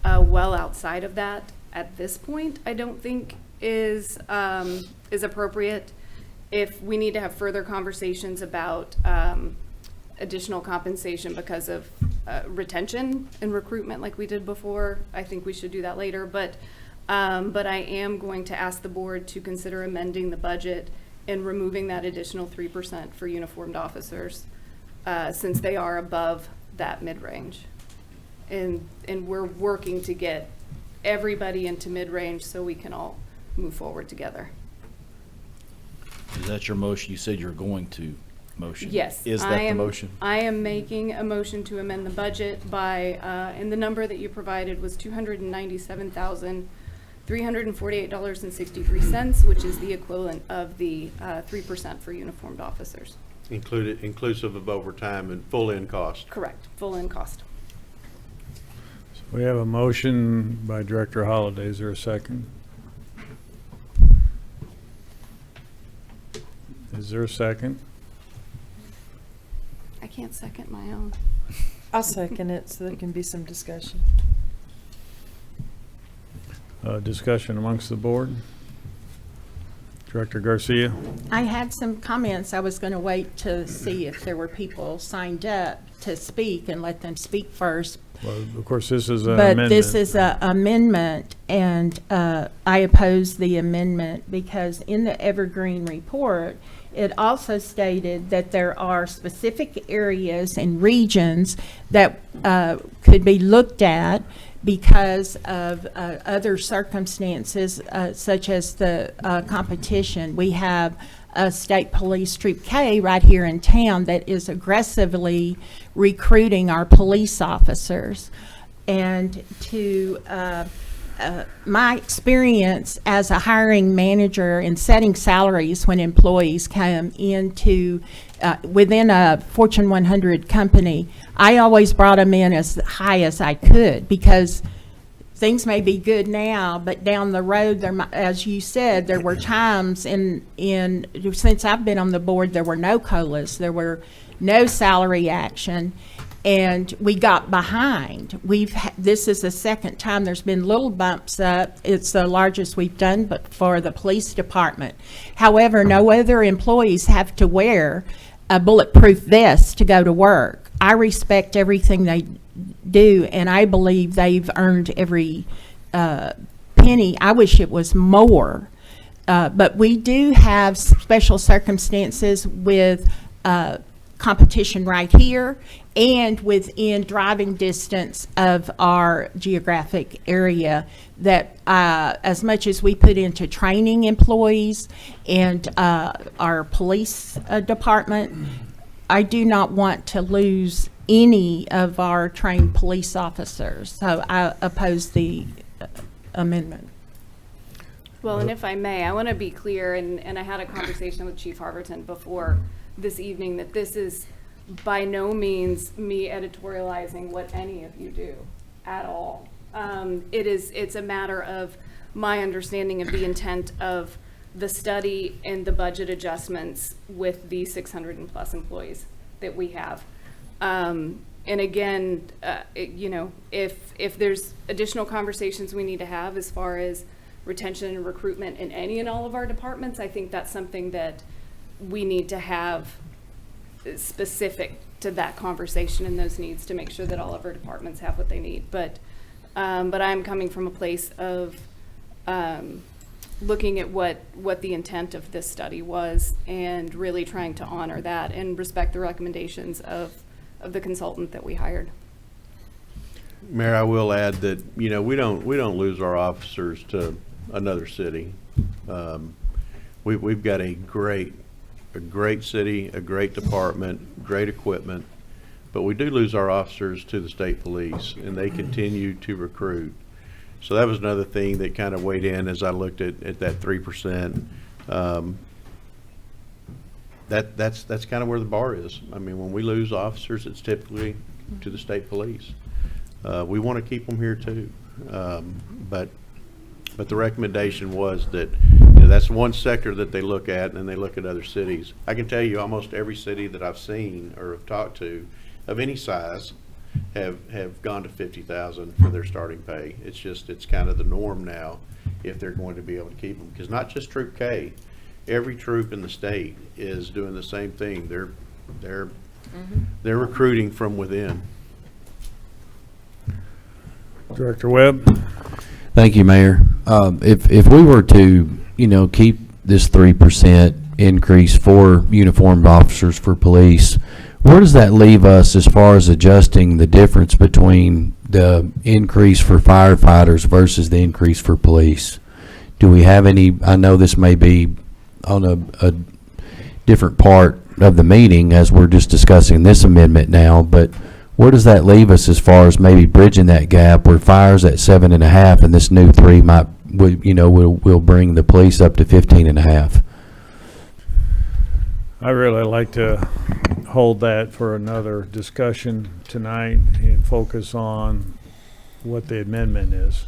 well outside of that at this point, I don't think is appropriate. If we need to have further conversations about additional compensation because of retention and recruitment like we did before, I think we should do that later. But I am going to ask the board to consider amending the budget and removing that additional 3% for uniformed officers, since they are above that mid-range. And we're working to get everybody into mid-range so we can all move forward together. Is that your motion? You said you're going to motion. Yes. Is that the motion? I am making a motion to amend the budget by, and the number that you provided was $297,348.63, which is the equivalent of the 3% for uniformed officers. Inclusive of overtime and full in cost. Correct, full in cost. We have a motion by Director Holliday. Is there a second? Is there a second? I can't second my own. I'll second it so there can be some discussion. Discussion amongst the board. Director Garcia? I had some comments. I was going to wait to see if there were people signed up to speak and let them speak first. Well, of course, this is an But amendment. this is an amendment, and I oppose the amendment because in the Evergreen report, it also stated that there are specific areas and regions that could be looked at because of other circumstances, such as the competition. We have State Police Troop K right here in town that is aggressively recruiting our police officers. And to my experience as a hiring manager in setting salaries when employees come into within a Fortune 100 company, I always brought them in as high as I could because things may be good now, but down the road, as you said, there were times since I've been on the board, there were no COLAs, there were no salary action, and we got behind. This is the second time there's been little bumps up. It's the largest we've done, but for the police department. However, no other employees have to wear a bulletproof vest to go to work. I respect everything they do, and I believe they've earned every penny. I wish it was more, but we do have special circumstances with competition right here and within driving distance of our geographic area that as much as we put into training employees and our police department, I do not want to lose any of our trained police officers. So I oppose the amendment. Well, and if I may, I want to be clear, and I had a conversation with Chief Harberton before this evening, that this is by no means me editorializing what any of you do at all. It's a matter of my understanding of the intent of the study and the budget adjustments with the 600 and plus employees that we have. And again, if there's additional conversations we need to have as far as retention and recruitment in any and all of our departments, I think that's something that we need to have specific to that conversation and those needs to make sure that all of our departments have what they need. But I'm coming from a place of looking at what the intent of this study was and really trying to honor that and respect the recommendations of the consultant that we hired. Mayor, I will add that, we don't lose our officers to another city. We've got a great city, a great department, great equipment, but we do lose our officers to the state police, and they continue to recruit. So that was another thing that kind of weighed in as I looked at that 3%. That's kind of where the bar is. I mean, when we lose officers, it's typically to the state police. We want to keep them here too. But the recommendation was that, that's one sector that they look at, and then they look at other cities. I can tell you almost every city that I've seen or have talked to of any size have gone to 50,000 for their starting pay. It's kind of the norm now if they're going to be able to keep them. Because not just Troop K, every troop in the state is doing the same thing. They're recruiting from within. Director Webb? Thank you, Mayor. If we were to, keep this 3% increase for uniformed officers for police, where does that leave us as far as adjusting the difference between the increase for firefighters versus the increase for police? Do we have any, I know this may be on a different part of the meeting as we're just discussing this amendment now, but where does that leave us as far as maybe bridging that gap where fire's at 7.5 and this new 3 will bring the police up to 15.5? I really like to hold that for another discussion tonight and focus on what the amendment is.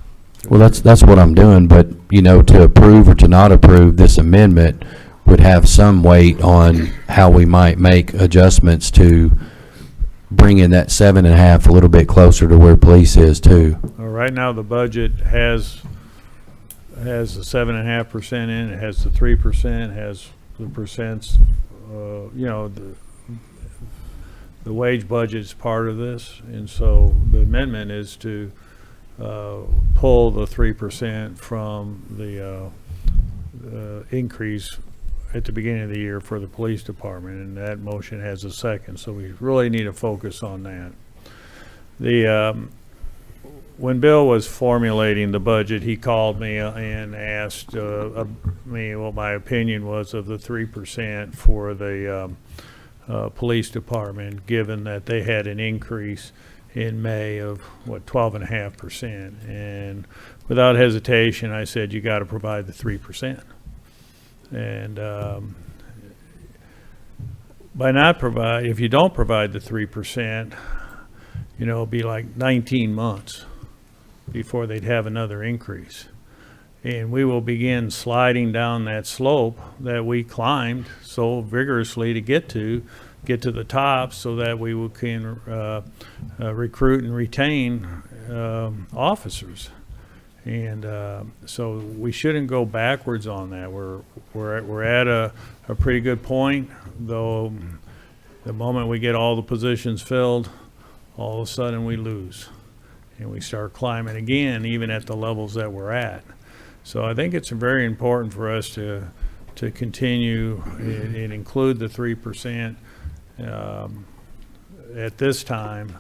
Well, that's what I'm doing, but, to approve or to not approve this amendment would have some weight on how we might make adjustments to bring in that 7.5 a little bit closer to where police is too. Right now, the budget has the 7.5% in, it has the 3%, has the percents, the wage budget is part of this, and so the amendment is to pull the 3% from the increase at the beginning of the year for the police department, and that motion has a second, so we really need to focus on that. When Bill was formulating the budget, he called me and asked me what my opinion was of the 3% for the police department, given that they had an increase in May of 12.5%, and without hesitation I said, you got to provide the 3%. And if you don't provide the 3%, it'll be like 19 months before they'd have another increase. And we will begin sliding down that slope that we climbed so vigorously to get to the top, so that we can recruit and retain officers. And so we shouldn't go backwards on that. We're at a pretty good point, though. The moment we get all the positions filled, all of a sudden we lose, and we start climbing again, even at the levels that we're at. So I think it's very important for us to continue and include the 3%. At this time,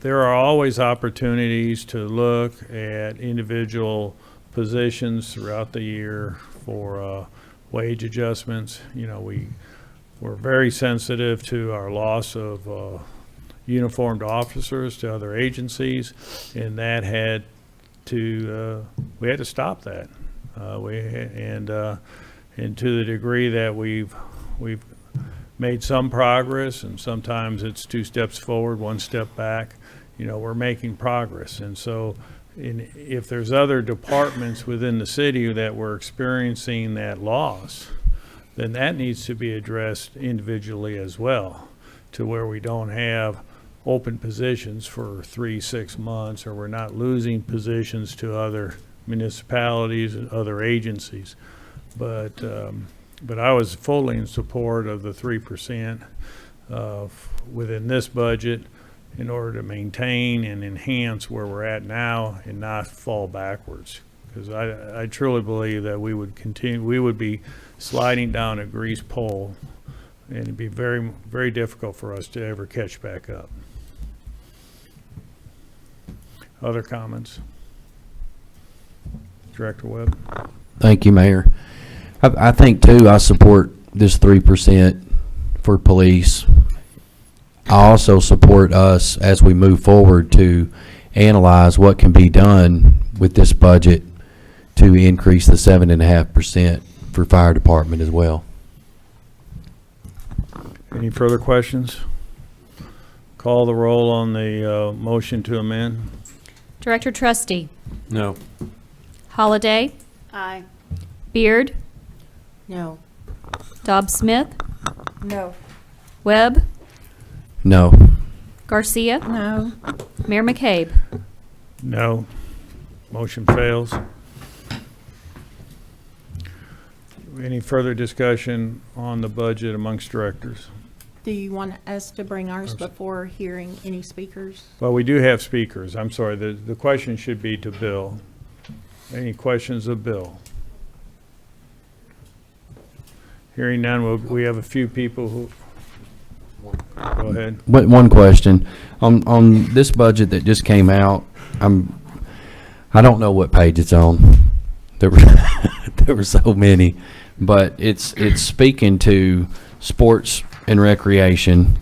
there are always opportunities to look at individual positions throughout the year for wage adjustments. We're very sensitive to our loss of uniformed officers to other agencies, and that we had to stop that. And to the degree that we've made some progress, and sometimes it's 2 steps forward, 1 step back, we're making progress. And so if there's other departments within the city that were experiencing that loss, then that needs to be addressed individually as well, to where we don't have open positions for 3-6 months, or we're not losing positions to other municipalities and other agencies. But I was fully in support of the 3% within this budget in order to maintain and enhance where we're at now and not fall backwards. Because I truly believe that we would be sliding down a greased pole, and it'd be very, very difficult for us to ever catch back up. Other comments? Director Webb? Thank you, Mayor. I think too, I support this 3% for police. I also support us as we move forward to analyze what can be done with this budget to increase the 7.5% for fire department as well. Any further questions? Call the roll on the motion to amend. Director Trustee. No. Holliday. Aye. Beard. No. Dobbs Smith. No. Webb. No. Garcia. No. Mayor McCabe. No. Motion fails. Any further discussion on the budget amongst directors? Do you want us to bring ours before hearing any speakers? Well, we do have speakers. I'm sorry, the question should be to Bill. Any questions of Bill? Hearing none, we have a few people who, go ahead. One question. On this budget that just came out, I don't know what page it's on. There were so many, but it's speaking to sports and recreation.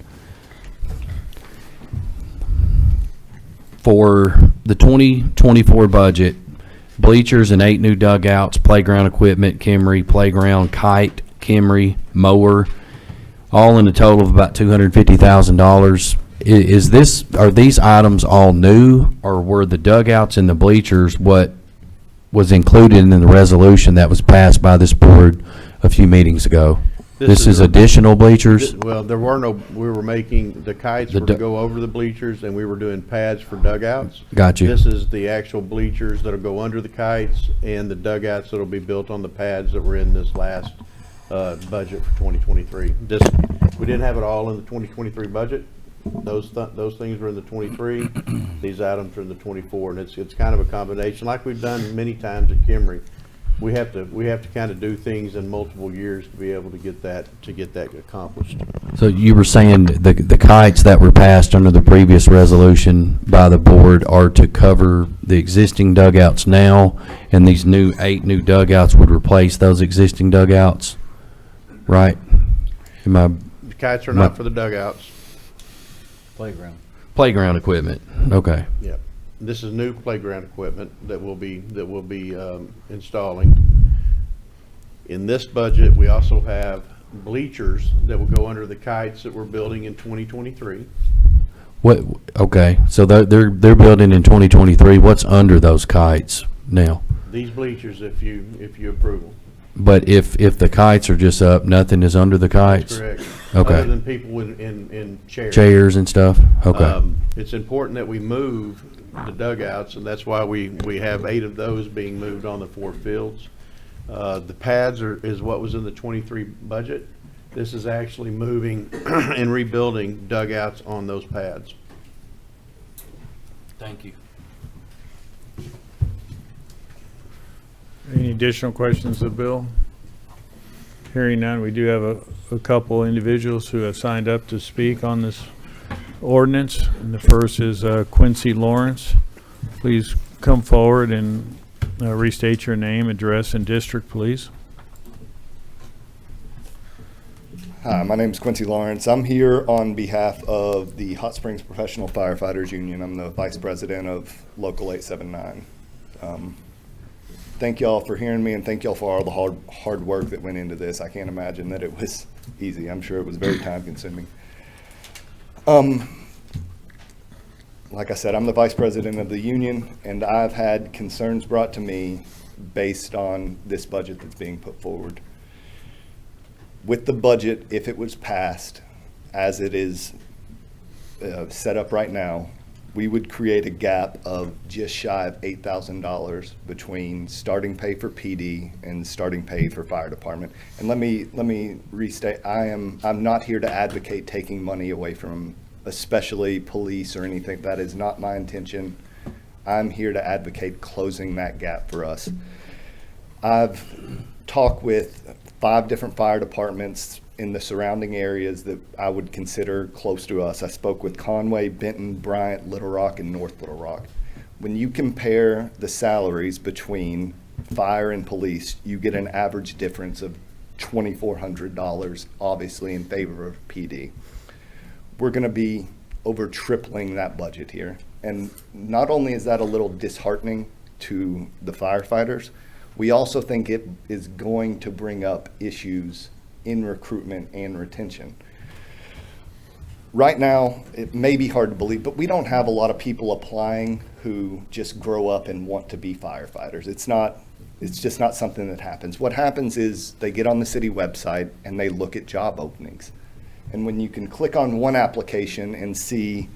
For the 2024 budget, bleachers and 8 new dugouts, playground equipment, Kimry, playground, kite, Kimry, mower, all in a total of about $250,000. Are these items all new, or were the dugouts and the bleachers what was included in the resolution that was passed by this board a few meetings ago? This is additional bleachers? Well, there were no, we were making, the kites were to go over the bleachers, and we were doing pads for dugouts. Got you. This is the actual bleachers that'll go under the kites, and the dugouts that'll be built on the pads that were in this last budget for 2023. We didn't have it all in the 2023 budget. Those things were in the 23. These items are in the 24, and it's kind of a combination, like we've done many times at Kimry. We have to kind of do things in multiple years to be able to get that accomplished. So you were saying the kites that were passed under the previous resolution by the board are to cover the existing dugouts now, and these 8 new dugouts would replace those existing dugouts, right? The kites are not for the dugouts. Playground equipment, okay. Yep. This is new playground equipment that we'll be installing. In this budget, we also have bleachers that will go under the kites that we're building in 2023. Okay, so they're building in 2023. What's under those kites now? These bleachers, if you approve them. But if the kites are just up, nothing is under the kites? Correct. Okay. Other than people in chairs. Chairs and stuff? Okay. It's important that we move the dugouts, and that's why we have 8 of those being moved on the 4 fields. The pads is what was in the 23 budget. This is actually moving and rebuilding dugouts on those pads. Thank you. Any additional questions of Bill? Hearing none, we do have a couple individuals who have signed up to speak on this ordinance. And the first is Quincy Lawrence. Please come forward and restate your name, address, and district, please. Hi, my name is Quincy Lawrence. I'm here on behalf of the Hot Springs Professional Firefighters Union. I'm the vice president of Local 879. Thank y'all for hearing me, and thank y'all for all the hard work that went into this. I can't imagine that it was easy. I'm sure it was very time consuming. Like I said, I'm the vice president of the union, and I've had concerns brought to me based on this budget that's being put forward. With the budget, if it was passed as it is set up right now, we would create a gap of just shy of $8,000 between starting pay for PD and starting pay for fire department. And let me restate, I'm not here to advocate taking money away from especially police or anything. That is not my intention. I'm here to advocate closing that gap for us. I've talked with 5 different fire departments in the surrounding areas that I would consider close to us. I spoke with Conway, Benton, Bryant, Little Rock, and North Little Rock. When you compare the salaries between fire and police, you get an average difference of $2,400, obviously in favor of PD. We're going to be over tripling that budget here. And not only is that a little disheartening to the firefighters, we also think it is going to bring up issues in recruitment and retention. Right now, it may be hard to believe, but we don't have a lot of people applying who just grow up and want to be firefighters. It's just not something that happens. What happens is they get on the city website and they look at job openings. And when you can click on one application and see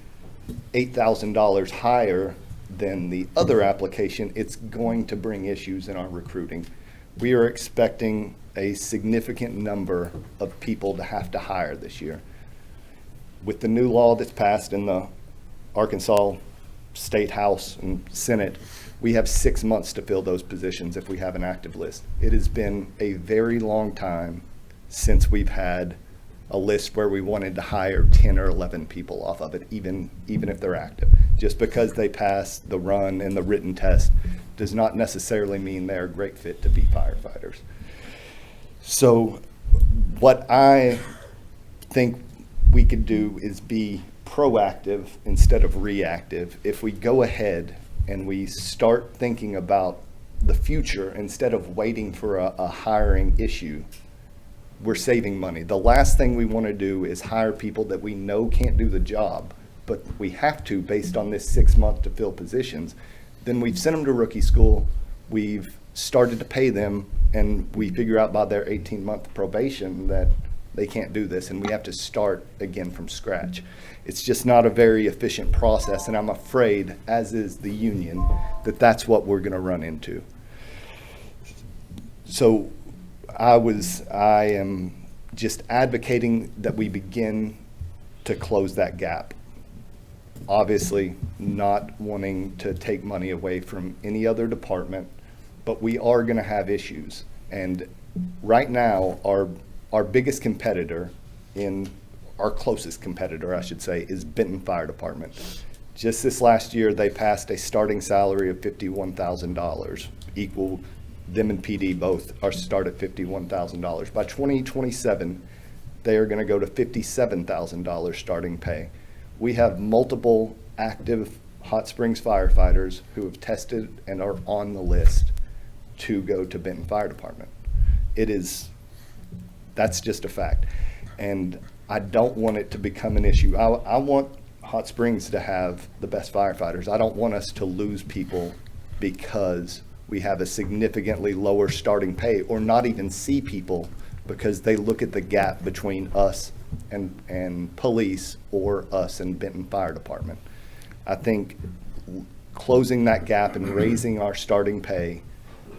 $8,000 higher than the other application, it's going to bring issues in our recruiting. We are expecting a significant number of people to have to hire this year. With the new law that's passed in the Arkansas State House and Senate, we have 6 months to fill those positions if we have an active list. It has been a very long time since we've had a list where we wanted to hire 10 or 11 people off of it, even if they're active. Just because they pass the run and the written test does not necessarily mean they're a great fit to be firefighters. So what I think we could do is be proactive instead of reactive. If we go ahead and we start thinking about the future instead of waiting for a hiring issue, we're saving money. The last thing we want to do is hire people that we know can't do the job, but we have to based on this 6 month to fill positions. Then we've sent them to rookie school, we've started to pay them, and we figure out by their 18-month probation that they can't do this, and we have to start again from scratch. It's just not a very efficient process, and I'm afraid, as is the union, that that's what we're going to run into. So I am just advocating that we begin to close that gap. Obviously, not wanting to take money away from any other department, but we are going to have issues. And right now, our biggest competitor, our closest competitor, I should say, is Benton Fire Department. Just this last year, they passed a starting salary of $51,000, equal. Them and PD both are start at $51,000. By 2027, they are going to go to $57,000 starting pay. We have multiple active Hot Springs firefighters who have tested and are on the list to go to Benton Fire Department. That's just a fact. And I don't want it to become an issue. I want Hot Springs to have the best firefighters. I don't want us to lose people because we have a significantly lower starting pay, or not even see people because they look at the gap between us and police or us and Benton Fire Department. I think closing that gap and raising our starting pay,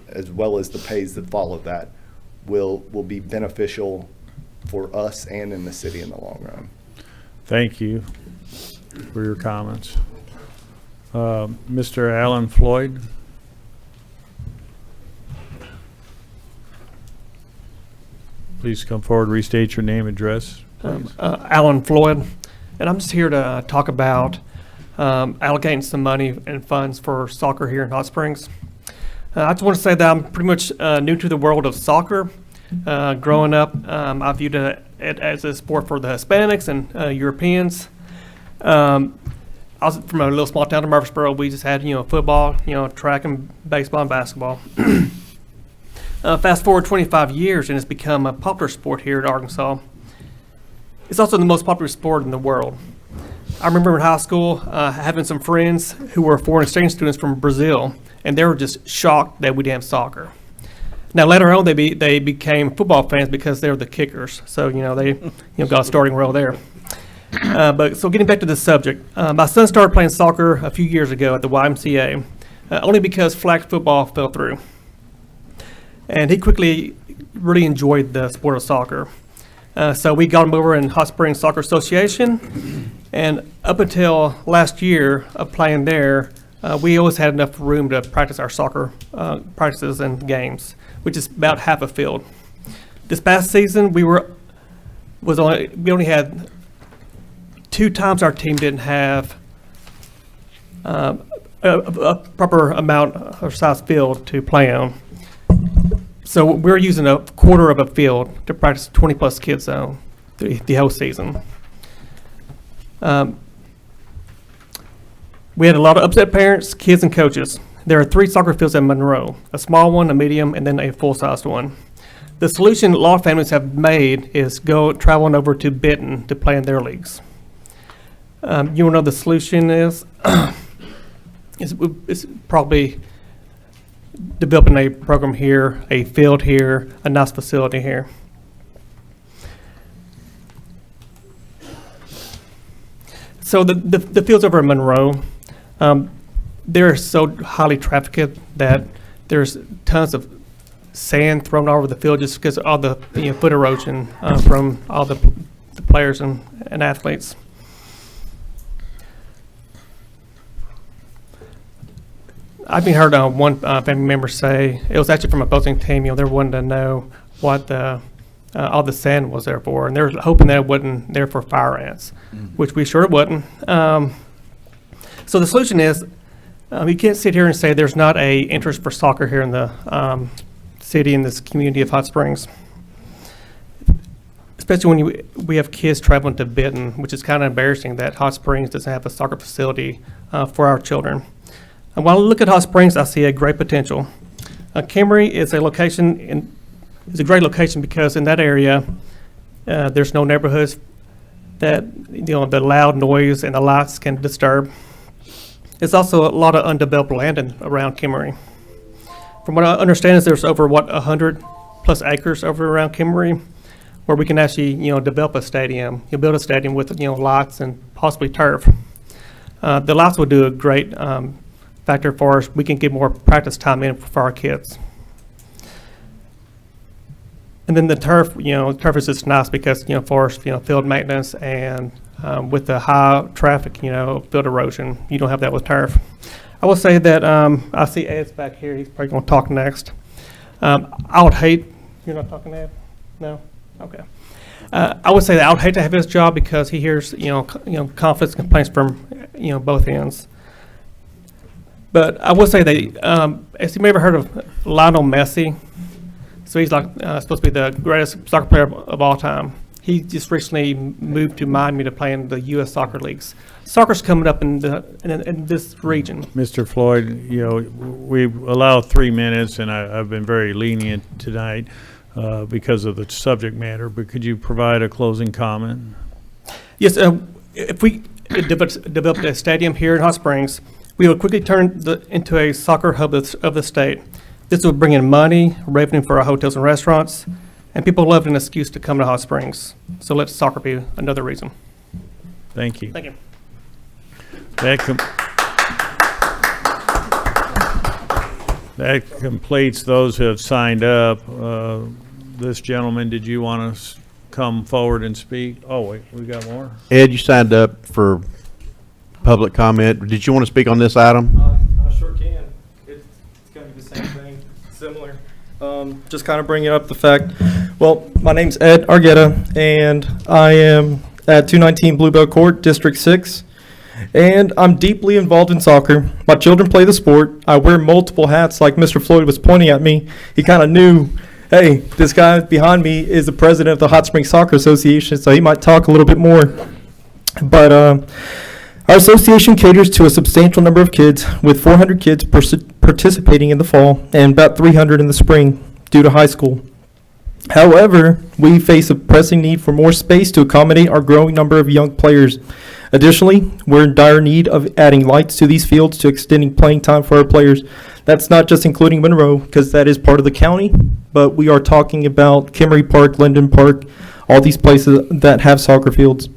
as well as the pays that follow that, will be beneficial for us and in the city in the long run. Thank you for your comments. Mr. Alan Floyd? Please come forward, restate your name, address, please. Alan Floyd, and I'm just here to talk about allocating some money and funds for soccer here in Hot Springs. I just want to say that I'm pretty much new to the world of soccer. Growing up, I viewed it as a sport for the Hispanics and Europeans. I was from a little small town in Murfreesboro. We just had, football, track and baseball and basketball. Fast forward 25 years, and it's become a popular sport here in Arkansas. It's also the most popular sport in the world. I remember in high school having some friends who were foreign exchange students from Brazil, and they were just shocked that we didn't have soccer. Now later on, they became football fans because they were the kickers. So they got a starting role there. But getting back to the subject, my son started playing soccer a few years ago at the YMCA, only because flag football fell through. And he quickly really enjoyed the sport of soccer. So we got him over in Hot Springs Soccer Association. And up until last year of playing there, we always had enough room to practice our soccer practices and games, which is about half a field. This past season, we only had 2 times our team didn't have a proper amount or size field to play on. So we're using a quarter of a field to practice 20-plus kids though, the whole season. We had a lot of upset parents, kids, and coaches. There are 3 soccer fields in Monroe, a small one, a medium, and then a full-sized one. The solution a lot of families have made is traveling over to Benton to play in their leagues. You want to know the solution is? It's probably developing a program here, a field here, a nice facility here. So the fields over in Monroe, they're so highly trafficked that there's tons of sand thrown all over the field just because of all the foot erosion from all the players and athletes. I've been heard one family member say, it was actually from a opposing team, they're wanting to know what all the sand was there for, and they're hoping that it wasn't there for fire ants, which we sure wasn't. So the solution is, you can't sit here and say there's not a interest for soccer here in the city, in this community of Hot Springs. Especially when we have kids traveling to Benton, which is kind of embarrassing that Hot Springs doesn't have a soccer facility for our children. And while I look at Hot Springs, I see a great potential. Kimmery is a great location because in that area, there's no neighborhoods that the loud noise and the lights can disturb. It's also a lot of undeveloped land around Kimmery. From what I understand, is there's over 100+ acres over around Kimmery, where we can actually develop a stadium. You'll build a stadium with lights and possibly turf. The lights will do a great factor for us. We can get more practice time in for our kids. And then the turf, turf is just nice because, for field maintenance and with the high traffic, field erosion, you don't have that with turf. I will say that I see Ed's back here. He's probably going to talk next. I would hate, you're not talking, Ed? No? Okay. I would say that I would hate to have his job because he hears, conflicts, complaints from, both ends. But I will say that, as you may have heard of Lionel Messi, so he's like supposed to be the greatest soccer player of all time. He just recently moved to Miami to play in the U.S. soccer leagues. Soccer's coming up in this region. Mr. Floyd, we allow 3 minutes, and I've been very lenient tonight because of the subject matter, but could you provide a closing comment? Yes, if we developed a stadium here in Hot Springs, we would quickly turn into a soccer hub of the state. This would bring in money, revenue for our hotels and restaurants, and people love an excuse to come to Hot Springs. So let soccer be another reason. Thank you. Thank you. That completes those who have signed up. This gentleman, did you want to come forward and speak? Oh, wait, we got more? Ed, you signed up for public comment. Did you want to speak on this item? I sure can. It's going to be the same thing, similar. Just kind of bringing up the fact, well, my name's Ed Argueta, and I am at 219 Bluebell Court, District 6, and I'm deeply involved in soccer. My children play the sport. I wear multiple hats, like Mr. Floyd was pointing at me. He kind of knew, hey, this guy behind me is the president of the Hot Springs Soccer Association, so he might talk a little bit more. But our association caters to a substantial number of kids, with 400 kids participating in the fall and about 300 in the spring due to high school. However, we face a pressing need for more space to accommodate our growing number of young players. Additionally, we're in dire need of adding lights to these fields to extending playing time for our players. That's not just including Monroe, because that is part of the county, but we are talking about Kimmery Park, Linden Park, all these places that have soccer fields.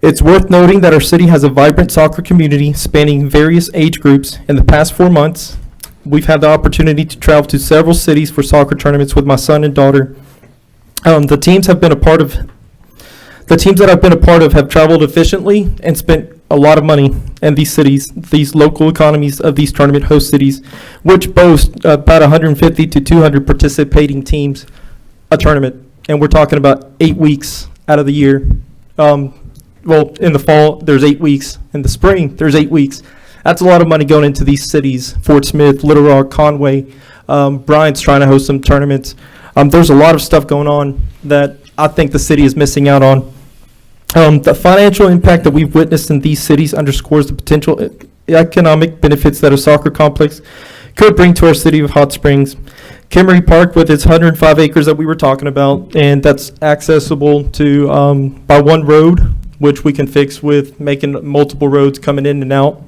It's worth noting that our city has a vibrant soccer community spanning various age groups. In the past 4 months, we've had the opportunity to travel to several cities for soccer tournaments with my son and daughter. The teams that I've been a part of have traveled efficiently and spent a lot of money in these cities, these local economies of these tournament host cities, which boast about 150 to 200 participating teams a tournament. And we're talking about 8 weeks out of the year. Well, in the fall, there's 8 weeks. In the spring, there's 8 weeks. That's a lot of money going into these cities: Fort Smith, Little Rock, Conway, Bryant's trying to host some tournaments. There's a lot of stuff going on that I think the city is missing out on. The financial impact that we've witnessed in these cities underscores the potential economic benefits that a soccer complex could bring to our city of Hot Springs. Kimmery Park with its 105 acres that we were talking about, and that's accessible to by one road, which we can fix with making multiple roads coming in and out.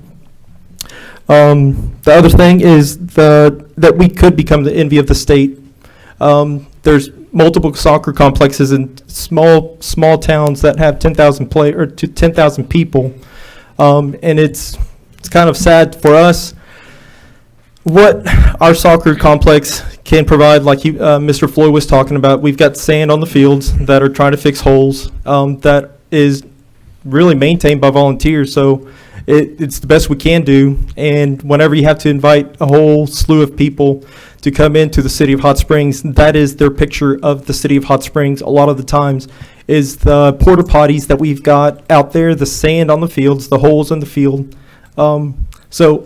The other thing is that we could become the envy of the state. There's multiple soccer complexes in small towns that have 10,000 people, and it's kind of sad for us what our soccer complex can provide. Like Mr. Floyd was talking about, we've got sand on the fields that are trying to fix holes. That is really maintained by volunteers, so it's the best we can do. And whenever you have to invite a whole slew of people to come into the city of Hot Springs, that is their picture of the city of Hot Springs a lot of the times, is the porta potties that we've got out there, the sand on the fields, the holes in the field. So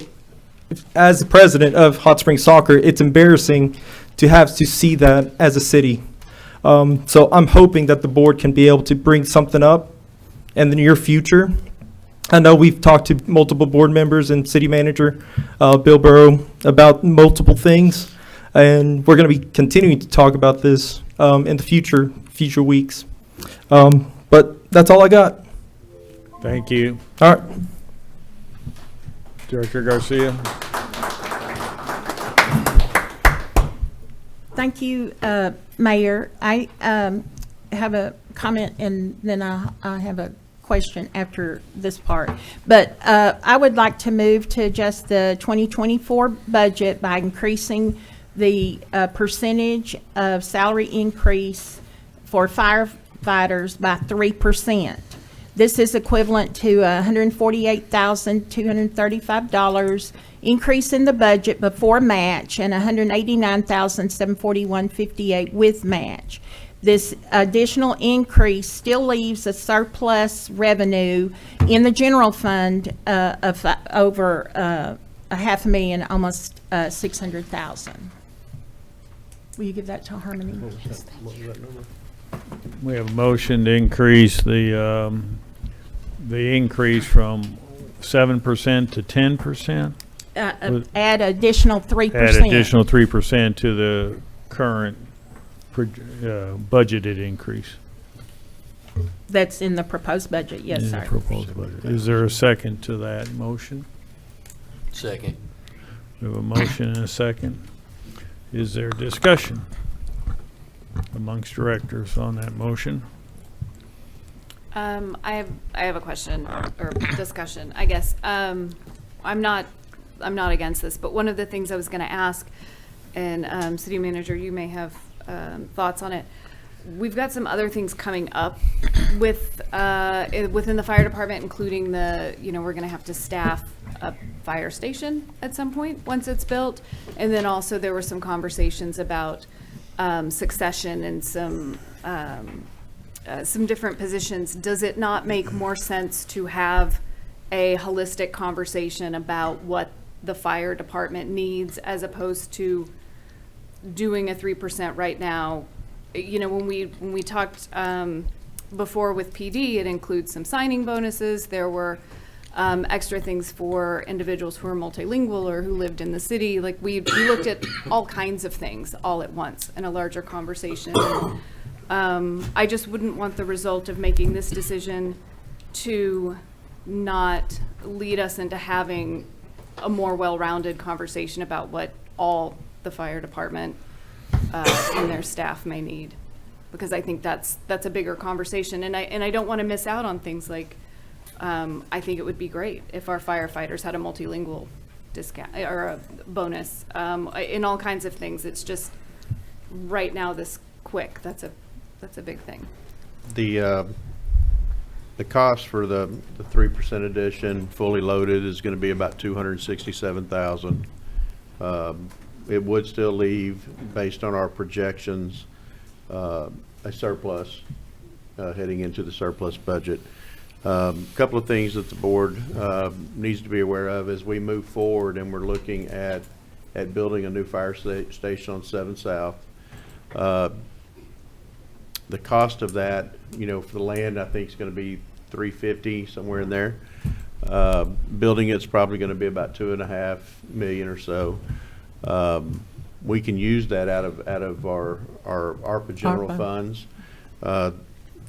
as the president of Hot Springs Soccer, it's embarrassing to have to see that as a city. So I'm hoping that the board can be able to bring something up in the near future. I know we've talked to multiple board members and city manager Bill Burrow about multiple things, and we're going to be continuing to talk about this in the future weeks. But that's all I got. Thank you. All right. Director Garcia. Thank you, Mayor. I have a comment, and then I have a question after this part. But I would like to move to adjust the 2024 budget by increasing the percentage of salary increase for firefighters by 3%. This is equivalent to $148,235 increase in the budget before match and $189,741.58 with match. This additional increase still leaves a surplus revenue in the general fund of over $500,000, almost $600,000. Will you give that to Harmony? We have a motion to increase the increase from 7% to 10%. Add additional 3%. Add additional 3% to the current budgeted increase. That's in the proposed budget, yes, In the sir. proposed budget. Is there a second to that motion? Second. We have a motion and a second. Is there discussion amongst directors on that motion? I have a question or discussion, I guess. I'm not against this, but one of the things I was going to ask, and City Manager, you may have thoughts on it. We've got some other things coming up with within the fire department, including we're going to have to staff a fire station at some point once it's built, and then also there were some conversations about succession and some different positions. Does it not make more sense to have a holistic conversation about what the fire department needs as opposed to doing a 3% right now? When we talked before with PD, it includes some signing bonuses. There were extra things for individuals who are multilingual or who lived in the city. Like we looked at all kinds of things all at once in a larger conversation. I just wouldn't want the result of making this decision to not lead us into having a more well-rounded conversation about what all the fire department and their staff may need, because I think that's a bigger conversation, and I don't want to miss out on things like I think it would be great if our firefighters had a multilingual discount or a bonus in all kinds of things. It's just right now this quick. That's a big thing. The cost for the 3% addition, fully loaded, is going to be about $267,000. It would still leave, based on our projections, a surplus heading into the surplus budget. A couple of things that the board needs to be aware of as we move forward, and we're looking at at building a new fire station on 7 South. The cost of that, you know, for the land, I think is going to be $350, somewhere in there. Building it's probably going to be about $2.5 million or so. We can use that out of our ARPA general ARPA. funds.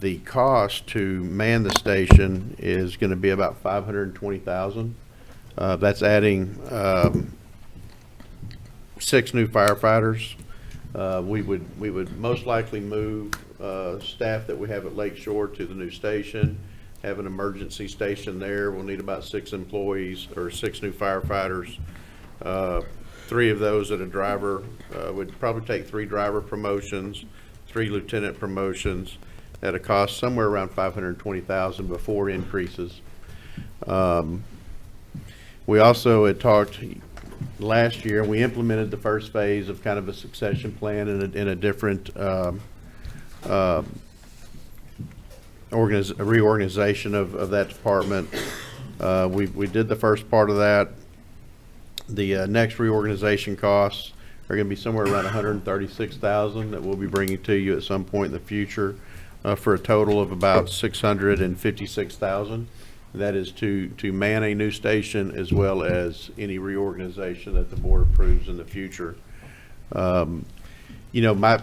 The cost to man the station is going to be about $520,000. That's adding 6 new firefighters. We would most likely move staff that we have at Lake Shore to the new station, have an emergency station there. We'll need about 6 employees or 6 new firefighters. 3 of those at a driver. Would probably take 3 driver promotions, 3 lieutenant promotions at a cost somewhere around $520,000 before increases. We also had talked last year, we implemented the first phase of kind of a succession plan in a different reorganization of that department. We did the first part of that. The next reorganization costs are going to be somewhere around $136,000 that we'll be bringing to you at some point in the future, for a total of about $656,000. That is to man a new station as well as any reorganization that the board approves in the future. You know,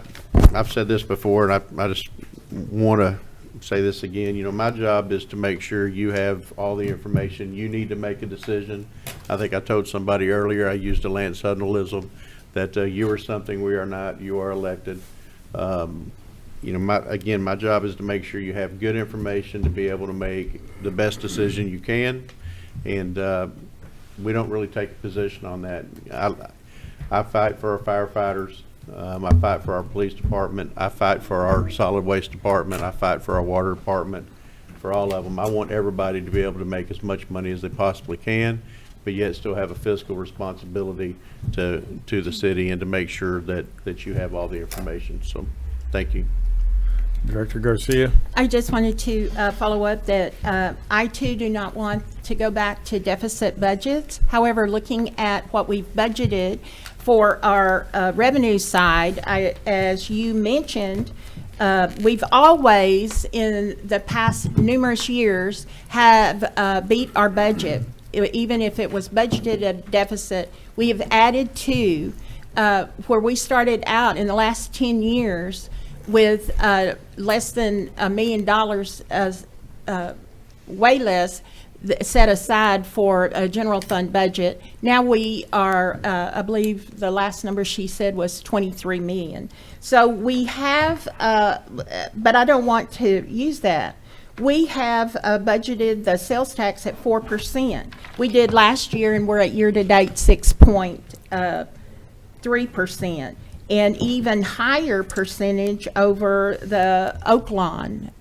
I've said this before, and I just want to say this again. You know, my job is to make sure you have all the information you need to make a decision. I think I told somebody earlier, I used a Lance Hudnallism, that you are something we are not, you are elected. You know, my job is to make sure you have good information to be able to make the best decision you can, and we don't really take a position on that. I fight for our firefighters. I fight for our police department. I fight for our solid waste department. I fight for our water department, for all of them. I want everybody to be able to make as much money as they possibly can, but yet still have a fiscal responsibility to the city and to make sure that you have all the information. So, thank you. Director Garcia? I just wanted to follow up that I too do not want to go back to deficit budgets. However, looking at what we've budgeted for our revenue side, as you mentioned, we've always, in the past numerous years, have beat our budget. Even if it was budgeted a deficit, we have added to where we started out in the last 10 years with less than $1 million, way less, set aside for a general fund budget. Now we are, I believe the last number she said was 23 million. So we have, but I don't want to use that. We have budgeted the sales tax at 4%. We did last year, and we're at year-to-date 6.3%. And even higher percentage over the Oaklawn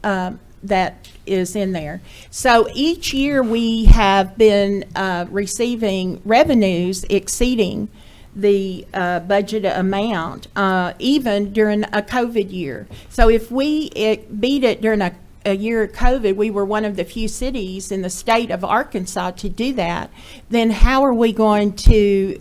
that is in there. So each year we have been receiving revenues exceeding the budget amount, even during a COVID year. So if we beat it during a year of COVID, we were one of the few cities in the state of Arkansas to do that, then how are we going to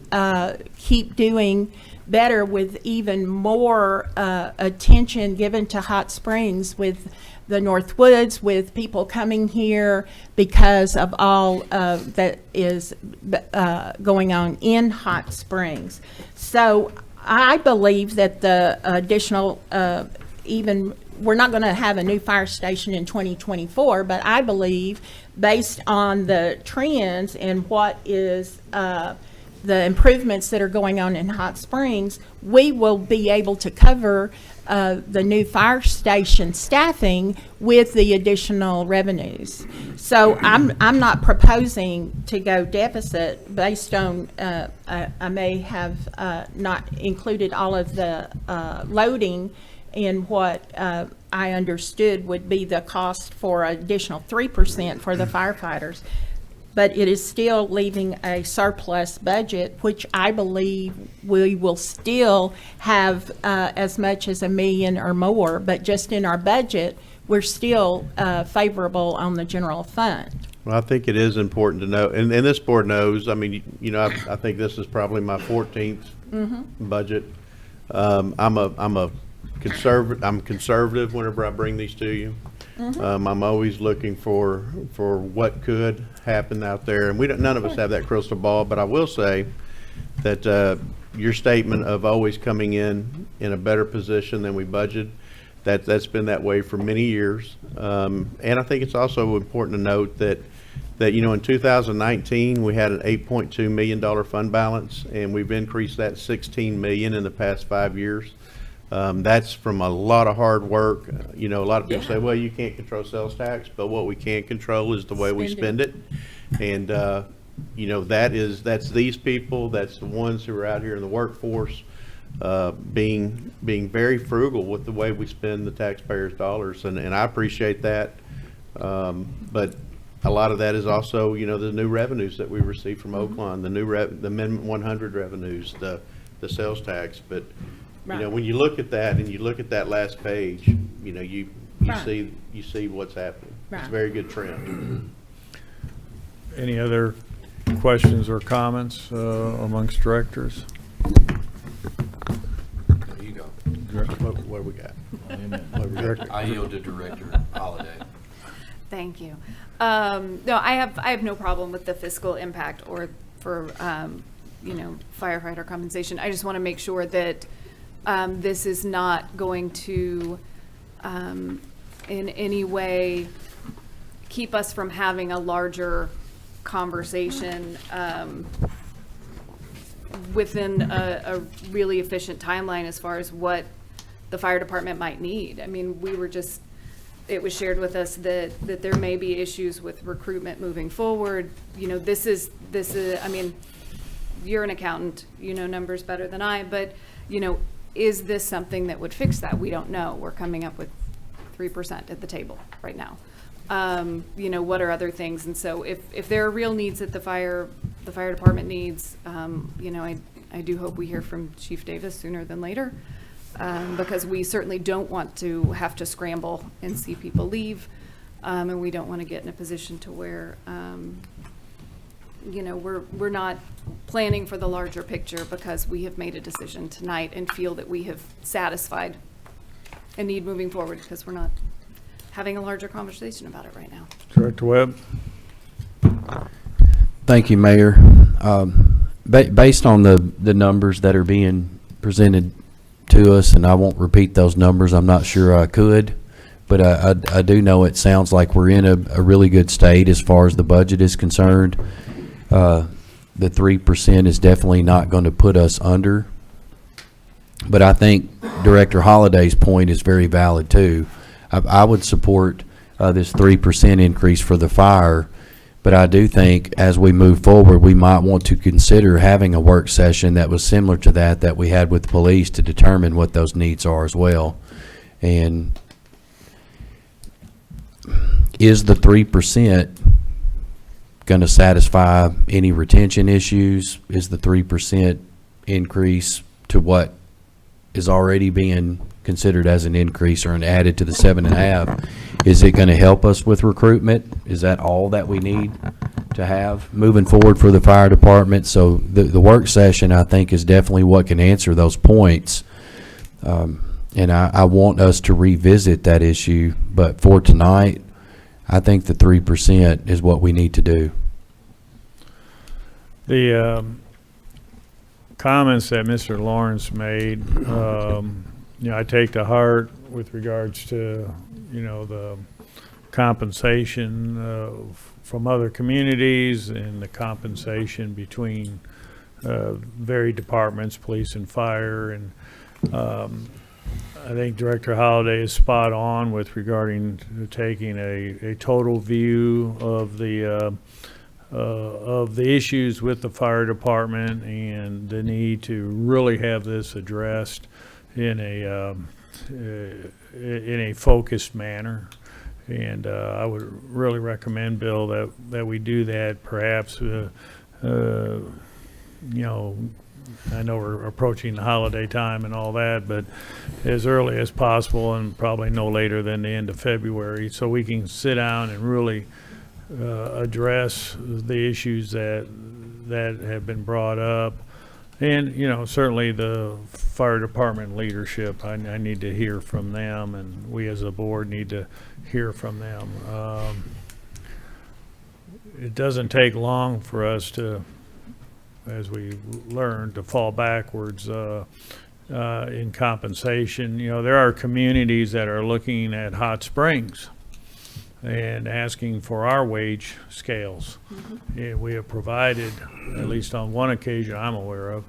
keep doing better with even more attention given to Hot Springs, with the North Woods, with people coming here because of all that is going on in Hot Springs? So I believe that the additional, even, we're not going to have a new fire station in 2024, but I believe based on the trends and what is the improvements that are going on in Hot Springs, we will be able to cover the new fire station staffing with the additional revenues. So I'm not proposing to go deficit based on, I may have not included all of the loading in what I understood would be the cost for additional 3% for the firefighters. But it is still leaving a surplus budget, which I believe we will still have as much as $1 million or more, but just in our budget, we're still favorable on the general fund. Well, I think it is important to know, and this board knows, I mean, you know, I think this is probably my 14th budget. I'm conservative whenever I bring these to you. I'm always looking for what could happen out there, and none of us have that crystal ball, but I will say that your statement of always coming in a better position than we budgeted, that's been that way for many years. And I think it's also important to note that you know, in 2019, we had an $8.2 million fund balance, and we've increased that $16 million in the past 5 years. That's from a lot of hard work. You know, a lot of people say, well, you can't control sales tax, but what we can control is the way we spend it. And, you know, that's these people, that's the ones who are out here in the workforce, being very frugal with the way we spend the taxpayers' dollars. And I appreciate that. But a lot of that is also, you know, the new revenues that we receive from Oakland, the Amendment 100 revenues, the sales tax. But, you know, when you look at that and you look at that last page, you know, you see what's happening. It's a very good trend. Any other questions or comments amongst directors? There you go. What we got? I yield to Director Holliday. Thank you. No, I have no problem with the fiscal impact or for, you know, firefighter compensation. I just want to make sure that this is not going to, in any way, keep us from having a larger conversation within a really efficient timeline as far as what the fire department might need. I mean, it was shared with us that there may be issues with recruitment moving forward. You know, this is, I mean, you're an accountant, you know numbers better than I, but, you know, is this something that would fix that? We don't know. We're coming up with 3% at the table right now. You know, what are other things? And so if there are real needs that the fire department needs, you know, I do hope we hear from Chief Davis sooner than later. Because we certainly don't want to have to scramble and see people leave, and we don't want to get in a position to where, you know, we're not planning for the larger picture because we have made a decision tonight and feel that we have satisfied a need moving forward because we're not having a larger conversation about it right now. Director Webb? Thank you, Mayor. Based on the numbers that are being presented to us, and I won't repeat those numbers, I'm not sure I could, but I do know it sounds like we're in a really good state as far as the budget is concerned. The 3% is definitely not going to put us under, but I think Director Holliday's point is very valid too. I would support this 3% increase for the fire, but I do think as we move forward, we might want to consider having a work session that was similar to that we had with the police to determine what those needs are as well. And is the 3% going to satisfy any retention issues? Is the 3% increase to what is already being considered as an increase or an added to the 7.5? Is it going to help us with recruitment? Is that all that we need to have moving forward for the fire department? So the work session, I think, is definitely what can answer those points. And I want us to revisit that issue. But for tonight, I think the 3% is what we need to do. The comments that Mr. Lawrence made, you know, I take to heart with regards to, you know, the compensation from other communities and the compensation between varied departments, police and fire. And I think Director Holliday is spot on with regarding to taking a total view of the issues with the fire department and the need to really have this addressed in a focused manner. And I would really recommend, Bill, that we do that. Perhaps, you know, I know we're approaching the holiday time and all that, but as early as possible and probably no later than the end of February, so we can sit down and really address the issues that have been brought up. And, you know, certainly the fire department leadership, I need to hear from them, and we as a board need to hear from them. It doesn't take long for us to, as we learn, to fall backwards in compensation. You know, there are communities that are looking at Hot Springs and asking for our wage scales. And we have provided, at least on one occasion I'm aware of,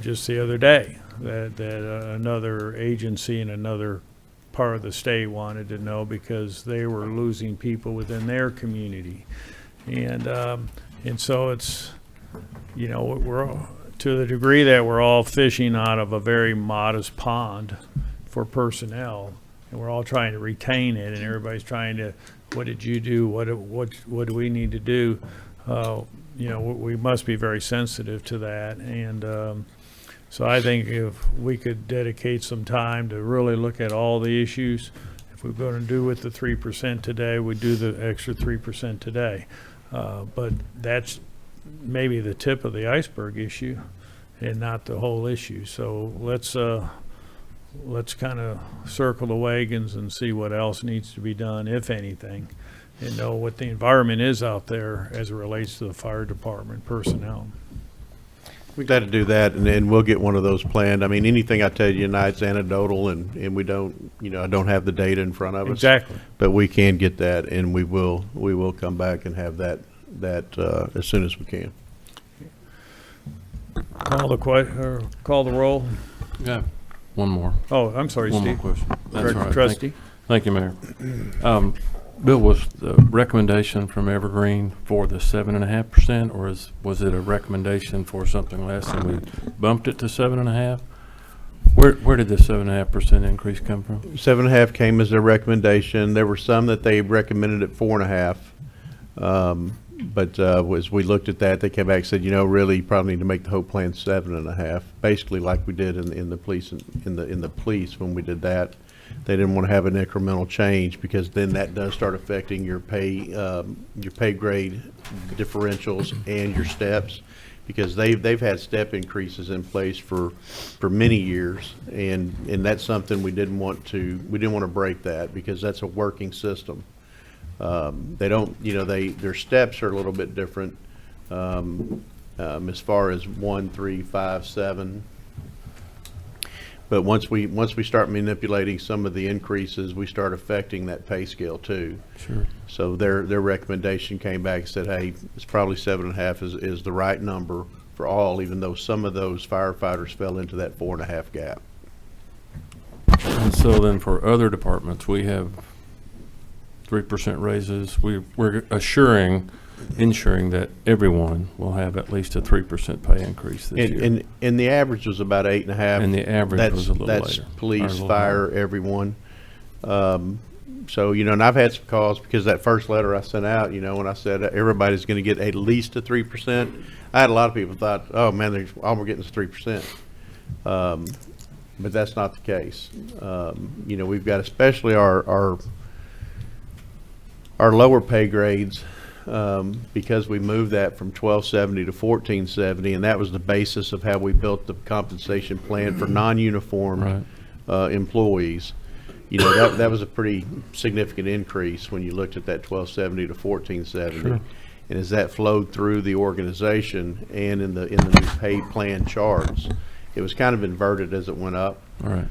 just the other day, that another agency in another part of the state wanted to know because they were losing people within their community. And so it's, you know, we're to the degree that we're all fishing out of a very modest pond for personnel, and we're all trying to retain it, and everybody's trying to, what did you do? What do we need to do? You know, we must be very sensitive to that. And so I think if we could dedicate some time to really look at all the issues, if we're going to do with the 3% today, we do the extra 3% today. But that's maybe the tip of the iceberg issue and not the whole issue. So let's kind of circle the wagons and see what else needs to be done, if anything, and know what the environment is out there as it relates to the fire department personnel. We got to do that, and we'll get one of those planned. I mean, anything I tell you tonight's anecdotal, and we don't, you know, I don't have the data in front of us. Exactly. But we can get that, and we will come back and have that as soon as we can. Call the roll. Yeah, one more. Oh, I'm sorry, One Steve. more question. That's Direct all right. Trustee. Thank you, Mayor. Bill, was the recommendation from Evergreen for the 7.5%, or was it a recommendation for something less and we bumped it to 7.5%? Where did the 7.5% increase come from? 7.5 came as their recommendation. There were some that they recommended at 4.5. But as we looked at that, they came back and said, you know, really, you probably need to make the whole plan 7.5, basically like we did in the police in the police when we did that. They didn't want to have an incremental change because then that does start affecting your pay grade differentials and your steps, because they've had step increases in place for many years, and that's something we didn't want to break that, because that's a working system. They don't, you know, their steps are a little bit different as far as 1, 3, 5, 7. But once we start manipulating some of the increases, we start affecting that pay scale too. Sure. So their recommendation came back and said, hey, it's probably 7.5 is the right number for all, even though some of those firefighters fell into that 4.5 gap. And so then for other departments, we have 3% raises. We're ensuring that everyone will have at least a 3% pay increase this year. And the average was about 8.5. And the average was a little That's later. police, Or a little fire, higher. everyone. So, you know, and I've had some calls because that first letter I sent out, you know, when I said everybody's going to get at least a 3%, I had a lot of people thought, oh man, all we're getting is 3%. But that's not the case. You know, we've got especially our lower pay grades, because we moved that from 1270 to 1470, and that was the basis of how we built the compensation plan for non-uniform employees. You know, that was a pretty significant increase when you looked at that 1270 to 1470. Sure. And as that flowed through the organization and in the new pay plan charts, it was kind of inverted as it went up. All right.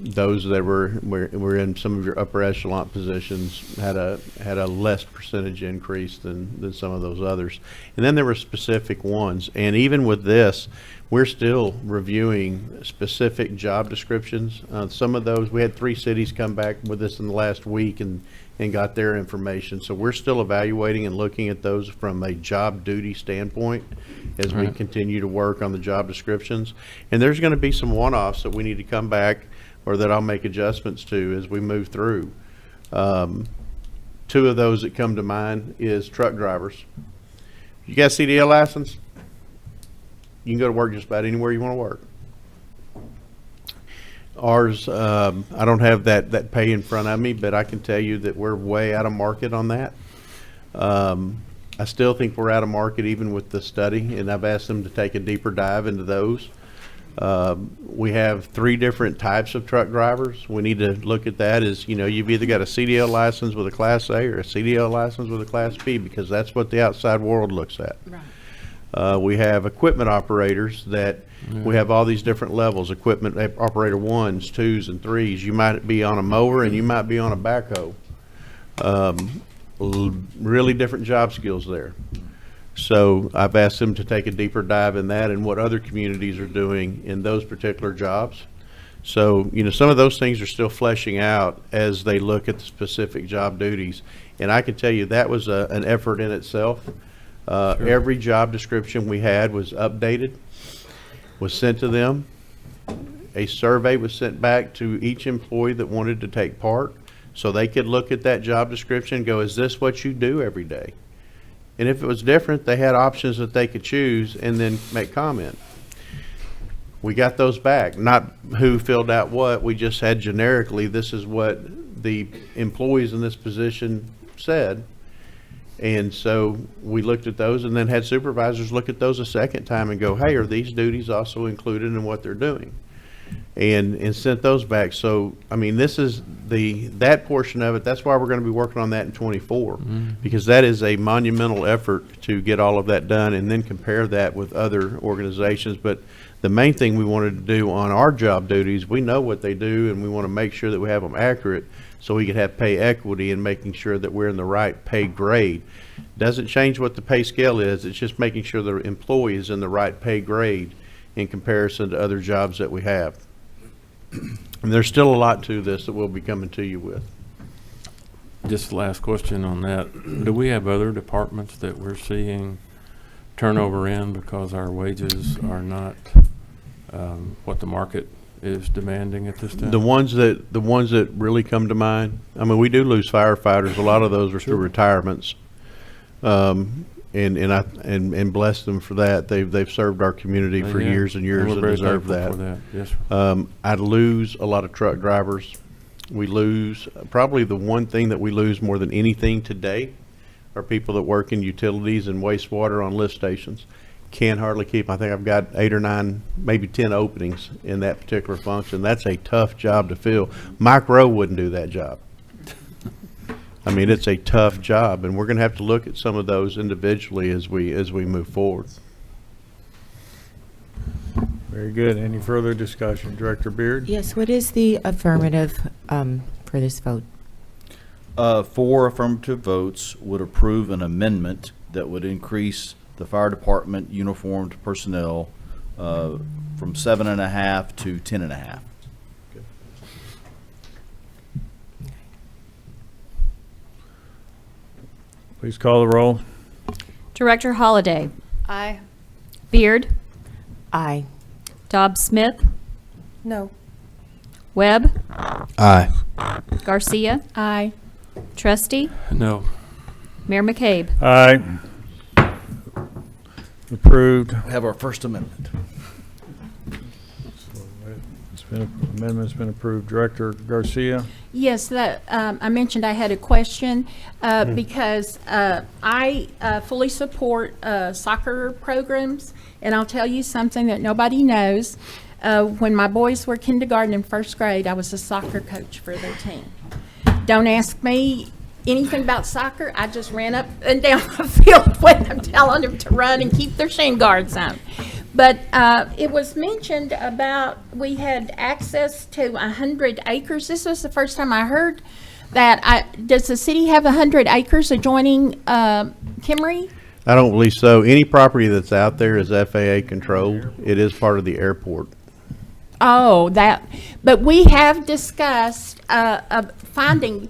Those that were in some of your upper echelon positions had a less percentage increase than some of those others. And then there were specific ones. And even with this, we're still reviewing specific job descriptions. Some of those, we had 3 cities come back with us in the last week and got their information. So we're still evaluating and looking at those from a job duty standpoint as we continue to work on the job descriptions. And there's going to be some one-offs that we need to come back, or that I'll make adjustments to as we move through. 2 of those that come to mind is truck drivers. You got a CDL license? You can go to work just about anywhere you want to work. Ours, I don't have that pay in front of me, but I can tell you that we're way out of market on that. I still think we're out of market even with the study, and I've asked them to take a deeper dive into those. We have 3 different types of truck drivers. We need to look at that as, you know, you've either got a CDL license with a Class A or a CDL license with a Class B, because that's what the outside world looks at. Right. We have equipment operators that we have all these different levels, equipment operator 1s, 2s, and 3s. You might be on a mower and you might be on a backhoe. Really different job skills there. So I've asked them to take a deeper dive in that and what other communities are doing in those particular jobs. So, you know, some of those things are still fleshing out as they look at the specific job duties. And I can tell you that was an effort in itself. Every job description we had was updated, was sent to them. A survey was sent back to each employee that wanted to take part, so they could look at that job description and go, is this what you do every day? And if it was different, they had options that they could choose and then make comment. We got those back, not who filled out what. We just had generically, this is what the employees in this position said. And so we looked at those and then had supervisors look at those a second time and go, hey, are these duties also included in what they're doing? And sent those back. So, I mean, this is that portion of it. That's why we're going to be working on that in 24, because that is a monumental effort to get all of that done and then compare that with other organizations. But the main thing we wanted to do on our job duties, we know what they do and we want to make sure that we have them accurate so we can have pay equity and making sure that we're in the right pay grade. Doesn't change what the pay scale is. It's just making sure the employee is in the right pay grade in comparison to other jobs that we have. And there's still a lot to this that we'll be coming to you with. Just last question on that. Do we have other departments that we're seeing turnover in because our wages are not what the market is demanding at this time? The ones that really come to mind, I mean, we do lose firefighters. A lot of those are through retirements. And bless them for that. They've served our community for years and years and deserve that. Yes. I'd lose a lot of truck drivers. We lose, probably the one thing that we lose more than anything today are people that work in utilities and wastewater on lift stations. Can't hardly keep, I think I've got 8 or 9, maybe 10 openings in that particular function. That's a tough job to fill. Mike Rowe wouldn't do that job. I mean, it's a tough job, and we're going to have to look at some of those individually as we move forward. Very good. Any further discussion? Director Beard? Yes, what is the affirmative for this vote? 4 affirmative votes would approve an amendment that would increase the fire department uniformed personnel from 7.5 to 10.5. Please call the roll. Director Holliday. Aye. Beard. Aye. Dobbs Smith. No. Webb. Aye. Garcia. Aye. Trustee. No. Mayor McCabe. Aye. Approved. We have our first amendment. Amendment's been approved. Director Garcia? Yes, that, I mentioned I had a question, because I fully support soccer programs, and I'll tell you something that nobody knows. When my boys were kindergarten and first grade, I was a soccer coach for their team. Don't ask me anything about soccer. I just ran up and down the field when I'm telling them to run and keep their shin guards on. But it was mentioned about we had access to 100 acres. This was the first time I heard that. Does the city have 100 acres adjoining Kimmery? I don't believe so. Any property that's out there is FAA controlled. It is part of the airport. Oh, that. But we have discussed finding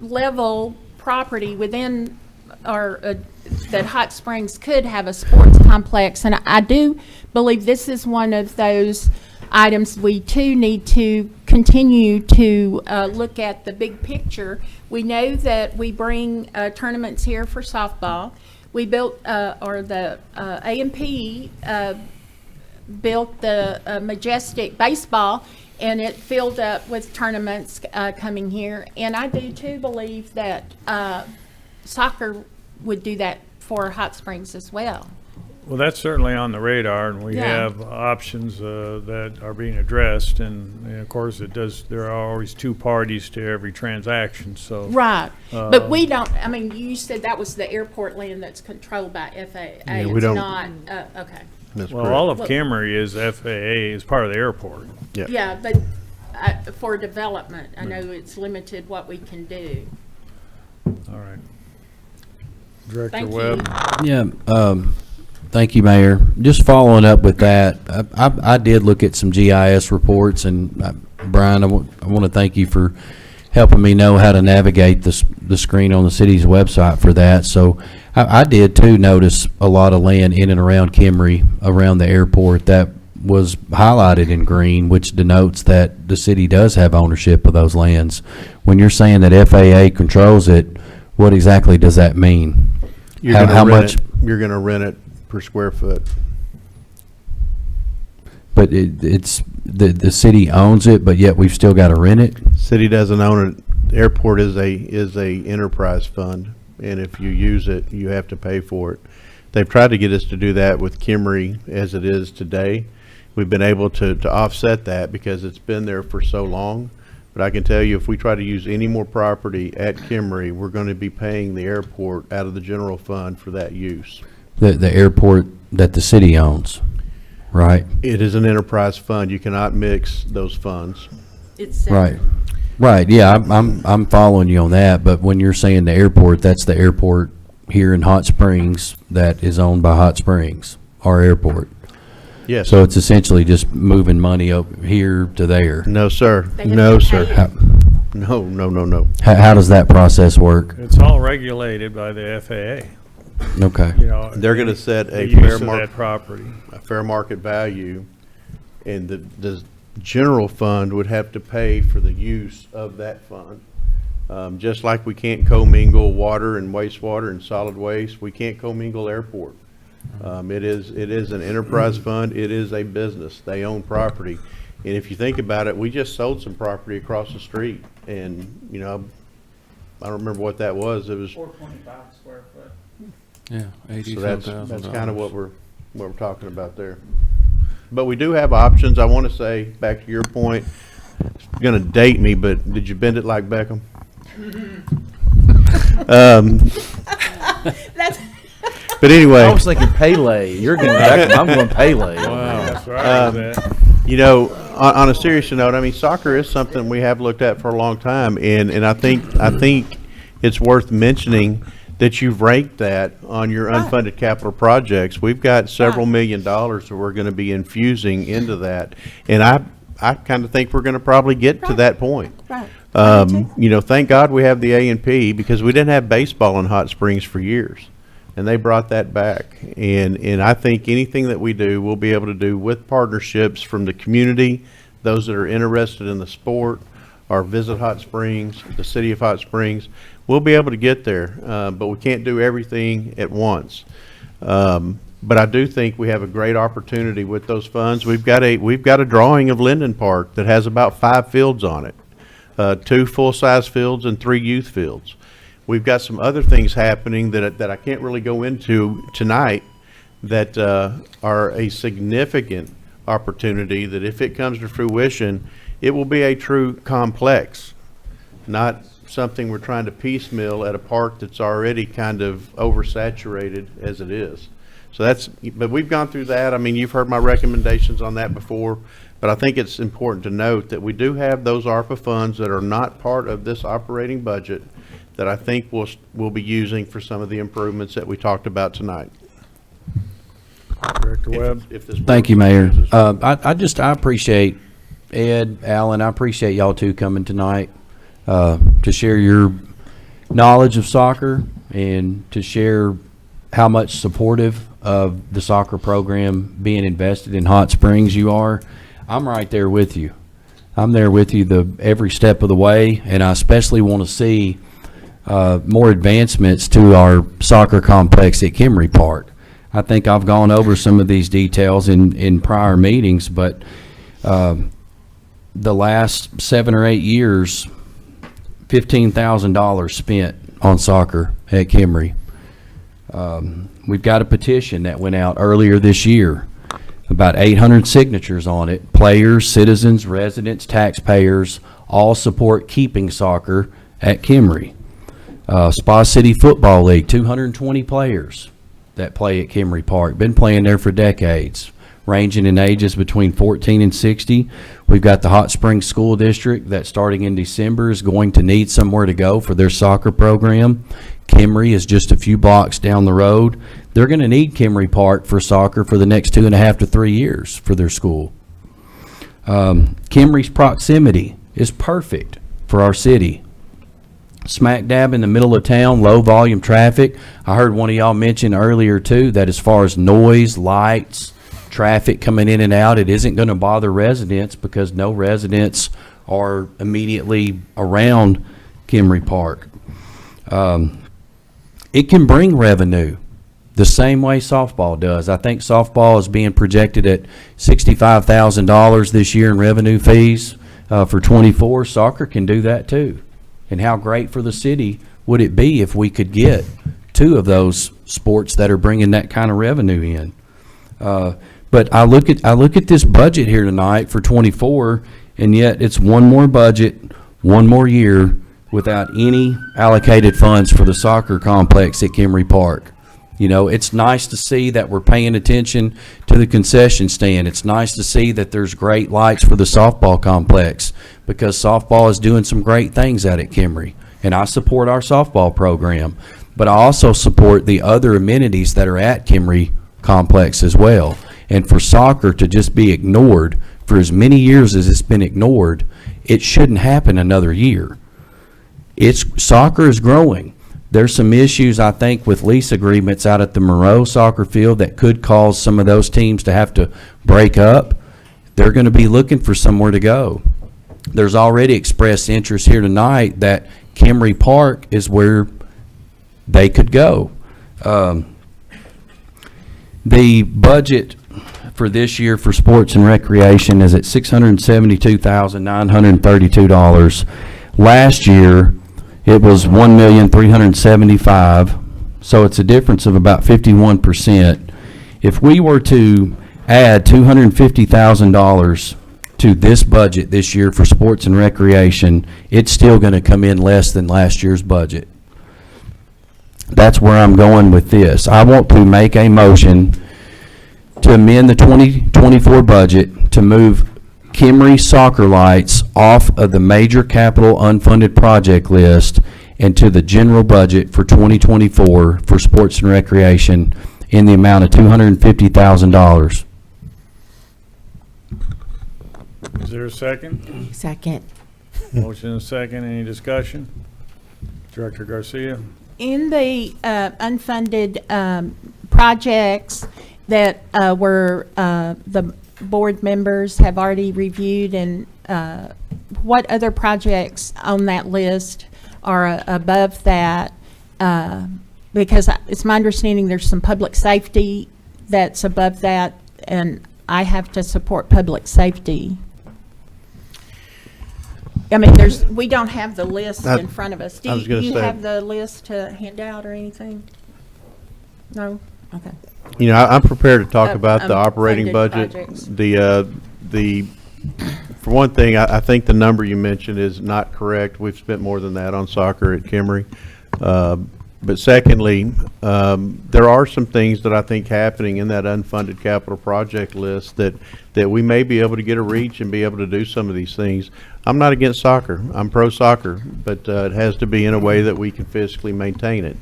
level property within our that Hot Springs could have a sports complex, and I do believe this is one of those items we too need to continue to look at the big picture. We know that we bring tournaments here for softball. We built, or the A&P built the Majestic baseball, and it filled up with tournaments coming here. And I do too believe that soccer would do that for Hot Springs as well. Well, that's certainly on the radar, and we Yeah. have options that are being addressed. And of course, there are always two parties to every transaction, so. Right, but we don't, I mean, you said that was the airport land that's controlled by FAA. Yeah, we It's don't- not, okay. That's Well, correct. all of Well- Kimmery is FAA, is part of the airport. Yeah. Yeah, but for development, I know it's limited what we can do. All right. Director Thank you. Webb? Yeah, thank you, Mayor. Just following up with that, I did look at some GIS reports, and Brian, I want to thank you for helping me know how to navigate the screen on the city's website for that. So I did too notice a lot of land in and around Kimmery, around the airport, that was highlighted in green, which denotes that the city does have ownership of those lands. When you're saying that FAA controls it, what exactly does that mean? You're How gonna rent much? it- You're gonna rent it per square foot. But it's, the city owns it, but yet we've still got to rent it? City doesn't own it. Airport is a enterprise fund, and if you use it, you have to pay for it. They've tried to get us to do that with Kimmery as it is today. We've been able to offset that because it's been there for so long. But I can tell you, if we try to use any more property at Kimmery, we're going to be paying the airport out of the general fund for that use. The airport that the city owns, right? It is an enterprise fund. You cannot mix those funds. It's Right. Right, yeah, I'm following you on that, but when you're saying the airport, that's the airport here in Hot Springs that is owned by Hot Springs, our airport. Yes. So it's essentially just moving money over here to there. No, sir. They have No, to sir. pay How, No. how does that process work? It's all regulated by the FAA, Okay. you know. They're going to set the a use fair of market. that property. A fair market value, and the general fund would have to pay for the use of that fund. Just like we can't commingle water and wastewater and solid waste, we can't commingle airport. It is an enterprise fund, it is a business, they own property. And if you think about it, we just sold some property across the street, and, you know, I don't remember what that was, it was, 425 square foot. Yeah, so that's kind of what we're talking about there. But we do have options. I want to say, back to your point, it's going to date me, but did you bend it like Beckham? But anyway. I was thinking Pele. You're going Beckham. I'm going Pele. That's right. You know, on a serious note, I mean, soccer is something we have looked at for a long time, and I think it's worth mentioning that you've ranked that on your unfunded capital projects. We've got several $1 million that we're going to be infusing into that, and I kind of think we're going to probably get to that point. Right. You know, thank God we have the A&P, because we didn't have baseball in Hot Springs for years, and they brought that back. And I think anything that we do, we'll be able to do with partnerships from the community, those that are interested in the sport, or Visit Hot Springs, the city of Hot Springs. We'll be able to get there, but we can't do everything at once. But I do think we have a great opportunity with those funds. We've got a drawing of Linden Park that has about 5 fields on it, 2 full-size fields and 3 youth fields. We've got some other things happening that I can't really go into tonight that are a significant opportunity that, if it comes to fruition, it will be a true complex, not something we're trying to piecemeal at a park that's already kind of oversaturated as it is. So but we've gone through that. I mean, you've heard my recommendations on that before, but I think it's important to note that we do have those ARPA funds that are not part of this operating budget that I think we'll be using for some of the improvements that we talked about tonight. Director Webb? Thank you, Mayor. I appreciate Ed, Alan, I appreciate y'all two coming tonight to share your knowledge of soccer and to share how much supportive of the soccer program being invested in Hot Springs you are. I'm right there with you. I'm there with you every step of the way, and I especially want to see more advancements to our soccer complex at Kimmery Park. I think I've gone over some of these details in prior meetings, but the last 7 or 8 years, $15,000 spent on soccer at Kimry. We've got a petition that went out earlier this year, about 800 signatures on it. Players, citizens, residents, taxpayers all support keeping soccer at Kimry. Spa City Football League, 220 players that play at Kimry Park, been playing there for decades, ranging in ages between 14 and 60. We've got the Hot Springs School District that starting in December is going to need somewhere to go for their soccer program. Kimry is just a few blocks down the road. They're going to need Kimry Park for soccer for the next 2.5 to 3 years for their school. Kimry's proximity is perfect for our city. Smack dab in the middle of town, low volume traffic. I heard one of y'all mention earlier too that as far as noise, lights, traffic coming in and out, it isn't going to bother residents because no residents are immediately around Kimry Park. It can bring revenue the same way softball does. I think softball is being projected at $65,000 this year in revenue fees for 24. Soccer can do that too. And how great for the city would it be if we could get two of those sports that are bringing that kind of revenue in? But I look at this budget here tonight for 24, and yet it's one more budget, one more year without any allocated funds for the soccer complex at Kimry Park. You know, it's nice to see that we're paying attention to the concession stand. It's nice to see that there's great lights for the softball complex because softball is doing some great things out at Kimry. And I support our softball program, but I also support the other amenities that are at Kimry complex as well. And for soccer to just be ignored for as many years as it's been ignored, it shouldn't happen another year. Soccer is growing. There's some issues, I think, with lease agreements out at the Monroe soccer field that could cause some of those teams to have to break up. They're going to be looking for somewhere to go. There's already expressed interest here tonight that Kimry Park is where they could go. The budget for this year for sports and recreation is at $672,932. Last year, it was $1,375,000, so it's a difference of about 51%. If we were to add $250,000 to this budget this year for sports and recreation, it's still going to come in less than last year's budget. That's where I'm going with this. I want to make a motion to amend the 2024 budget to move Kimry soccer lights off of the major capital unfunded project list into the general budget for 2024 for sports and recreation in the amount of $250,000. Is there a second? Second. Motion and a second. Any discussion? Director Garcia? In the unfunded projects that were the board members have already reviewed, and what other projects on that list are above that? Because it's my understanding there's some public safety that's above that, and I have to support public safety. I mean, we don't have the list in front of us. Do you have the list to hand out or anything? No? Okay. You know, I'm prepared to talk about the operating funded budget. projects. For one thing, I think the number you mentioned is not correct. We've spent more than that on soccer at Kimry. But secondly, there are some things that I think happening in that unfunded capital project list that we may be able to get a reach and be able to do some of these things. I'm not against soccer. I'm pro soccer, but it has to be in a way that we can physically maintain it.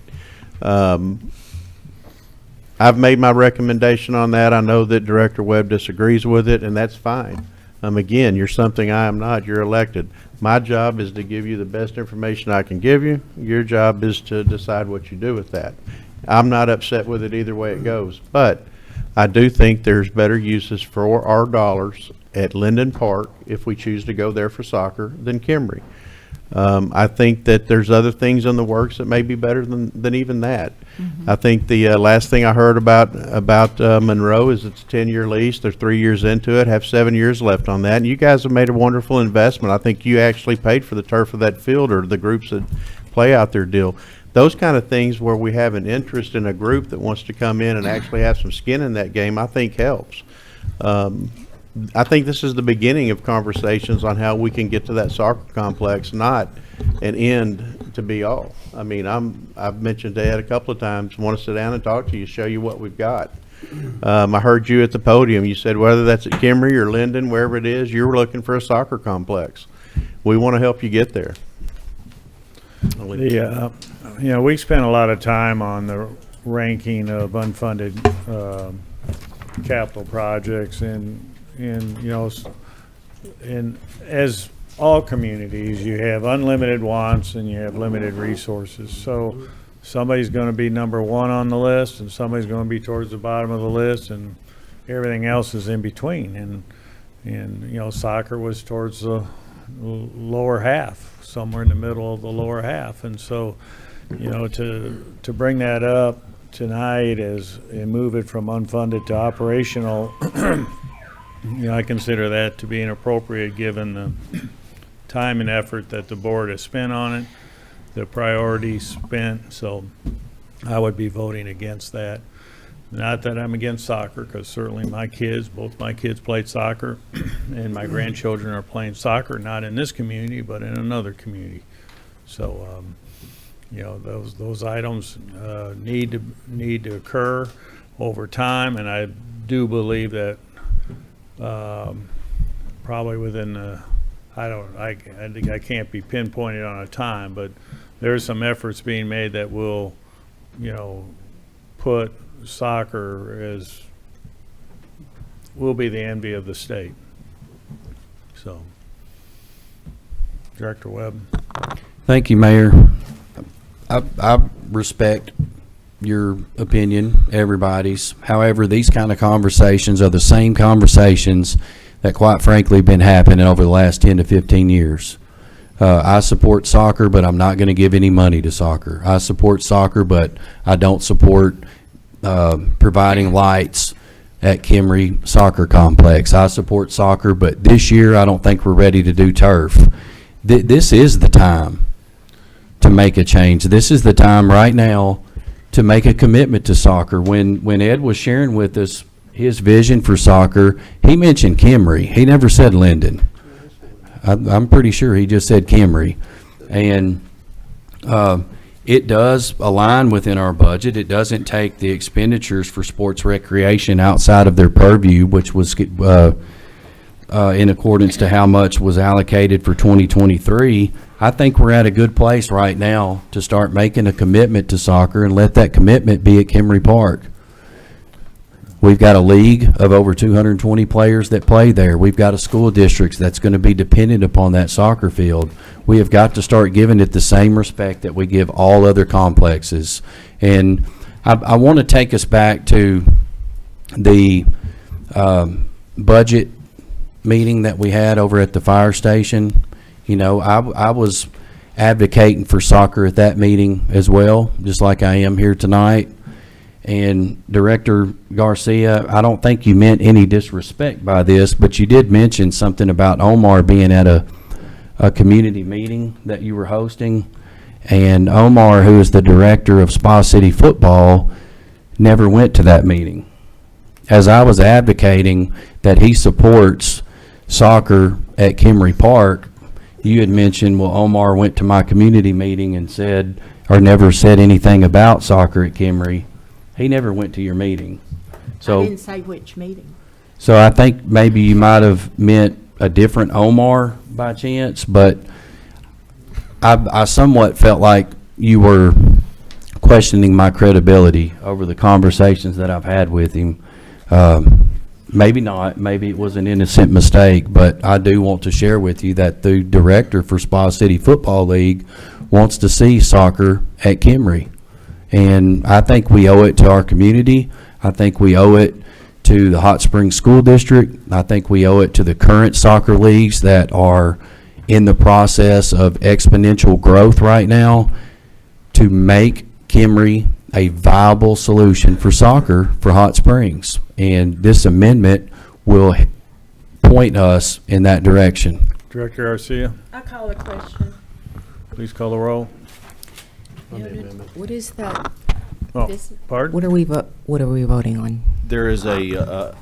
I've made my recommendation on that. I know that Director Webb disagrees with it, and that's fine. Again, you're something I am not. You're elected. My job is to give you the best information I can give you. Your job is to decide what you do with that. I'm not upset with it either way it goes, but I do think there's better uses for our dollars at Linden Park if we choose to go there for soccer than Kimry. I think that there's other things in the works that may be better than even that. I think the last thing I heard about Monroe is it's a 10-year lease. They're 3 years into it, have 7 years left on that. And you guys have made a wonderful investment. I think you actually paid for the turf of that field, or the groups that play out there deal. those kind of things where we have an interest in a group that wants to come in and actually have some skin in that game, I think helps. I think this is the beginning of conversations on how we can get to that soccer complex, not an end to be all. I mean, I've mentioned to Ed a couple of times, want to sit down and talk to you, show you what we've got. I heard you at the podium. You said whether that's at Kimry or Linden, wherever it is, you're looking for a soccer complex. We want to help you get there. We spent a lot of time on the ranking of unfunded capital projects, and as all communities, you have unlimited wants and you have limited resources. So somebody's going to be number one on the list, and somebody's going to be towards the bottom of the list, and everything else is in between. And soccer was towards the lower half, somewhere in the middle of the lower half. And so, to bring that up tonight and move it from unfunded to operational, I consider that to be inappropriate given the time and effort that the board has spent on it, the priorities spent. So I would be voting against that. Not that I'm against soccer, because certainly both my kids played soccer, and my grandchildren are playing soccer, not in this community, but in another community. So, those items need to occur over time, and I do believe that probably within I can't be pinpointed on a time, but there's some efforts being made that will, put soccer will be the envy of the state. So, Director Webb. Thank you, Mayor. I respect your opinion, everybody's. However, these kind of conversations are the same conversations that quite frankly been happening over the last 10 to 15 years. I support soccer, but I'm not going to give any money to soccer. I support soccer, but I don't support providing lights at Kimry Soccer Complex. I support soccer, but this year I don't think we're ready to do turf. This is the time to make a change. This is the time right now to make a commitment to soccer. When Ed was sharing with us his vision for soccer, he mentioned Kimry. He never said Linden. I'm pretty sure he just said Kimry. And it does align within our budget. It doesn't take the expenditures for sports recreation outside of their purview, which was in accordance to how much was allocated for 2023. I think we're at a good place right now to start making a commitment to soccer and let that commitment be at Kimry Park. We've got a league of over 220 players that play there. We've got a school district that's going to be dependent upon that soccer field. We have got to start giving it the same respect that we give all other complexes. And I want to take us back to the budget meeting that we had over at the fire station. I was advocating for soccer at that meeting as well, just like I am here tonight. And Director Garcia, I don't think you meant any disrespect by this, but you did mention something about Omar being at a community meeting that you were hosting. And Omar, who is the director of Spa City Football, never went to that meeting. As I was advocating that he supports soccer at Kimry Park, you had mentioned, well, Omar went to my community meeting and said, or never said anything about soccer at Kimry. He never went to your meeting. So I didn't say which meeting. So I think maybe you might have meant a different Omar by chance, but I somewhat felt like you were questioning my credibility over the conversations that I've had with him. Maybe not. Maybe it was an innocent mistake, but I do want to share with you that the director for Spa City Football League wants to see soccer at Kimry. And I think we owe it to our community. I think we owe it to the Hot Springs School District. I think we owe it to the current soccer leagues that are in the process of exponential growth right now to make Kimry a viable solution for soccer for Hot Springs. And this amendment will point us in that direction. Director Garcia, I call a question. please call the roll. What is that? Oh, pardon? What are we voting on? There is a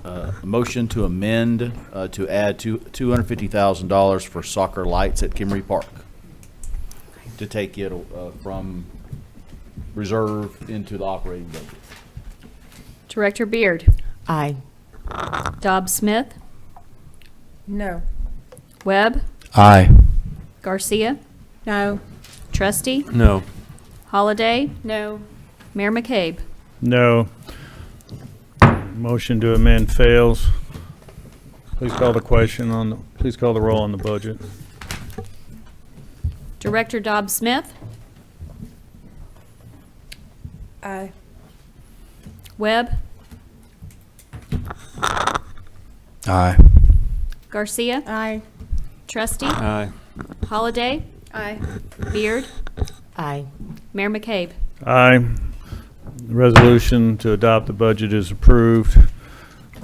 motion to amend to add $250,000 for soccer lights at Kimry Park, to take it from reserve into the operating budget. Director Beard. Aye. Dobbs Smith. No. Webb. Aye. Garcia. No. Trustee. No. Holliday. No. Mayor McCabe. No. Motion to amend fails. Please call the question on the, please call the roll on the budget. Director Dobbs Smith. Aye. Webb. Aye. Garcia. Aye. Trustee. Aye. Holliday. Aye. Beard. Aye. Mayor McCabe. Aye. Resolution to adopt the budget is approved.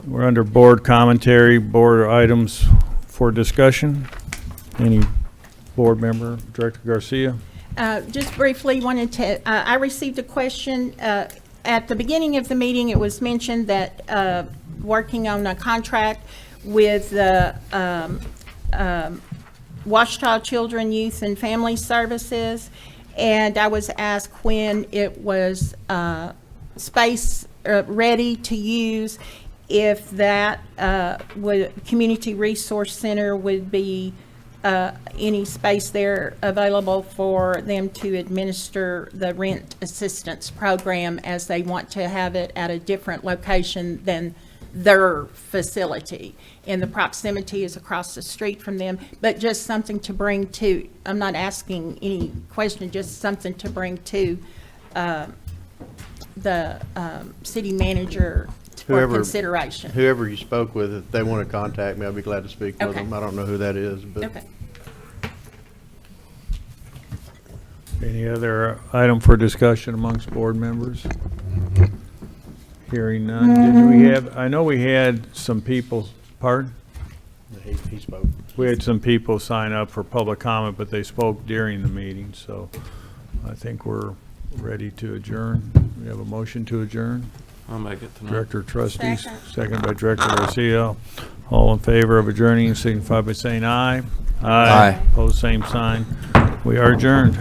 We're under board commentary, board items for discussion. Any board member? Director Garcia? Just briefly wanted to, I received a question, at the beginning of the meeting, it was mentioned that, working on a contract with the, Washita Children, Youth and Family Services, and I was asked when it was, space, ready to use, if that, Community Resource Center would be, any space there available for them to administer the rent assistance program, as they want to have it at a different location than their facility. And the proximity is across the street from them, but just something to bring to, I'm not asking any question, just something to bring to the city manager for consideration. Whoever you spoke with, if they want to contact me, I'd be glad to speak with Okay. them. I don't know who that is, but. Okay. Any other item for discussion amongst board members? Hearing none. Did we have, I know we had some people, pardon? He spoke. We had some people sign up for public comment, but they spoke during the meeting, so I think we're ready to adjourn. We have a motion to adjourn. I'll make it tonight. Director Trustees, Second. second by Director Garcia. All in favor of adjourning, signify by saying aye. Aye. Pose same sign. We are adjourned.